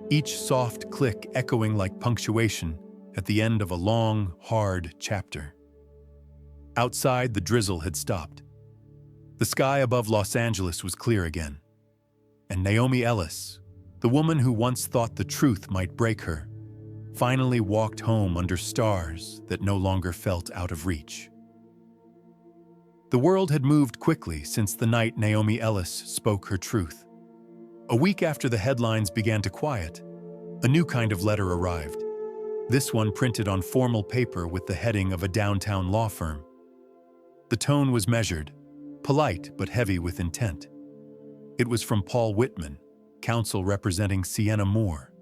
each soft click echoing like punctuation at the end of a long, hard chapter. Outside, the drizzle had stopped. The sky above Los Angeles was clear again. And Naomi Ellis, the woman who once thought the truth might break her, finally walked home under stars that no longer felt out of reach. The world had moved quickly since the night Naomi Ellis spoke her truth. A week after the headlines began to quiet, a new kind of letter arrived. This one printed on formal paper with the heading of a downtown law firm. The tone was measured, polite but heavy with intent. It was from Paul Whitman, counsel representing Sienna Moore.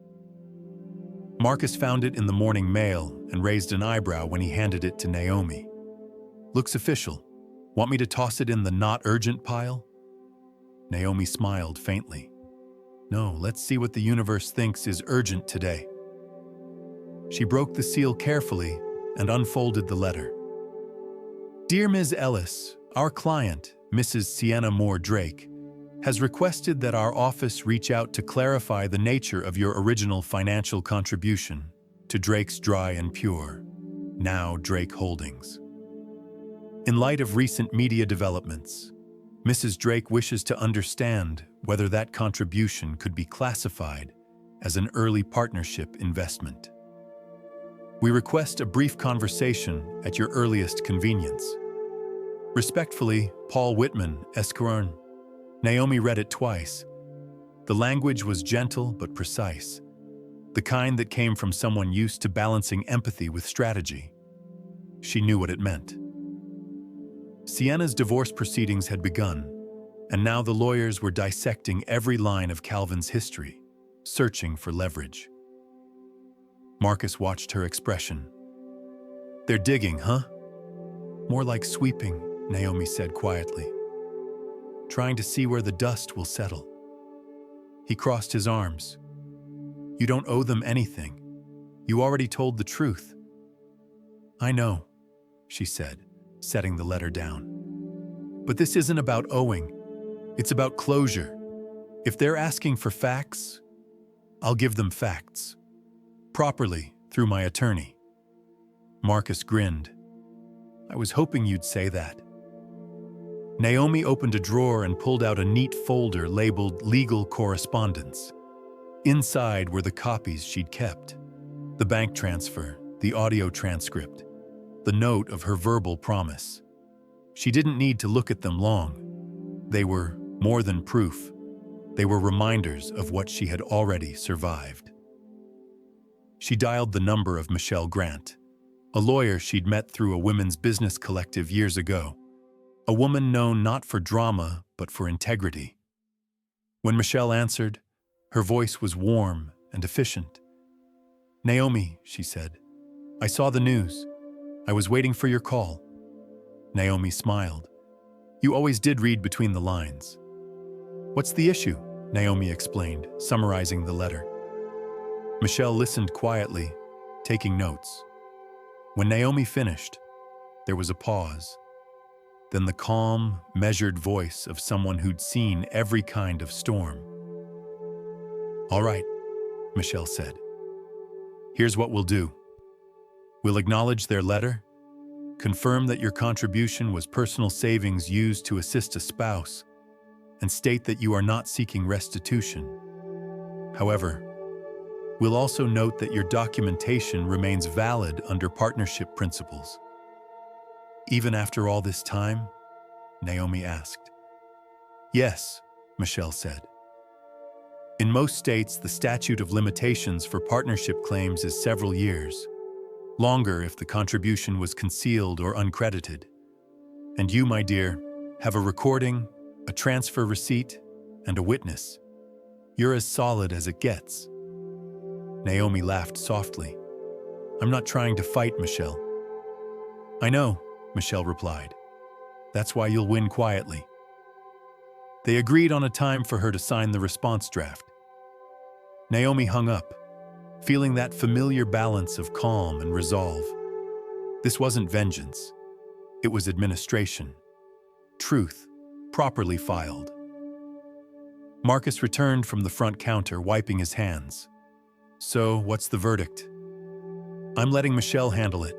Marcus found it in the morning mail and raised an eyebrow when he handed it to Naomi. "Looks official. Want me to toss it in the not urgent pile?" Naomi smiled faintly. "No, let's see what the universe thinks is urgent today." She broke the seal carefully and unfolded the letter. "Dear Ms. Ellis, our client, Mrs. Sienna Moore Drake, has requested that our office reach out to clarify the nature of your original financial contribution to Drake's Dry and Pure. now Drake Holdings. In light of recent media developments, Mrs. Drake wishes to understand whether that contribution could be classified as an early partnership investment. We request a brief conversation at your earliest convenience. Respectfully, Paul Whitman, Esquern. Naomi read it twice. The language was gentle but precise, the kind that came from someone used to balancing empathy with strategy. She knew what it meant. Sienna's divorce proceedings had begun, and now the lawyers were dissecting every line of Calvin's history, searching for leverage. Marcus watched her expression. "They're digging, huh?" "More like sweeping," Naomi said quietly. "Trying to see where the dust will settle." He crossed his arms. "You don't owe them anything. You already told the truth." "I know," she said, setting the letter down. "But this isn't about owing. It's about closure. If they're asking for facts, I'll give them facts. Properly, through my attorney." Marcus grinned. "I was hoping you'd say that." Naomi opened a drawer and pulled out a neat folder labeled Legal Correspondence. Inside were the copies she'd kept, the bank transfer, the audio transcript, the note of her verbal promise. She didn't need to look at them long. They were more than proof. They were reminders of what she had already survived. She dialed the number of Michelle Grant, a lawyer she'd met through a women's business collective years ago, a woman known not for drama but for integrity. When Michelle answered, her voice was warm and efficient. "Naomi," she said, "I saw the news. I was waiting for your call." Naomi smiled. "You always did read between the lines." "What's the issue?" Naomi explained, summarizing the letter. Michelle listened quietly, taking notes. When Naomi finished, there was a pause. Then the calm, measured voice of someone who'd seen every kind of storm. "All right," Michelle said. "Here's what we'll do. We'll acknowledge their letter, confirm that your contribution was personal savings used to assist a spouse, and state that you are not seeking restitution. However, we'll also note that your documentation remains valid under partnership principles." "Even after all this time?" Naomi asked. "Yes," Michelle said. "In most states, the statute of limitations for partnership claims is several years, longer if the contribution was concealed or uncredited. And you, my dear, have a recording, a transfer receipt, and a witness. You're as solid as it gets." Naomi laughed softly. "I'm not trying to fight, Michelle." "I know," Michelle replied. "That's why you'll win quietly." They agreed on a time for her to sign the response draft. Naomi hung up, feeling that familiar balance of calm and resolve. This wasn't vengeance. It was administration. Truth, properly filed. Marcus returned from the front counter, wiping his hands. "So, what's the verdict?" "I'm letting Michelle handle it,"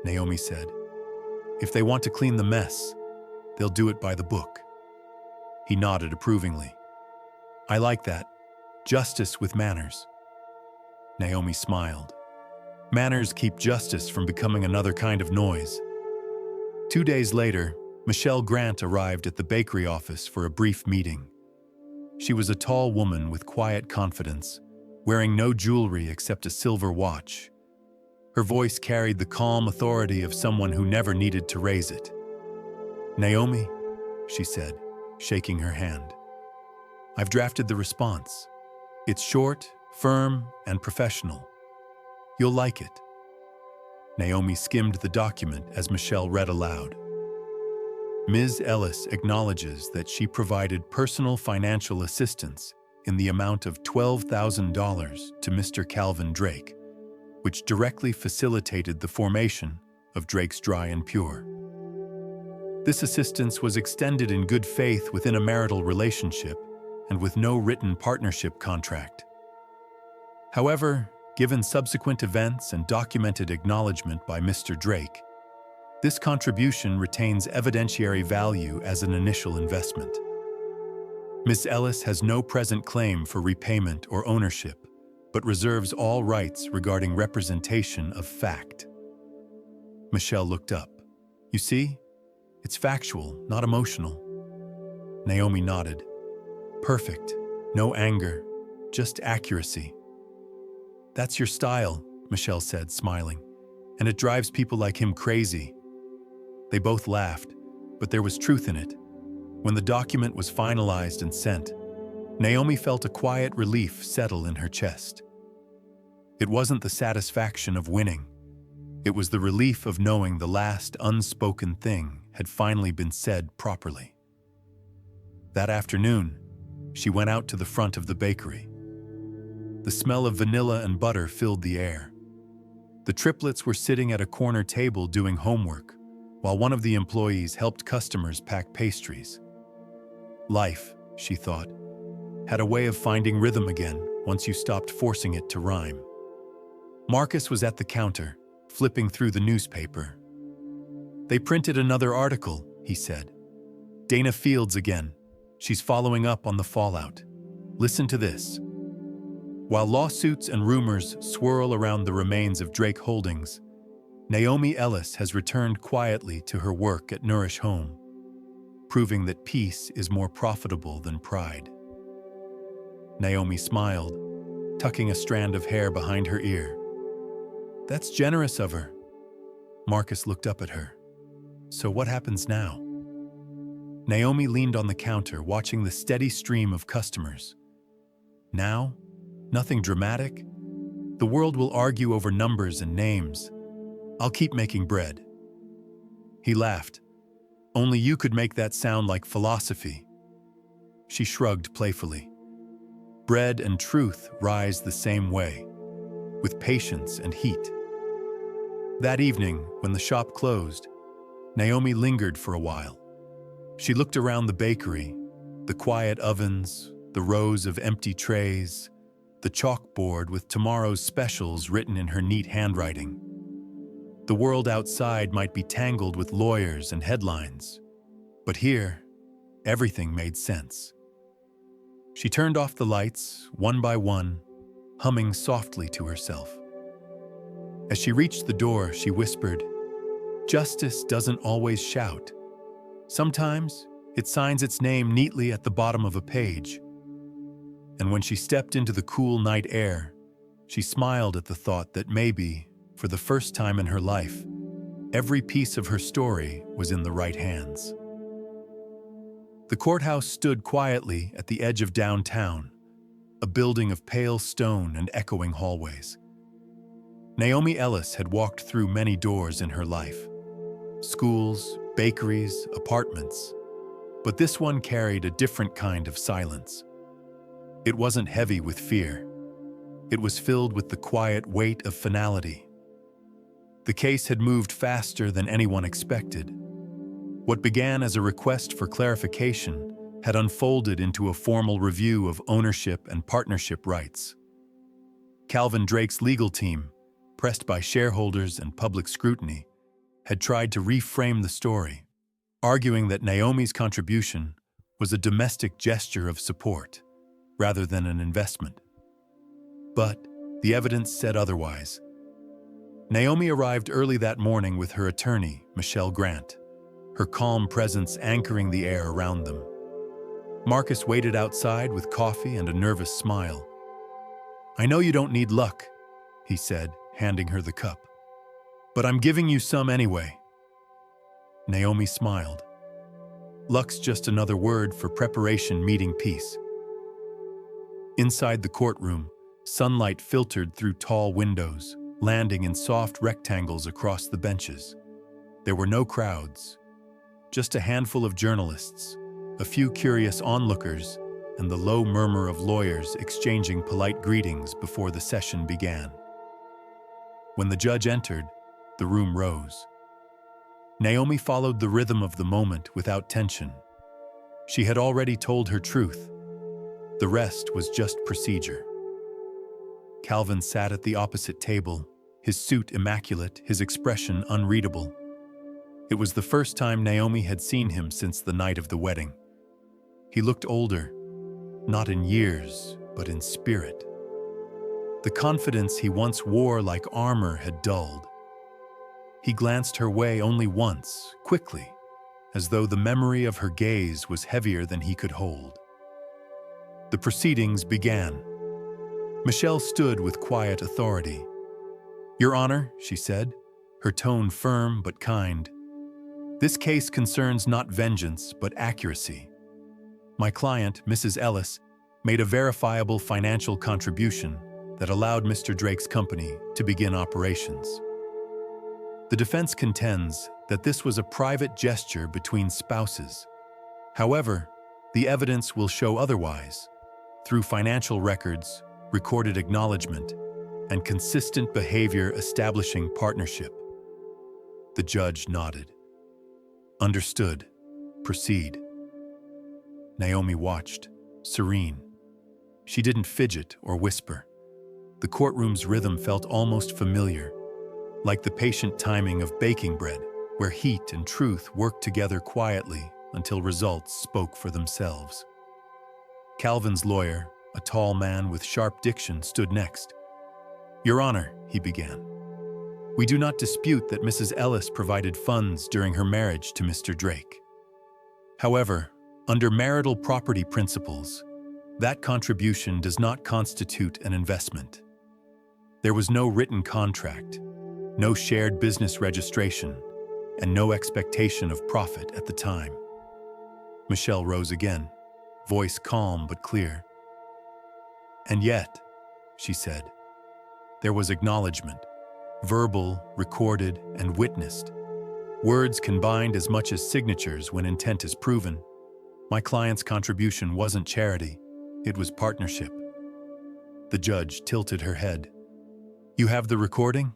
Naomi said. "If they want to clean the mess, they'll do it by the book." He nodded approvingly. "I like that. Justice with manners." Naomi smiled. Manners keep justice from becoming another kind of noise. 2 days later, Michelle Grant arrived at the bakery office for a brief meeting. She was a tall woman with quiet confidence, wearing no jewelry except a silver watch. Her voice carried the calm authority of someone who never needed to raise it. "Naomi," she said, shaking her hand. "I've drafted the response. It's short, firm, and professional. You'll like it." Naomi skimmed the document as Michelle read aloud. "Ms. Ellis acknowledges that she provided personal financial assistance in the amount of $12,000 to Mr. Calvin Drake, which directly facilitated the formation of Drake's Dry and Pure. This assistance was extended in good faith within a marital relationship and with no written partnership contract. However, Given subsequent events and documented acknowledgement by Mr. Drake, this contribution retains evidentiary value as an initial investment. Ms. Ellis has no present claim for repayment or ownership, but reserves all rights regarding representation of fact. Michelle looked up. You see? It's factual, not emotional. Naomi nodded. Perfect. No anger, just accuracy. That's your style, Michelle said, smiling, and it drives people like him crazy. They both laughed, but there was truth in it. When the document was finalized and sent, Naomi felt a quiet relief settle in her chest. It wasn't the satisfaction of winning. It was the relief of knowing the last unspoken thing had finally been said properly. That afternoon, she went out to the front of the bakery. The smell of vanilla and butter filled the air. The triplets were sitting at a corner table doing homework, while one of the employees helped customers pack pastries. Life, she thought, had a way of finding rhythm again once you stopped forcing it to rhyme. Marcus was at the counter, flipping through the newspaper. They printed another article, he said. Dana Fields again. She's following up on the fallout. Listen to this. While lawsuits and rumors swirl around the remains of Drake Holdings, Naomi Ellis has returned quietly to her work at Nourish Home, proving that peace is more profitable than pride. Naomi smiled, tucking a strand of hair behind her ear. That's generous of her. Marcus looked up at her. So what happens now? Naomi leaned on the counter, watching the steady stream of customers. Now? Nothing dramatic? The world will argue over numbers and names. I'll keep making bread. He laughed. Only you could make that sound like philosophy. She shrugged playfully. Bread and truth rise the same way, with patience and heat. That evening, when the shop closed, Naomi lingered for a while. She looked around the bakery, the quiet ovens, the rows of empty trays, the chalkboard with tomorrow's specials written in her neat handwriting. The world outside might be tangled with lawyers and headlines, but here, everything made sense. She turned off the lights, one by one, humming softly to herself. As she reached the door, she whispered, "Justice doesn't always shout. Sometimes it signs its name neatly at the bottom of a page." And when she stepped into the cool night air, she smiled at the thought that maybe, for the first time in her life, every piece of her story was in the right hands. The courthouse stood quietly at the edge of downtown, a building of pale stone and echoing hallways. Naomi Ellis had walked through many doors in her life. Schools, bakeries, apartments. But this one carried a different kind of silence. It wasn't heavy with fear. It was filled with the quiet weight of finality. The case had moved faster than anyone expected. What began as a request for clarification had unfolded into a formal review of ownership and partnership rights. Calvin Drake's legal team, pressed by shareholders and public scrutiny, had tried to reframe the story, arguing that Naomi's contribution was a domestic gesture of support rather than an investment. But the evidence said otherwise. Naomi arrived early that morning with her attorney, Michelle Grant, her calm presence anchoring the air around them. Marcus waited outside with coffee and a nervous smile. "I know you don't need luck," he said, handing her the cup. "But I'm giving you some anyway." Naomi smiled. Luck's just another word for preparation meeting peace. Inside the courtroom, sunlight filtered through tall windows, landing in soft rectangles across the benches. There were no crowds, just a handful of journalists, a few curious onlookers, and the low murmur of lawyers exchanging polite greetings before the session began. When the judge entered, the room rose. Naomi followed the rhythm of the moment without tension. She had already told her truth. The rest was just procedure. Calvin sat at the opposite table, his suit immaculate, his expression unreadable. It was the first time Naomi had seen him since the night of the wedding. He looked older, not in years, but in spirit. The confidence he once wore like armor had dulled. He glanced her way only once, quickly, as though the memory of her gaze was heavier than he could hold. The proceedings began. Michelle stood with quiet authority. "Your Honor," she said, her tone firm but kind, "this case concerns not vengeance but accuracy. My client, Mrs. Ellis, made a verifiable financial contribution that allowed Mr. Drake's company to begin operations. The defense contends that this was a private gesture between spouses. However, the evidence will show otherwise, through financial records, recorded acknowledgement, and consistent behavior establishing partnership." The judge nodded. "Understood. Proceed." Naomi watched, serene. She didn't fidget or whisper. The courtroom's rhythm felt almost familiar, like the patient timing of baking bread, where heat and truth worked together quietly until results spoke for themselves. Calvin's lawyer, a tall man with sharp diction, stood next. "Your Honor," he began, "we do not dispute that Mrs. Ellis provided funds during her marriage to Mr. Drake. However, under marital property principles, that contribution does not constitute an investment. There was no written contract, no shared business registration, and no expectation of profit at the time." Michelle rose again, voice calm but clear. "And yet," she said, "there was acknowledgement, verbal, recorded, and witnessed. Words can bind as much as signatures when intent is proven. My client's contribution wasn't charity, it was partnership." The judge tilted her head. "You have the recording?"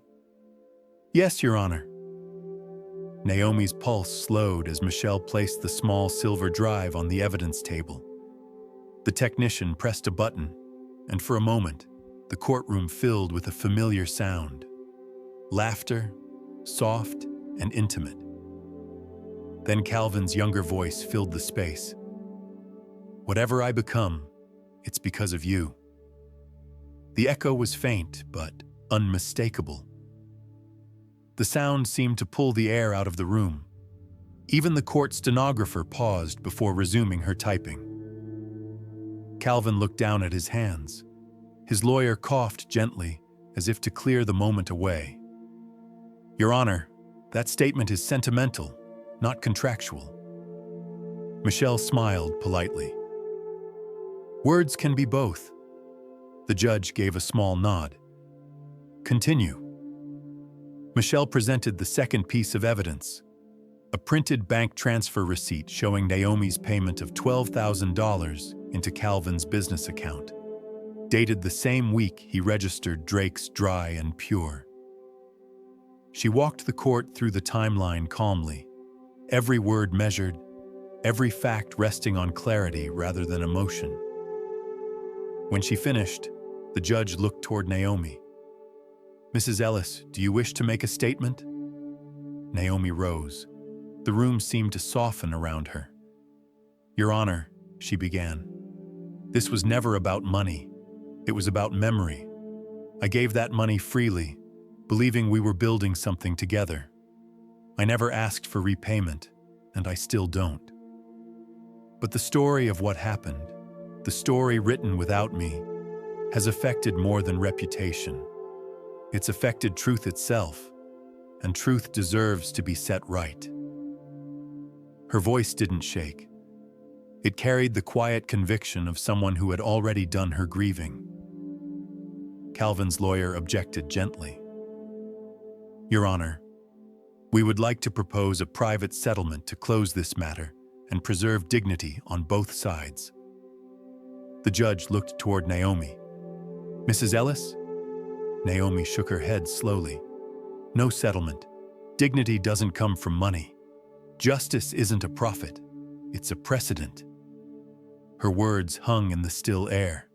"Yes, Your Honor." Naomi's pulse slowed as Michelle placed the small silver drive on the evidence table. The technician pressed a button, and for a moment, the courtroom filled with a familiar sound. Laughter, soft and intimate. Then Calvin's younger voice filled the space. "Whatever I become, it's because of you." The echo was faint, but unmistakable. The sound seemed to pull the air out of the room. Even the court stenographer paused before resuming her typing. Calvin looked down at his hands. His lawyer coughed gently, as if to clear the moment away. "Your Honor, that statement is sentimental, not contractual." Michelle smiled politely. "Words can be both." The judge gave a small nod. "Continue." Michelle presented the second piece of evidence, a printed bank transfer receipt showing Naomi's payment of $12,000 into Calvin's business account, dated the same week he registered Drake's Dry and Pure. She walked the court through the timeline calmly, every word measured, every fact resting on clarity rather than emotion. When she finished, the judge looked toward Naomi. "Mrs. Ellis, do you wish to make a statement?" Naomi rose. The room seemed to soften around her. "Your Honor," she began, "this was never about money. It was about memory. I gave that money freely, believing we were building something together. I never asked for repayment, and I still don't. But the story of what happened, the story written without me, has affected more than reputation. It's affected truth itself, and truth deserves to be set right." Her voice didn't shake. It carried the quiet conviction of someone who had already done her grieving. Calvin's lawyer objected gently. "Your Honor, we would like to propose a private settlement to close this matter and preserve dignity on both sides." The judge looked toward Naomi. "Mrs. Ellis?" Naomi shook her head slowly. "No settlement. Dignity doesn't come from money. Justice isn't a profit. It's a precedent." Her words hung in the still air.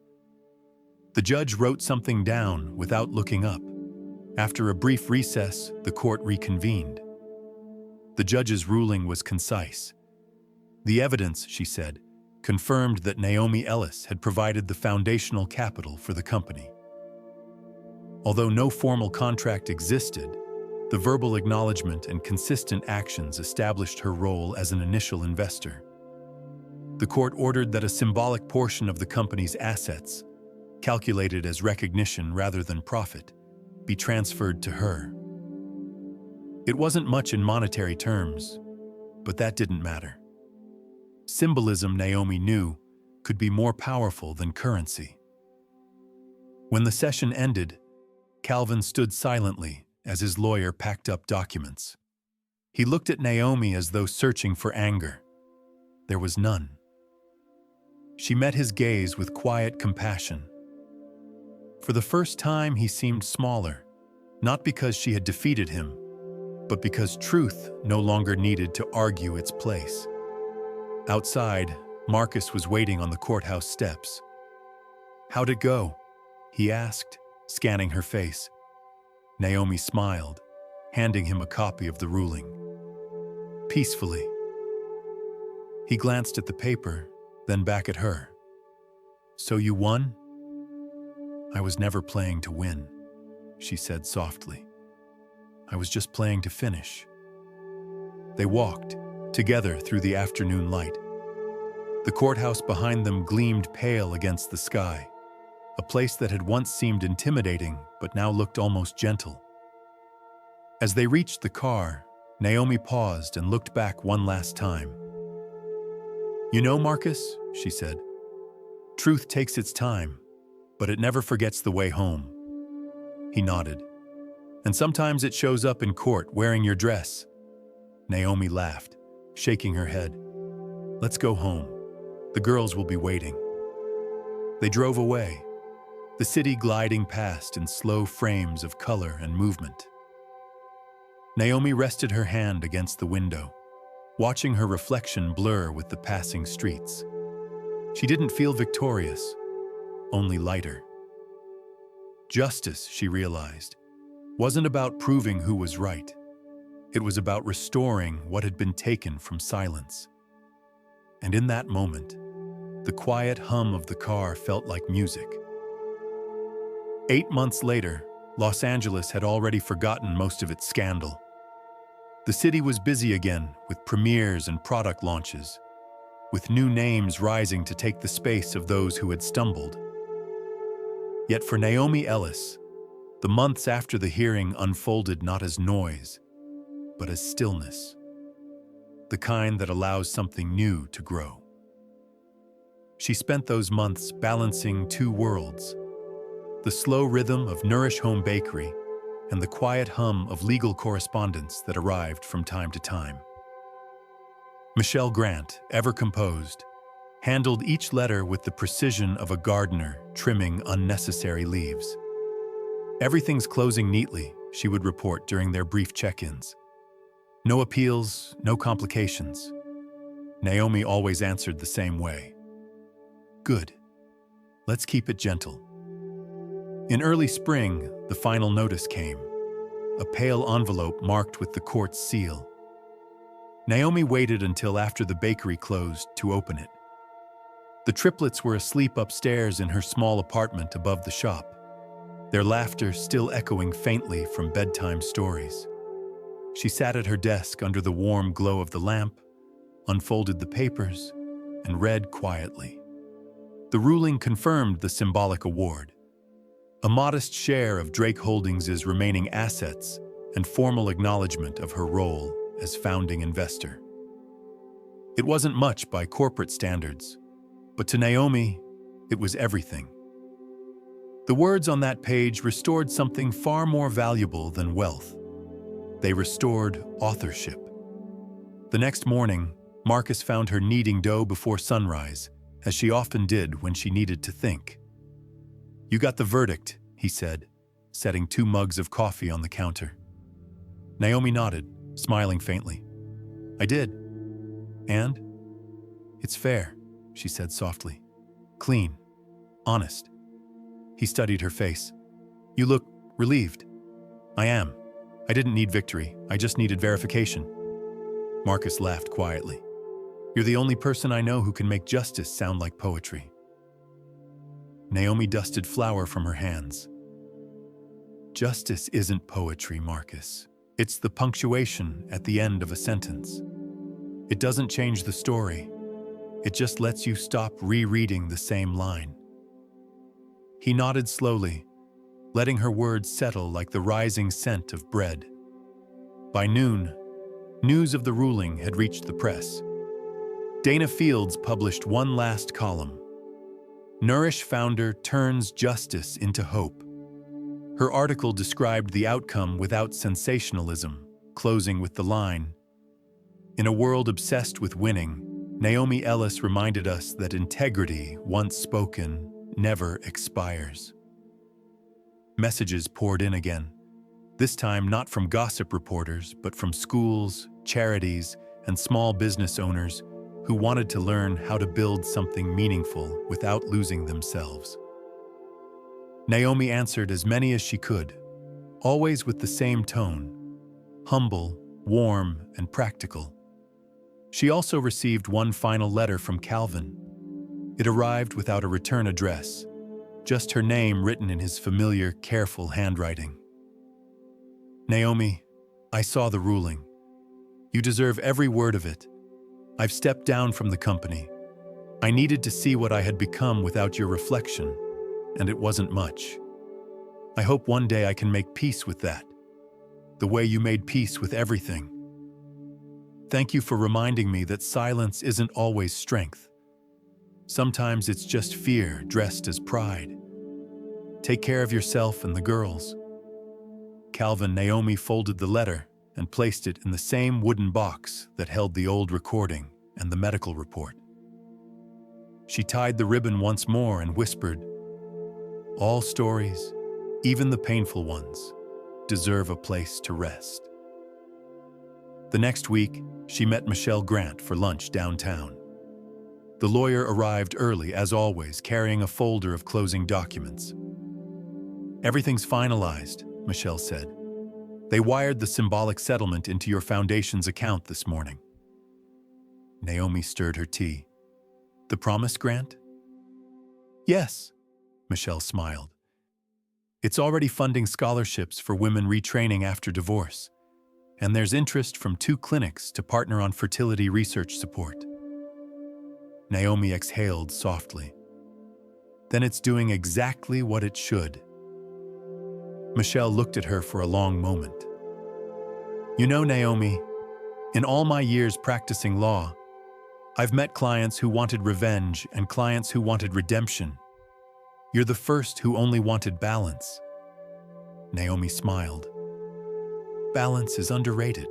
The judge wrote something down without looking up. After a brief recess, the court reconvened. The judge's ruling was concise. The evidence, she said, confirmed that Naomi Ellis had provided the foundational capital for the company. Although no formal contract existed, the verbal acknowledgement and consistent actions established her role as an initial investor. The court ordered that a symbolic portion of the company's assets, calculated as recognition rather than profit, be transferred to her. It wasn't much in monetary terms, but that didn't matter. Symbolism, Naomi knew, could be more powerful than currency. When the session ended, Calvin stood silently as his lawyer packed up documents. He looked at Naomi as though searching for anger. There was none. She met his gaze with quiet compassion. For the first time, he seemed smaller, not because she had defeated him, but because truth no longer needed to argue its place. Outside, Marcus was waiting on the courthouse steps. "How'd it go?" he asked, scanning her face. Naomi smiled, handing him a copy of the ruling. "Peacefully." He glanced at the paper, then back at her. "So you won?" "I was never playing to win," she said softly. "I was just playing to finish." They walked, together through the afternoon light. The courthouse behind them gleamed pale against the sky, a place that had once seemed intimidating but now looked almost gentle. As they reached the car, Naomi paused and looked back one last time. "You know, Marcus," she said, "truth takes its time, but it never forgets the way home." He nodded. "And sometimes it shows up in court wearing your dress." Naomi laughed, shaking her head. "Let's go home. The girls will be waiting." They drove away, the city gliding past in slow frames of color and movement. Naomi rested her hand against the window, watching her reflection blur with the passing streets. She didn't feel victorious, only lighter. Justice, she realized, wasn't about proving who was right. It was about restoring what had been taken from silence. And in that moment, the quiet hum of the car felt like music. 8 months later, Los Angeles had already forgotten most of its scandal. The city was busy again with premieres and product launches, with new names rising to take the space of those who had stumbled. Yet for Naomi Ellis, the months after the hearing unfolded not as noise, but as stillness, the kind that allows something new to grow. She spent those months balancing two worlds, the slow rhythm of Nourish Home Bakery and the quiet hum of legal correspondence that arrived from time to time. Michelle Grant, ever composed, handled each letter with the precision of a gardener trimming unnecessary leaves. "Everything's closing neatly," she would report during their brief check-ins. "No appeals, no complications." Naomi always answered the same way. "Good. Let's keep it gentle." In early spring, the final notice came, a pale envelope marked with the court's seal. Naomi waited until after the bakery closed to open it. The triplets were asleep upstairs in her small apartment above the shop, their laughter still echoing faintly from bedtime stories. She sat at her desk under the warm glow of the lamp, unfolded the papers, and read quietly. The ruling confirmed the symbolic award, a modest share of Drake Holdings' remaining assets and formal acknowledgement of her role as founding investor. It wasn't much by corporate standards, but to Naomi, it was everything. The words on that page restored something far more valuable than wealth. They restored authorship. The next morning, Marcus found her kneading dough before sunrise, as she often did when she needed to think. "You got the verdict," he said, setting 2 mugs of coffee on the counter. Naomi nodded, smiling faintly. "I did. And? It's fair," she said softly. "Clean. Honest." He studied her face. "You look relieved." "I am. I didn't need victory. I just needed verification." Marcus laughed quietly. "You're the only person I know who can make justice sound like poetry." Naomi dusted flour from her hands. "Justice isn't poetry, Marcus. It's the punctuation at the end of a sentence. It doesn't change the story. It just lets you stop rereading the same line." He nodded slowly, letting her words settle like the rising scent of bread. By noon, news of the ruling had reached the press. Dana Fields published one last column. Nourish founder turns justice into hope. Her article described the outcome without sensationalism, closing with the line, "In a world obsessed with winning, Naomi Ellis reminded us that integrity, once spoken, never expires." Messages poured in again, this time not from gossip reporters, but from schools, charities, and small business owners who wanted to learn how to build something meaningful without losing themselves. Naomi answered as many as she could, always with the same tone, humble, warm, and practical. She also received one final letter from Calvin. It arrived without a return address, just her name written in his familiar, careful handwriting. "Naomi, I saw the ruling. You deserve every word of it. I've stepped down from the company. I needed to see what I had become without your reflection, and it wasn't much. I hope one day I can make peace with that, the way you made peace with everything. Thank you for reminding me that silence isn't always strength. Sometimes it's just fear dressed as pride. Take care of yourself and the girls." Calvin Naomi folded the letter and placed it in the same wooden box that held the old recording and the medical report. She tied the ribbon once more and whispered, "All stories, even the painful ones, deserve a place to rest." The next week, she met Michelle Grant for lunch downtown. The lawyer arrived early, as always, carrying a folder of closing documents. "Everything's finalized," Michelle said. "They wired the symbolic settlement into your foundation's account this morning." Naomi stirred her tea. "The promise grant?" "Yes," Michelle smiled. "It's already funding scholarships for women retraining after divorce, and there's interest from 2 clinics to partner on fertility research support." Naomi exhaled softly. "Then it's doing exactly what it should." Michelle looked at her for a long moment. "You know, Naomi, in all my years practicing law, I've met clients who wanted revenge and clients who wanted redemption. You're the first who only wanted balance." Naomi smiled. "Balance is underrated."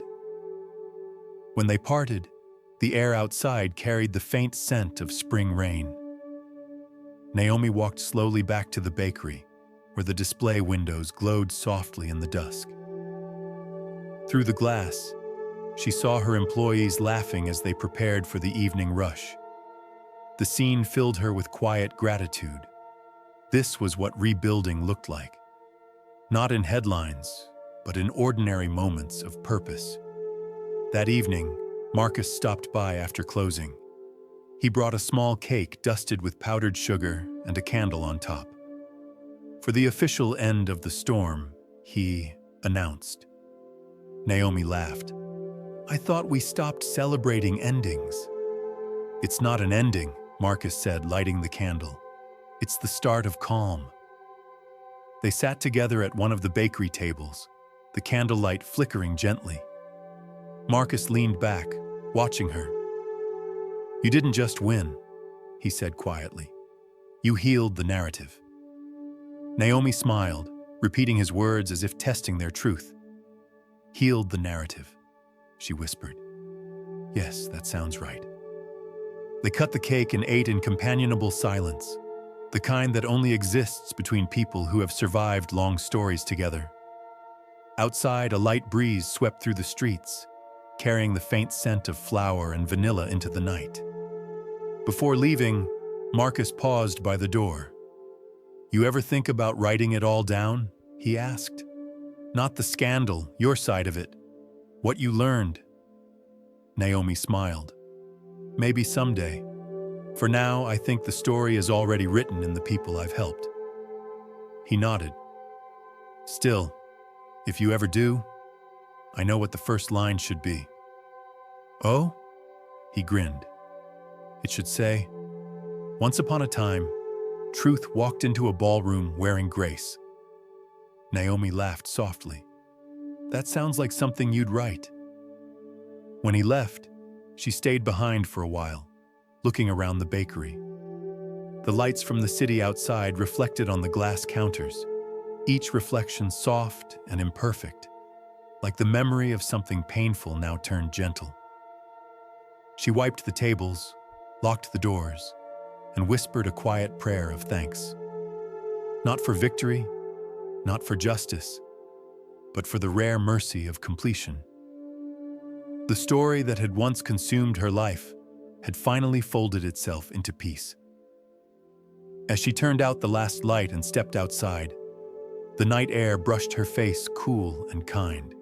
When they parted, the air outside carried the faint scent of spring rain. Naomi walked slowly back to the bakery, where the display windows glowed softly in the dusk. Through the glass, she saw her employees laughing as they prepared for the evening rush. The scene filled her with quiet gratitude. This was what rebuilding looked like. Not in headlines, but in ordinary moments of purpose. That evening, Marcus stopped by after closing. He brought a small cake dusted with powdered sugar and a candle on top. For the official end of the storm, he announced. Naomi laughed. "I thought we stopped celebrating endings." "It's not an ending," Marcus said, lighting the candle. "It's the start of calm." They sat together at one of the bakery tables, the candlelight flickering gently. Marcus leaned back, watching her. "You didn't just win," he said quietly. "You healed the narrative." Naomi smiled, repeating his words as if testing their truth. "Healed the narrative," she whispered. "Yes, that sounds right." They cut the cake and ate in companionable silence, the kind that only exists between people who have survived long stories together. Outside, a light breeze swept through the streets, carrying the faint scent of flour and vanilla into the night. Before leaving, Marcus paused by the door. You ever think about writing it all down? He asked. Not the scandal, your side of it. What you learned. Naomi smiled. Maybe someday. For now, I think the story is already written in the people I've helped. He nodded. Still, if you ever do, I know what the first line should be. Oh? He grinned. It should say, once upon a time, Truth walked into a ballroom wearing grace. Naomi laughed softly. That sounds like something you'd write. When he left, she stayed behind for a while, looking around the bakery. The lights from the city outside reflected on the glass counters, each reflection soft and imperfect, like the memory of something painful now turned gentle. She wiped the tables, locked the doors, and whispered a quiet prayer of thanks. Not for victory, not for justice, but for the rare mercy of completion. The story that had once consumed her life had finally folded itself into peace. As she turned out the last light and stepped outside, the night air brushed her face cool and kind.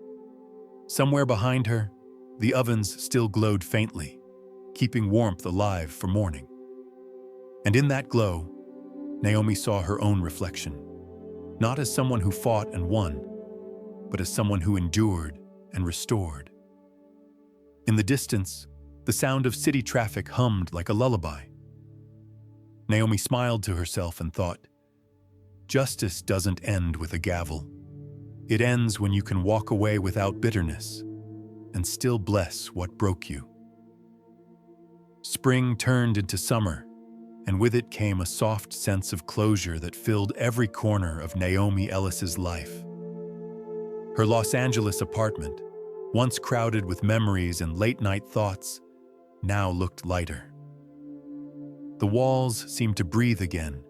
Somewhere behind her, the ovens still glowed faintly, keeping warmth alive for morning. And in that glow, Naomi saw her own reflection, not as someone who fought and won, but as someone who endured and restored. In the distance, the sound of city traffic hummed like a lullaby. Naomi smiled to herself and thought, justice doesn't end with a gavel. It ends when you can walk away without bitterness and still bless what broke you. Spring turned into summer, and with it came a soft sense of closure that filled every corner of Naomi Ellis's life. Her Los Angeles apartment, once crowded with memories and late-night thoughts, now looked lighter. The walls seemed to breathe again,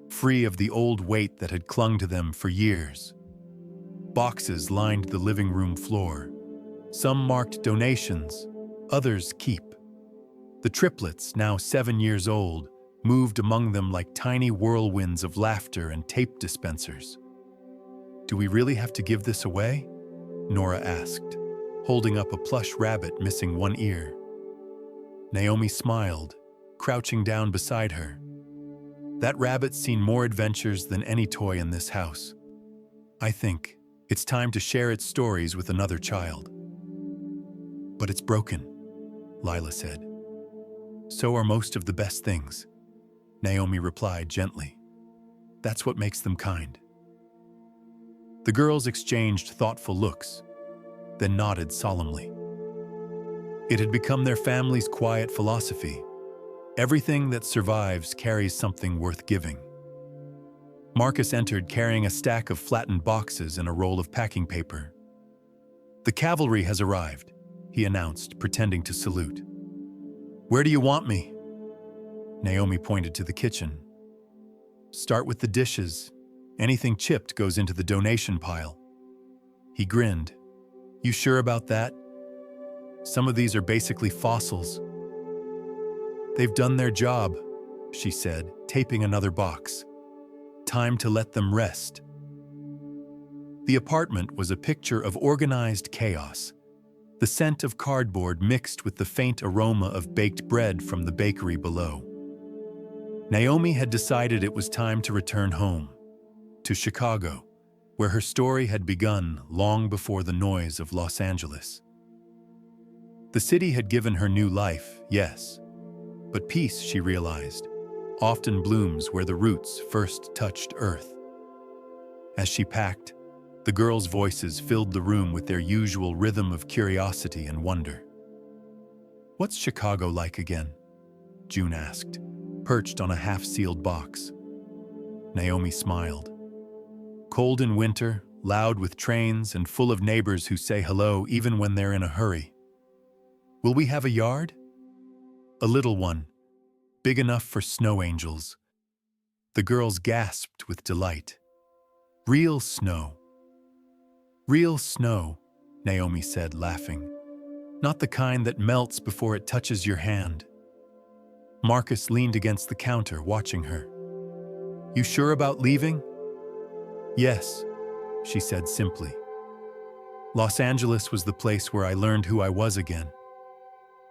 free of the old weight that had clung to them for years. Boxes lined the living room floor. Some marked donations, others keep. The triplets, now 7 years old, moved among them like tiny whirlwinds of laughter and tape dispensers. Do we really have to give this away? Nora asked, holding up a plush rabbit missing one ear. Naomi smiled, crouching down beside her. That rabbit's seen more adventures than any toy in this house. I think it's time to share its stories with another child. But it's broken, Lila said. So are most of the best things, Naomi replied gently. That's what makes them kind. The girls exchanged thoughtful looks, then nodded solemnly. It had become their family's quiet philosophy. Everything that survives carries something worth giving. Marcus entered carrying a stack of flattened boxes and a roll of packing paper. The cavalry has arrived, he announced, pretending to salute. Where do you want me? Naomi pointed to the kitchen. Start with the dishes. Anything chipped goes into the donation pile. He grinned. You sure about that? Some of these are basically fossils. They've done their job, she said, taping another box. Time to let them rest. The apartment was a picture of organized chaos. The scent of cardboard mixed with the faint aroma of baked bread from the bakery below. Naomi had decided it was time to return home, to Chicago, where her story had begun long before the noise of Los Angeles. The city had given her new life, yes, but peace, she realized, often blooms where the roots first touched earth. As she packed, the girls' voices filled the room with their usual rhythm of curiosity and wonder. What's Chicago like again? June asked, perched on a half-sealed box. Naomi smiled. Cold in winter, loud with trains, and full of neighbors who say hello even when they're in a hurry. Will we have a yard? A little one, big enough for snow angels. The girls gasped with delight. Real snow. Real snow, Naomi said, laughing. Not the kind that melts before it touches your hand. Marcus leaned against the counter, watching her. You sure about leaving? Yes, she said simply. Los Angeles was the place where I learned who I was again.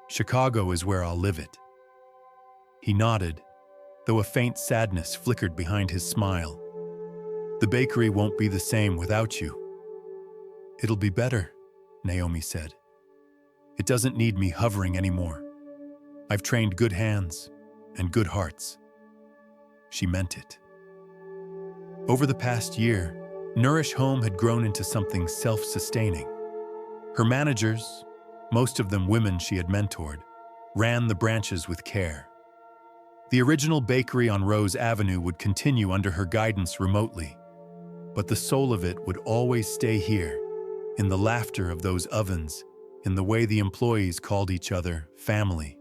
Chicago is where I'll live it. He nodded, though a faint sadness flickered behind his smile. The bakery won't be the same without you. It'll be better, Naomi said. It doesn't need me hovering anymore. I've trained good hands and good hearts. She meant it. Over the past year, Nourish Home had grown into something self-sustaining. Her managers, most of them women she had mentored, ran the branches with care. The original bakery on Rose Avenue would continue under her guidance remotely, but the soul of it would always stay here, in the laughter of those ovens, in the way the employees called each other family.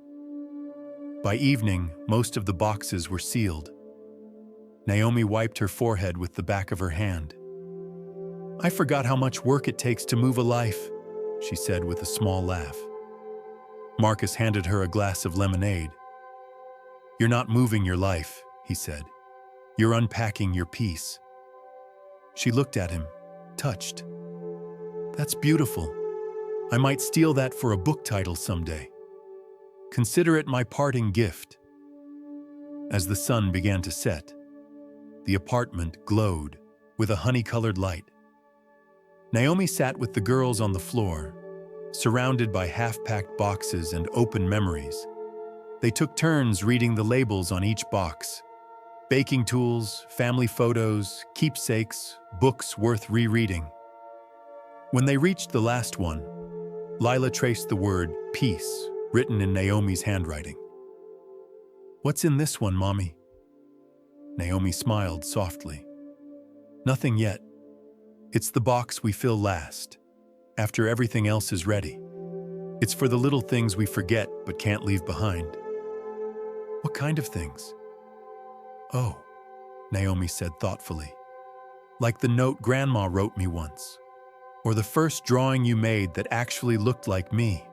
By evening, most of the boxes were sealed. Naomi wiped her forehead with the back of her hand. I forgot how much work it takes to move a life, she said with a small laugh. Marcus handed her a glass of lemonade. You're not moving your life, he said. You're unpacking your peace. She looked at him, touched. That's beautiful. I might steal that for a book title someday. Consider it my parting gift. As the sun began to set, the apartment glowed with a honey-colored light. Naomi sat with the girls on the floor, surrounded by half-packed boxes and open memories. They took turns reading the labels on each box. Baking tools, family photos, keepsakes, books worth rereading. When they reached the last one, Lila traced the word peace written in Naomi's handwriting. What's in this one, Mommy? Naomi smiled softly. Nothing yet. It's the box we fill last, after everything else is ready. It's for the little things we forget but can't leave behind. What kind of things? Oh, Naomi said thoughtfully. Like the note Grandma wrote me once, or the first drawing you made that actually looked like me,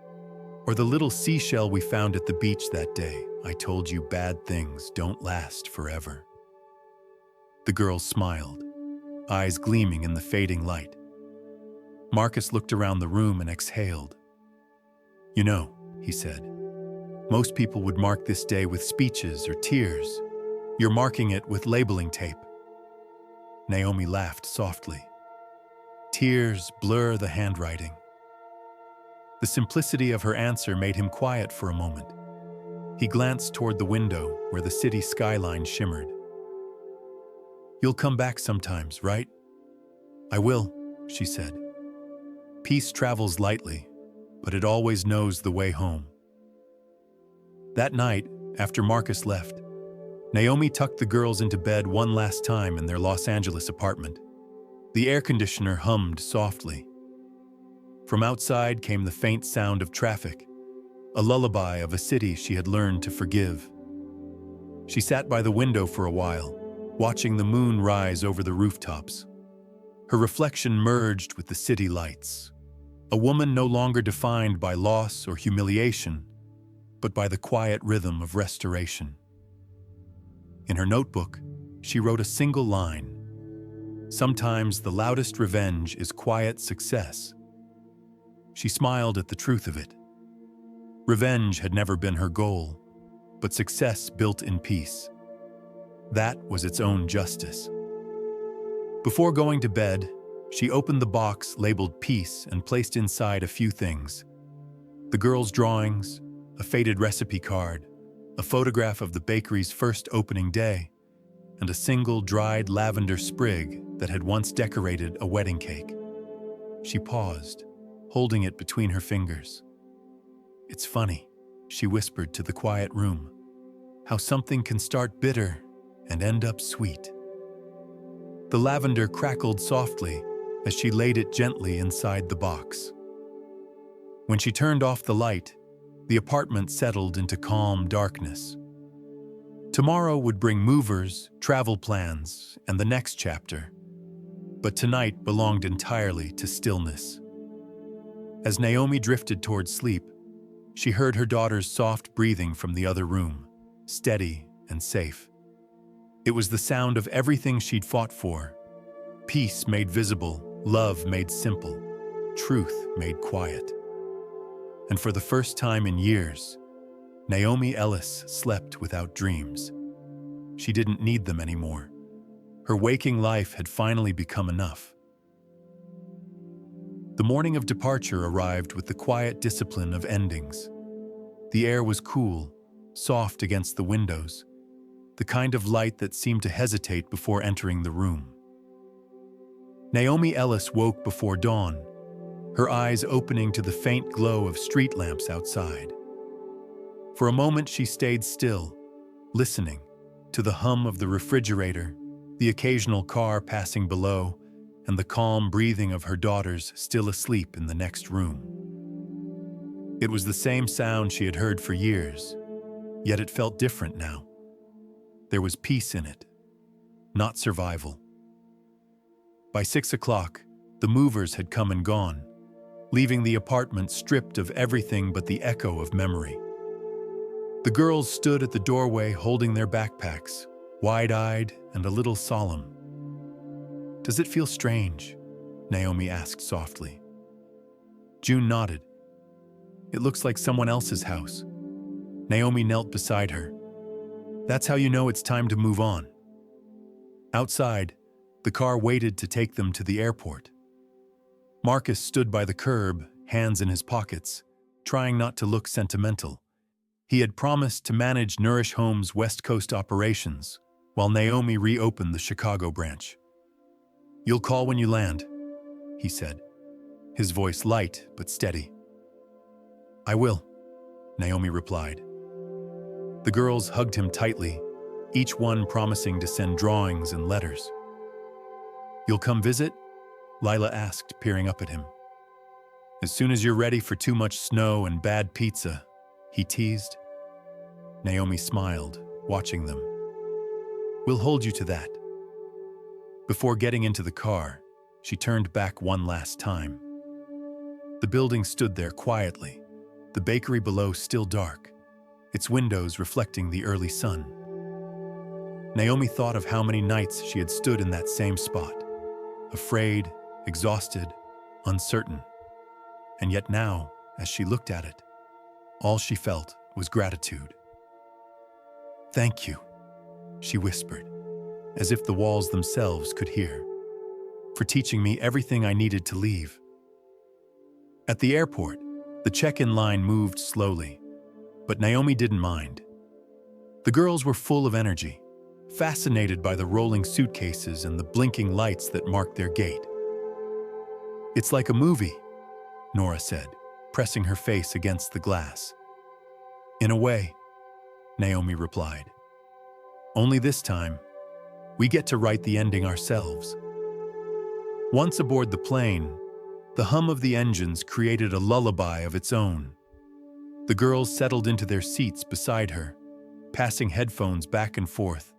or the little seashell we found at the beach that day. I told you bad things don't last forever. The girls smiled, eyes gleaming in the fading light. Marcus looked around the room and exhaled. You know, he said, most people would mark this day with speeches or tears. You're marking it with labeling tape. Naomi laughed softly. Tears blur the handwriting. The simplicity of her answer made him quiet for a moment. He glanced toward the window where the city skyline shimmered. You'll come back sometimes, right? I will, she said. Peace travels lightly, but it always knows the way home. That night, after Marcus left, Naomi tucked the girls into bed one last time in their Los Angeles apartment. The air conditioner hummed softly. From outside came the faint sound of traffic, a lullaby of a city she had learned to forgive. She sat by the window for a while, watching the moon rise over the rooftops. Her reflection merged with the city lights. A woman no longer defined by loss or humiliation, but by the quiet rhythm of restoration. In her notebook, she wrote a single line. Sometimes the loudest revenge is quiet success. She smiled at the truth of it. Revenge had never been her goal, but success built in peace. That was its own justice. Before going to bed, she opened the box labeled Peace and placed inside a few things. The girls' drawings, a faded recipe card, a photograph of the bakery's first opening day, and a single dried lavender sprig that had once decorated a wedding cake. She paused, holding it between her fingers. It's funny, she whispered to the quiet room, how something can start bitter and end up sweet. The lavender crackled softly as she laid it gently inside the box. When she turned off the light, the apartment settled into calm darkness. Tomorrow would bring movers, travel plans, and the next chapter. But tonight belonged entirely to stillness. As Naomi drifted toward sleep, she heard her daughter's soft breathing from the other room, steady and safe. It was the sound of everything she'd fought for. Peace made visible, love made simple, truth made quiet. And for the first time in years, Naomi Ellis slept without dreams. She didn't need them anymore. Her waking life had finally become enough. The morning of departure arrived with the quiet discipline of endings. The air was cool, soft against the windows, the kind of light that seemed to hesitate before entering the room. Naomi Ellis woke before dawn, her eyes opening to the faint glow of street lamps outside. For a moment she stayed still, listening to the hum of the refrigerator, the occasional car passing below, and the calm breathing of her daughters still asleep in the next room. It was the same sound she had heard for years, yet it felt different now. There was peace in it, not survival. By 6 o'clock, the movers had come and gone, leaving the apartment stripped of everything but the echo of memory. The girls stood at the doorway holding their backpacks, wide-eyed and a little solemn. "Does it feel strange?" Naomi asked softly. June nodded. "It looks like someone else's house." Naomi knelt beside her. "That's how you know it's time to move on." Outside, the car waited to take them to the airport. Marcus stood by the curb, hands in his pockets, trying not to look sentimental. He had promised to manage Nourish Home's West Coast operations, while Naomi reopened the Chicago branch. "You'll call when you land," he said, his voice light but steady. "I will," Naomi replied. The girls hugged him tightly, each one promising to send drawings and letters. "You'll come visit?" Lila asked, peering up at him. "As soon as you're ready for too much snow and bad pizza," he teased. Naomi smiled, watching them. "We'll hold you to that." Before getting into the car, she turned back one last time. The building stood there quietly, the bakery below still dark, its windows reflecting the early sun. Naomi thought of how many nights she had stood in that same spot, afraid, exhausted, uncertain. And yet now, as she looked at it, all she felt was gratitude. "Thank you," she whispered, as if the walls themselves could hear, "for teaching me everything I needed to leave." At the airport, the check-in line moved slowly, but Naomi didn't mind. The girls were full of energy, fascinated by the rolling suitcases and the blinking lights that marked their gate. "It's like a movie," Nora said, pressing her face against the glass. "In a way," Naomi replied. "Only this time, we get to write the ending ourselves." Once aboard the plane, the hum of the engines created a lullaby of its own. The girls settled into their seats beside her, passing headphones back and forth,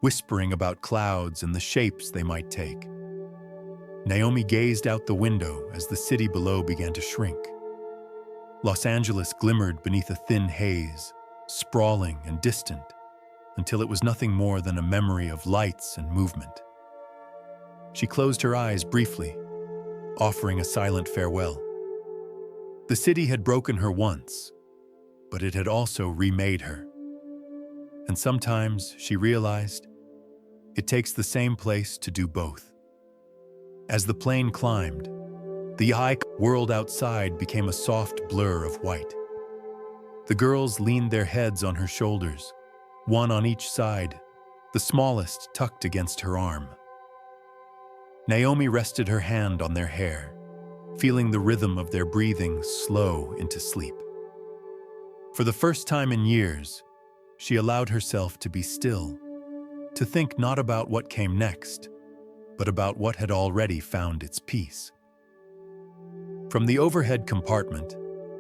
whispering about clouds and the shapes they might take. Naomi gazed out the window as the city below began to shrink. Los Angeles glimmered beneath a thin haze, sprawling and distant, until it was nothing more than a memory of lights and movement. She closed her eyes briefly, offering a silent farewell. The city had broken her once, but it had also remade her. And sometimes, she realized, it takes the same place to do both. As the plane climbed, the world outside became a soft blur of white. The girls leaned their heads on her shoulders, one on each side, the smallest tucked against her arm. Naomi rested her hand on their hair, feeling the rhythm of their breathing slow into sleep. For the first time in years, she allowed herself to be still, to think not about what came next, but about what had already found its peace. From the overhead compartment,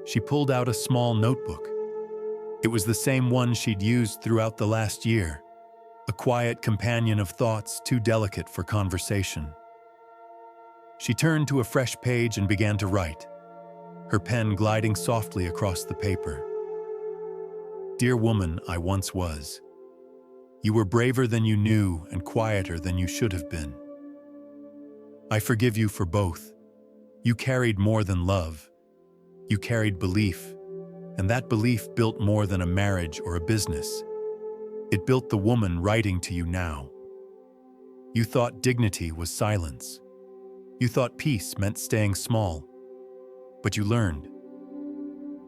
she pulled out a small notebook. It was the same one she'd used throughout the last year, a quiet companion of thoughts too delicate for conversation. She turned to a fresh page and began to write, her pen gliding softly across the paper. "Dear woman I once was, You were braver than you knew and quieter than you should have been. I forgive you for both. You carried more than love. You carried belief, and that belief built more than a marriage or a business. It built the woman writing to you now. You thought dignity was silence. You thought peace meant staying small. But you learned.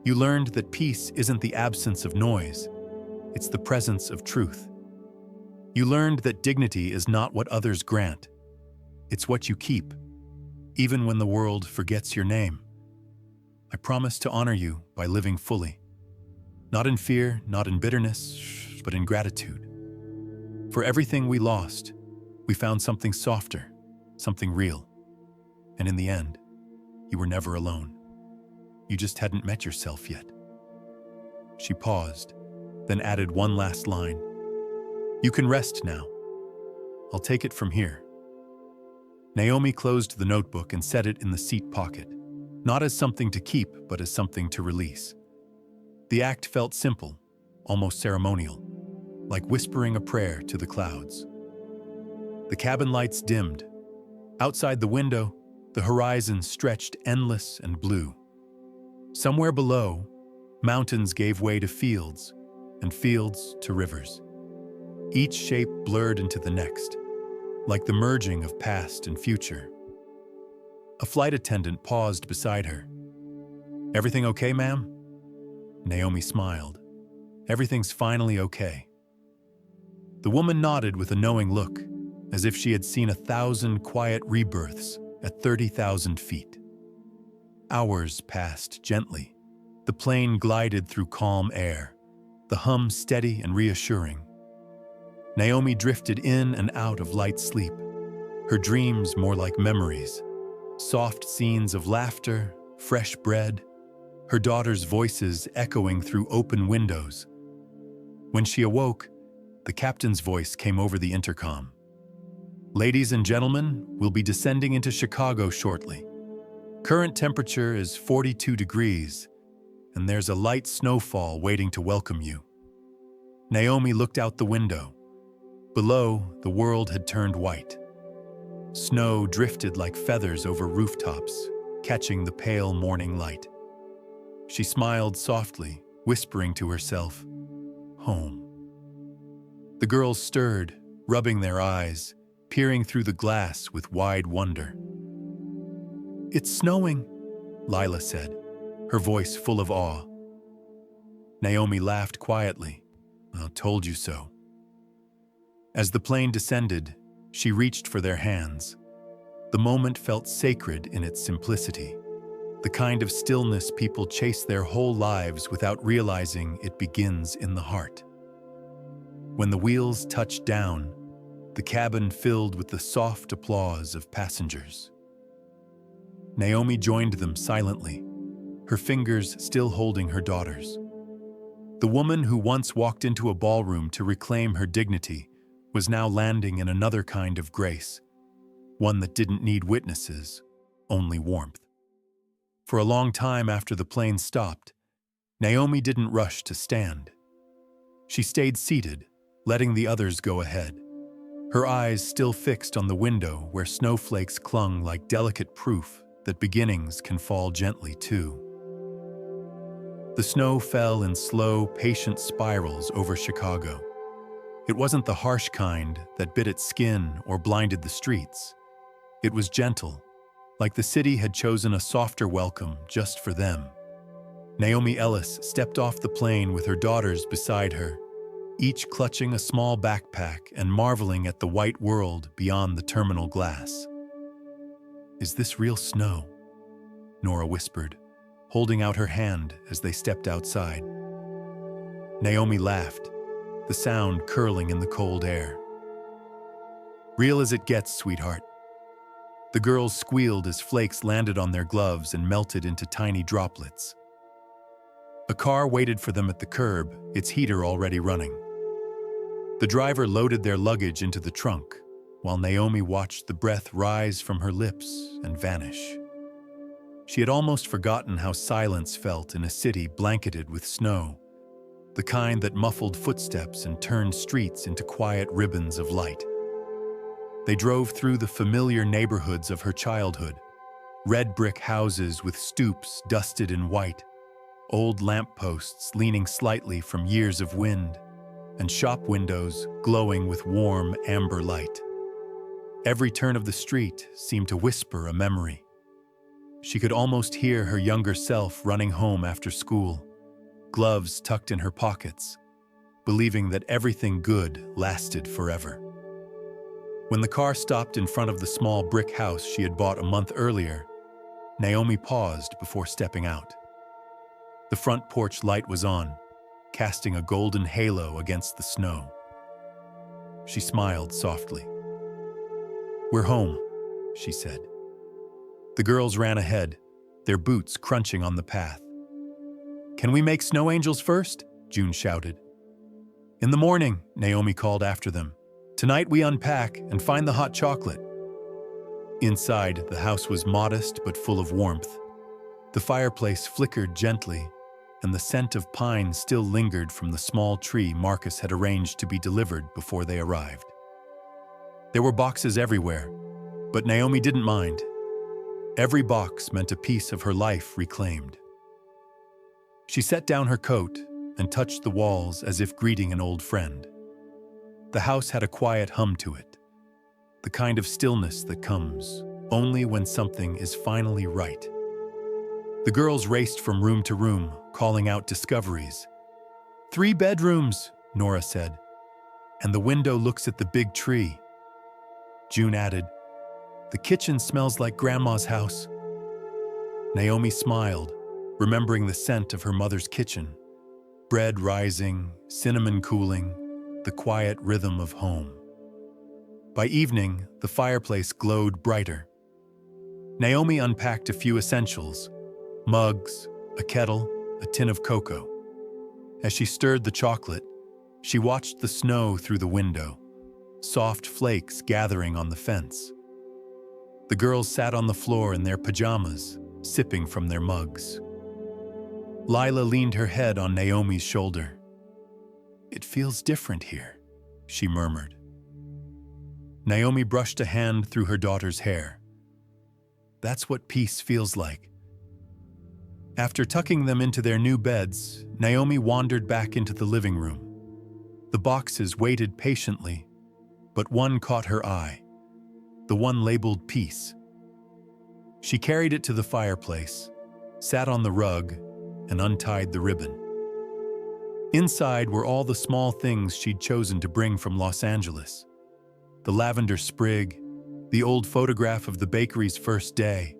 You learned that peace isn't the absence of noise. It's the presence of truth. You learned that dignity is not what others grant. It's what you keep, even when the world forgets your name. I promise to honor you by living fully. Not in fear, not in bitterness, but in gratitude. For everything we lost, we found something softer, something real. And in the end, you were never alone. You just hadn't met yourself yet. She paused, then added one last line. You can rest now. I'll take it from here. Naomi closed the notebook and set it in the seat pocket, not as something to keep, but as something to release. The act felt simple, almost ceremonial, like whispering a prayer to the clouds. The cabin lights dimmed. Outside the window, the horizon stretched endless and blue. Somewhere below, mountains gave way to fields, and fields to rivers. Each shape blurred into the next, like the merging of past and future. A flight attendant paused beside her. Everything okay, ma'am? Naomi smiled. Everything's finally okay. The woman nodded with a knowing look, as if she had seen 1,000 quiet rebirths at 30,000 feet. Hours passed gently. The plane glided through calm air, the hum steady and reassuring. Naomi drifted in and out of light sleep, her dreams more like memories, soft scenes of laughter, fresh bread, her daughters' voices echoing through open windows. When she awoke, the captain's voice came over the intercom. Ladies and gentlemen, we'll be descending into Chicago shortly. Current temperature is 42 degrees, and there's a light snowfall waiting to welcome you. Naomi looked out the window. Below, the world had turned white. Snow drifted like feathers over rooftops, catching the pale morning light. She smiled softly, whispering to herself, home. The girls stirred, rubbing their eyes, peering through the glass with wide wonder. It's snowing, Lila said, her voice full of awe. Naomi laughed quietly. I told you so. As the plane descended, she reached for their hands. The moment felt sacred in its simplicity, the kind of stillness people chase their whole lives without realizing it begins in the heart. When the wheels touched down, the cabin filled with the soft applause of passengers. Naomi joined them silently, her fingers still holding her daughters. The woman who once walked into a ballroom to reclaim her dignity was now landing in another kind of grace, one that didn't need witnesses, only warmth. For a long time after the plane stopped, Naomi didn't rush to stand. She stayed seated, letting the others go ahead, her eyes still fixed on the window where snowflakes clung like delicate proof that beginnings can fall gently too. The snow fell in slow, patient spirals over Chicago. It wasn't the harsh kind that bit at skin or blinded the streets. It was gentle, like the city had chosen a softer welcome just for them. Naomi Ellis stepped off the plane with her daughters beside her, each clutching a small backpack and marveling at the white world beyond the terminal glass. Is this real snow? Nora whispered, holding out her hand as they stepped outside. Naomi laughed, the sound curling in the cold air. Real as it gets, sweetheart. The girls squealed as flakes landed on their gloves and melted into tiny droplets. A car waited for them at the curb, its heater already running. The driver loaded their luggage into the trunk, while Naomi watched the breath rise from her lips and vanish. She had almost forgotten how silence felt in a city blanketed with snow. the kind that muffled footsteps and turned streets into quiet ribbons of light. They drove through the familiar neighborhoods of her childhood, red brick houses with stoops dusted in white, old lampposts leaning slightly from years of wind, and shop windows glowing with warm amber light. Every turn of the street seemed to whisper a memory. She could almost hear her younger self running home after school, gloves tucked in her pockets, believing that everything good lasted forever. When the car stopped in front of the small brick house she had bought a month earlier, Naomi paused before stepping out. The front porch light was on, casting a golden halo against the snow. She smiled softly. "We're home," she said. The girls ran ahead, their boots crunching on the path. "Can we make snow angels first?" June shouted. "In the morning," Naomi called after them. "Tonight we unpack and find the hot chocolate." Inside, the house was modest but full of warmth. The fireplace flickered gently, and the scent of pine still lingered from the small tree Marcus had arranged to be delivered before they arrived. There were boxes everywhere, but Naomi didn't mind. Every box meant a piece of her life reclaimed. She set down her coat and touched the walls as if greeting an old friend. The house had a quiet hum to it, the kind of stillness that comes only when something is finally right. The girls raced from room to room, calling out discoveries. "3 bedrooms," Nora said, "and the window looks at the big tree." June added, "The kitchen smells like Grandma's house." Naomi smiled, remembering the scent of her mother's kitchen. Bread rising, cinnamon cooling, the quiet rhythm of home. By evening, the fireplace glowed brighter. Naomi unpacked a few essentials: mugs, a kettle, a tin of cocoa. As she stirred the chocolate, she watched the snow through the window, soft flakes gathering on the fence. The girls sat on the floor in their pajamas, sipping from their mugs. Lila leaned her head on Naomi's shoulder. "It feels different here," she murmured. Naomi brushed a hand through her daughter's hair. "That's what peace feels like." After tucking them into their new beds, Naomi wandered back into the living room. The boxes waited patiently, but one caught her eye, the one labeled peace. She carried it to the fireplace, sat on the rug, and untied the ribbon. Inside were all the small things she'd chosen to bring from Los Angeles. The lavender sprig, the old photograph of the bakery's first day,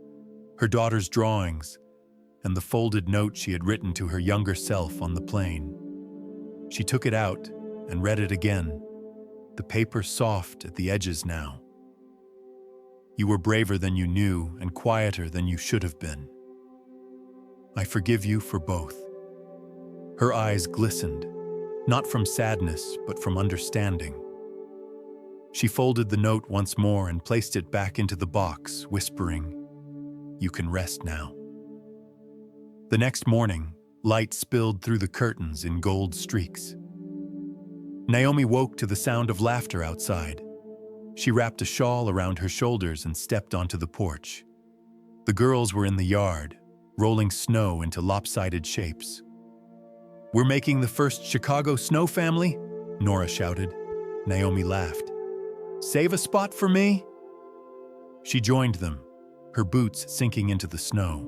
her daughter's drawings, and the folded note she had written to her younger self on the plane. She took it out and read it again, the paper soft at the edges now. "You were braver than you knew and quieter than you should have been. I forgive you for both." Her eyes glistened, not from sadness, but from understanding. She folded the note once more and placed it back into the box, whispering, "You can rest now." The next morning, light spilled through the curtains in gold streaks. Naomi woke to the sound of laughter outside. She wrapped a shawl around her shoulders and stepped onto the porch. The girls were in the yard, rolling snow into lopsided shapes. "We're making the first Chicago snow family," Nora shouted. Naomi laughed. "Save a spot for me?" She joined them, her boots sinking into the snow.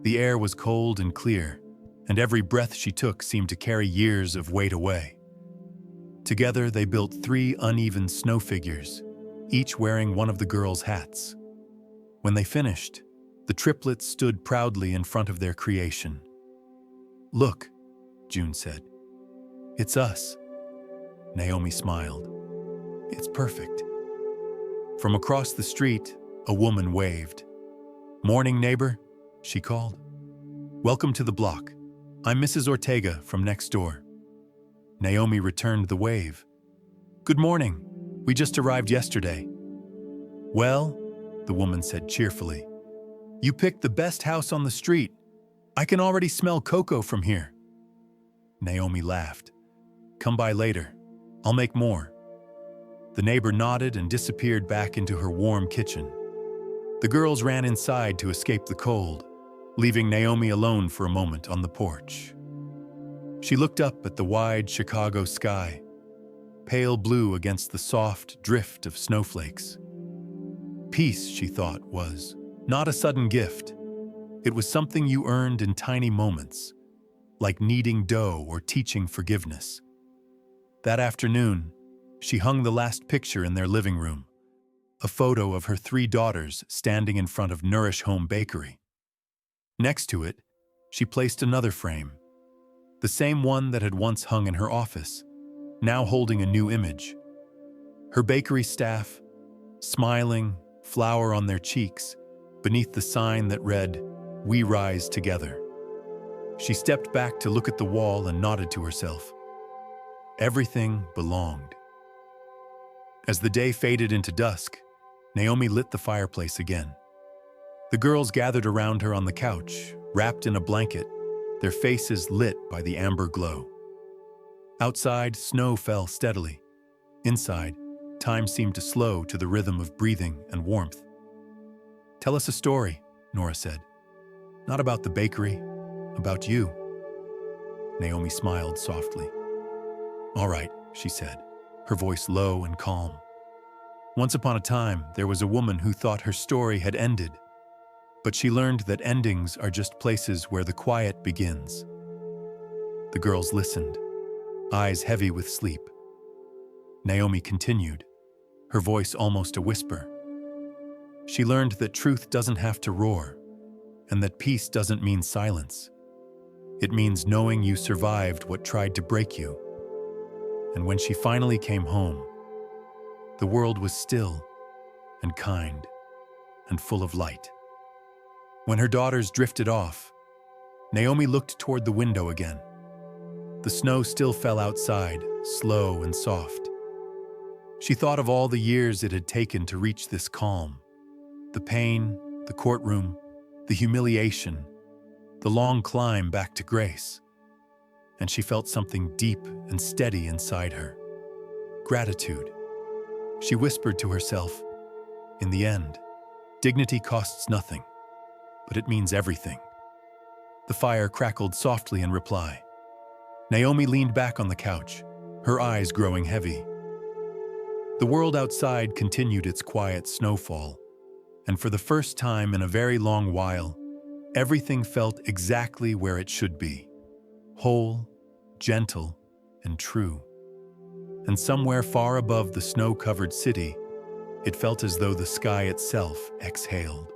The air was cold and clear, and every breath she took seemed to carry years of weight away. Together they built 3 uneven snow figures, each wearing one of the girls' hats. When they finished, the triplets stood proudly in front of their creation. "Look," June said. "It's us." Naomi smiled. "It's perfect." From across the street, a woman waved. "Morning, neighbor," she called. "Welcome to the block. I'm Mrs. Ortega from next door." Naomi returned the wave. "Good morning. We just arrived yesterday." "Well," the woman said cheerfully, "you picked the best house on the street. I can already smell cocoa from here." Naomi laughed. "Come by later. I'll make more." The neighbor nodded and disappeared back into her warm kitchen. The girls ran inside to escape the cold, leaving Naomi alone for a moment on the porch. She looked up at the wide Chicago sky, pale blue against the soft drift of snowflakes. Peace, she thought, was not a sudden gift. It was something you earned in tiny moments, like kneading dough or teaching forgiveness. That afternoon, she hung the last picture in their living room, a photo of her 3 daughters standing in front of Nourish Home Bakery. Next to it, she placed another frame, the same one that had once hung in her office, now holding a new image. Her bakery staff, smiling, flour on their cheeks, beneath the sign that read, "We rise together." She stepped back to look at the wall and nodded to herself. Everything belonged. As the day faded into dusk, Naomi lit the fireplace again. The girls gathered around her on the couch, wrapped in a blanket, their faces lit by the amber glow. Outside, snow fell steadily. Inside, time seemed to slow to the rhythm of breathing and warmth. "Tell us a story," Nora said. "Not about the bakery, about you." Naomi smiled softly. "All right," she said, her voice low and calm. "Once upon a time, there was a woman who thought her story had ended, but she learned that endings are just places where the quiet begins." The girls listened, eyes heavy with sleep. Naomi continued, her voice almost a whisper. She learned that truth doesn't have to roar, and that peace doesn't mean silence. It means knowing you survived what tried to break you. And when she finally came home, the world was still and kind and full of light. When her daughters drifted off, Naomi looked toward the window again. The snow still fell outside, slow and soft. She thought of all the years it had taken to reach this calm. The pain, the courtroom, the humiliation, the long climb back to grace. And she felt something deep and steady inside her. Gratitude. She whispered to herself, "In the end, dignity costs nothing, but it means everything." The fire crackled softly in reply. Naomi leaned back on the couch, her eyes growing heavy. The world outside continued its quiet snowfall, and for the first time in a very long while, everything felt exactly where it should be. Whole, gentle, and true. And somewhere far above the snow-covered city, it felt as though the sky itself exhaled.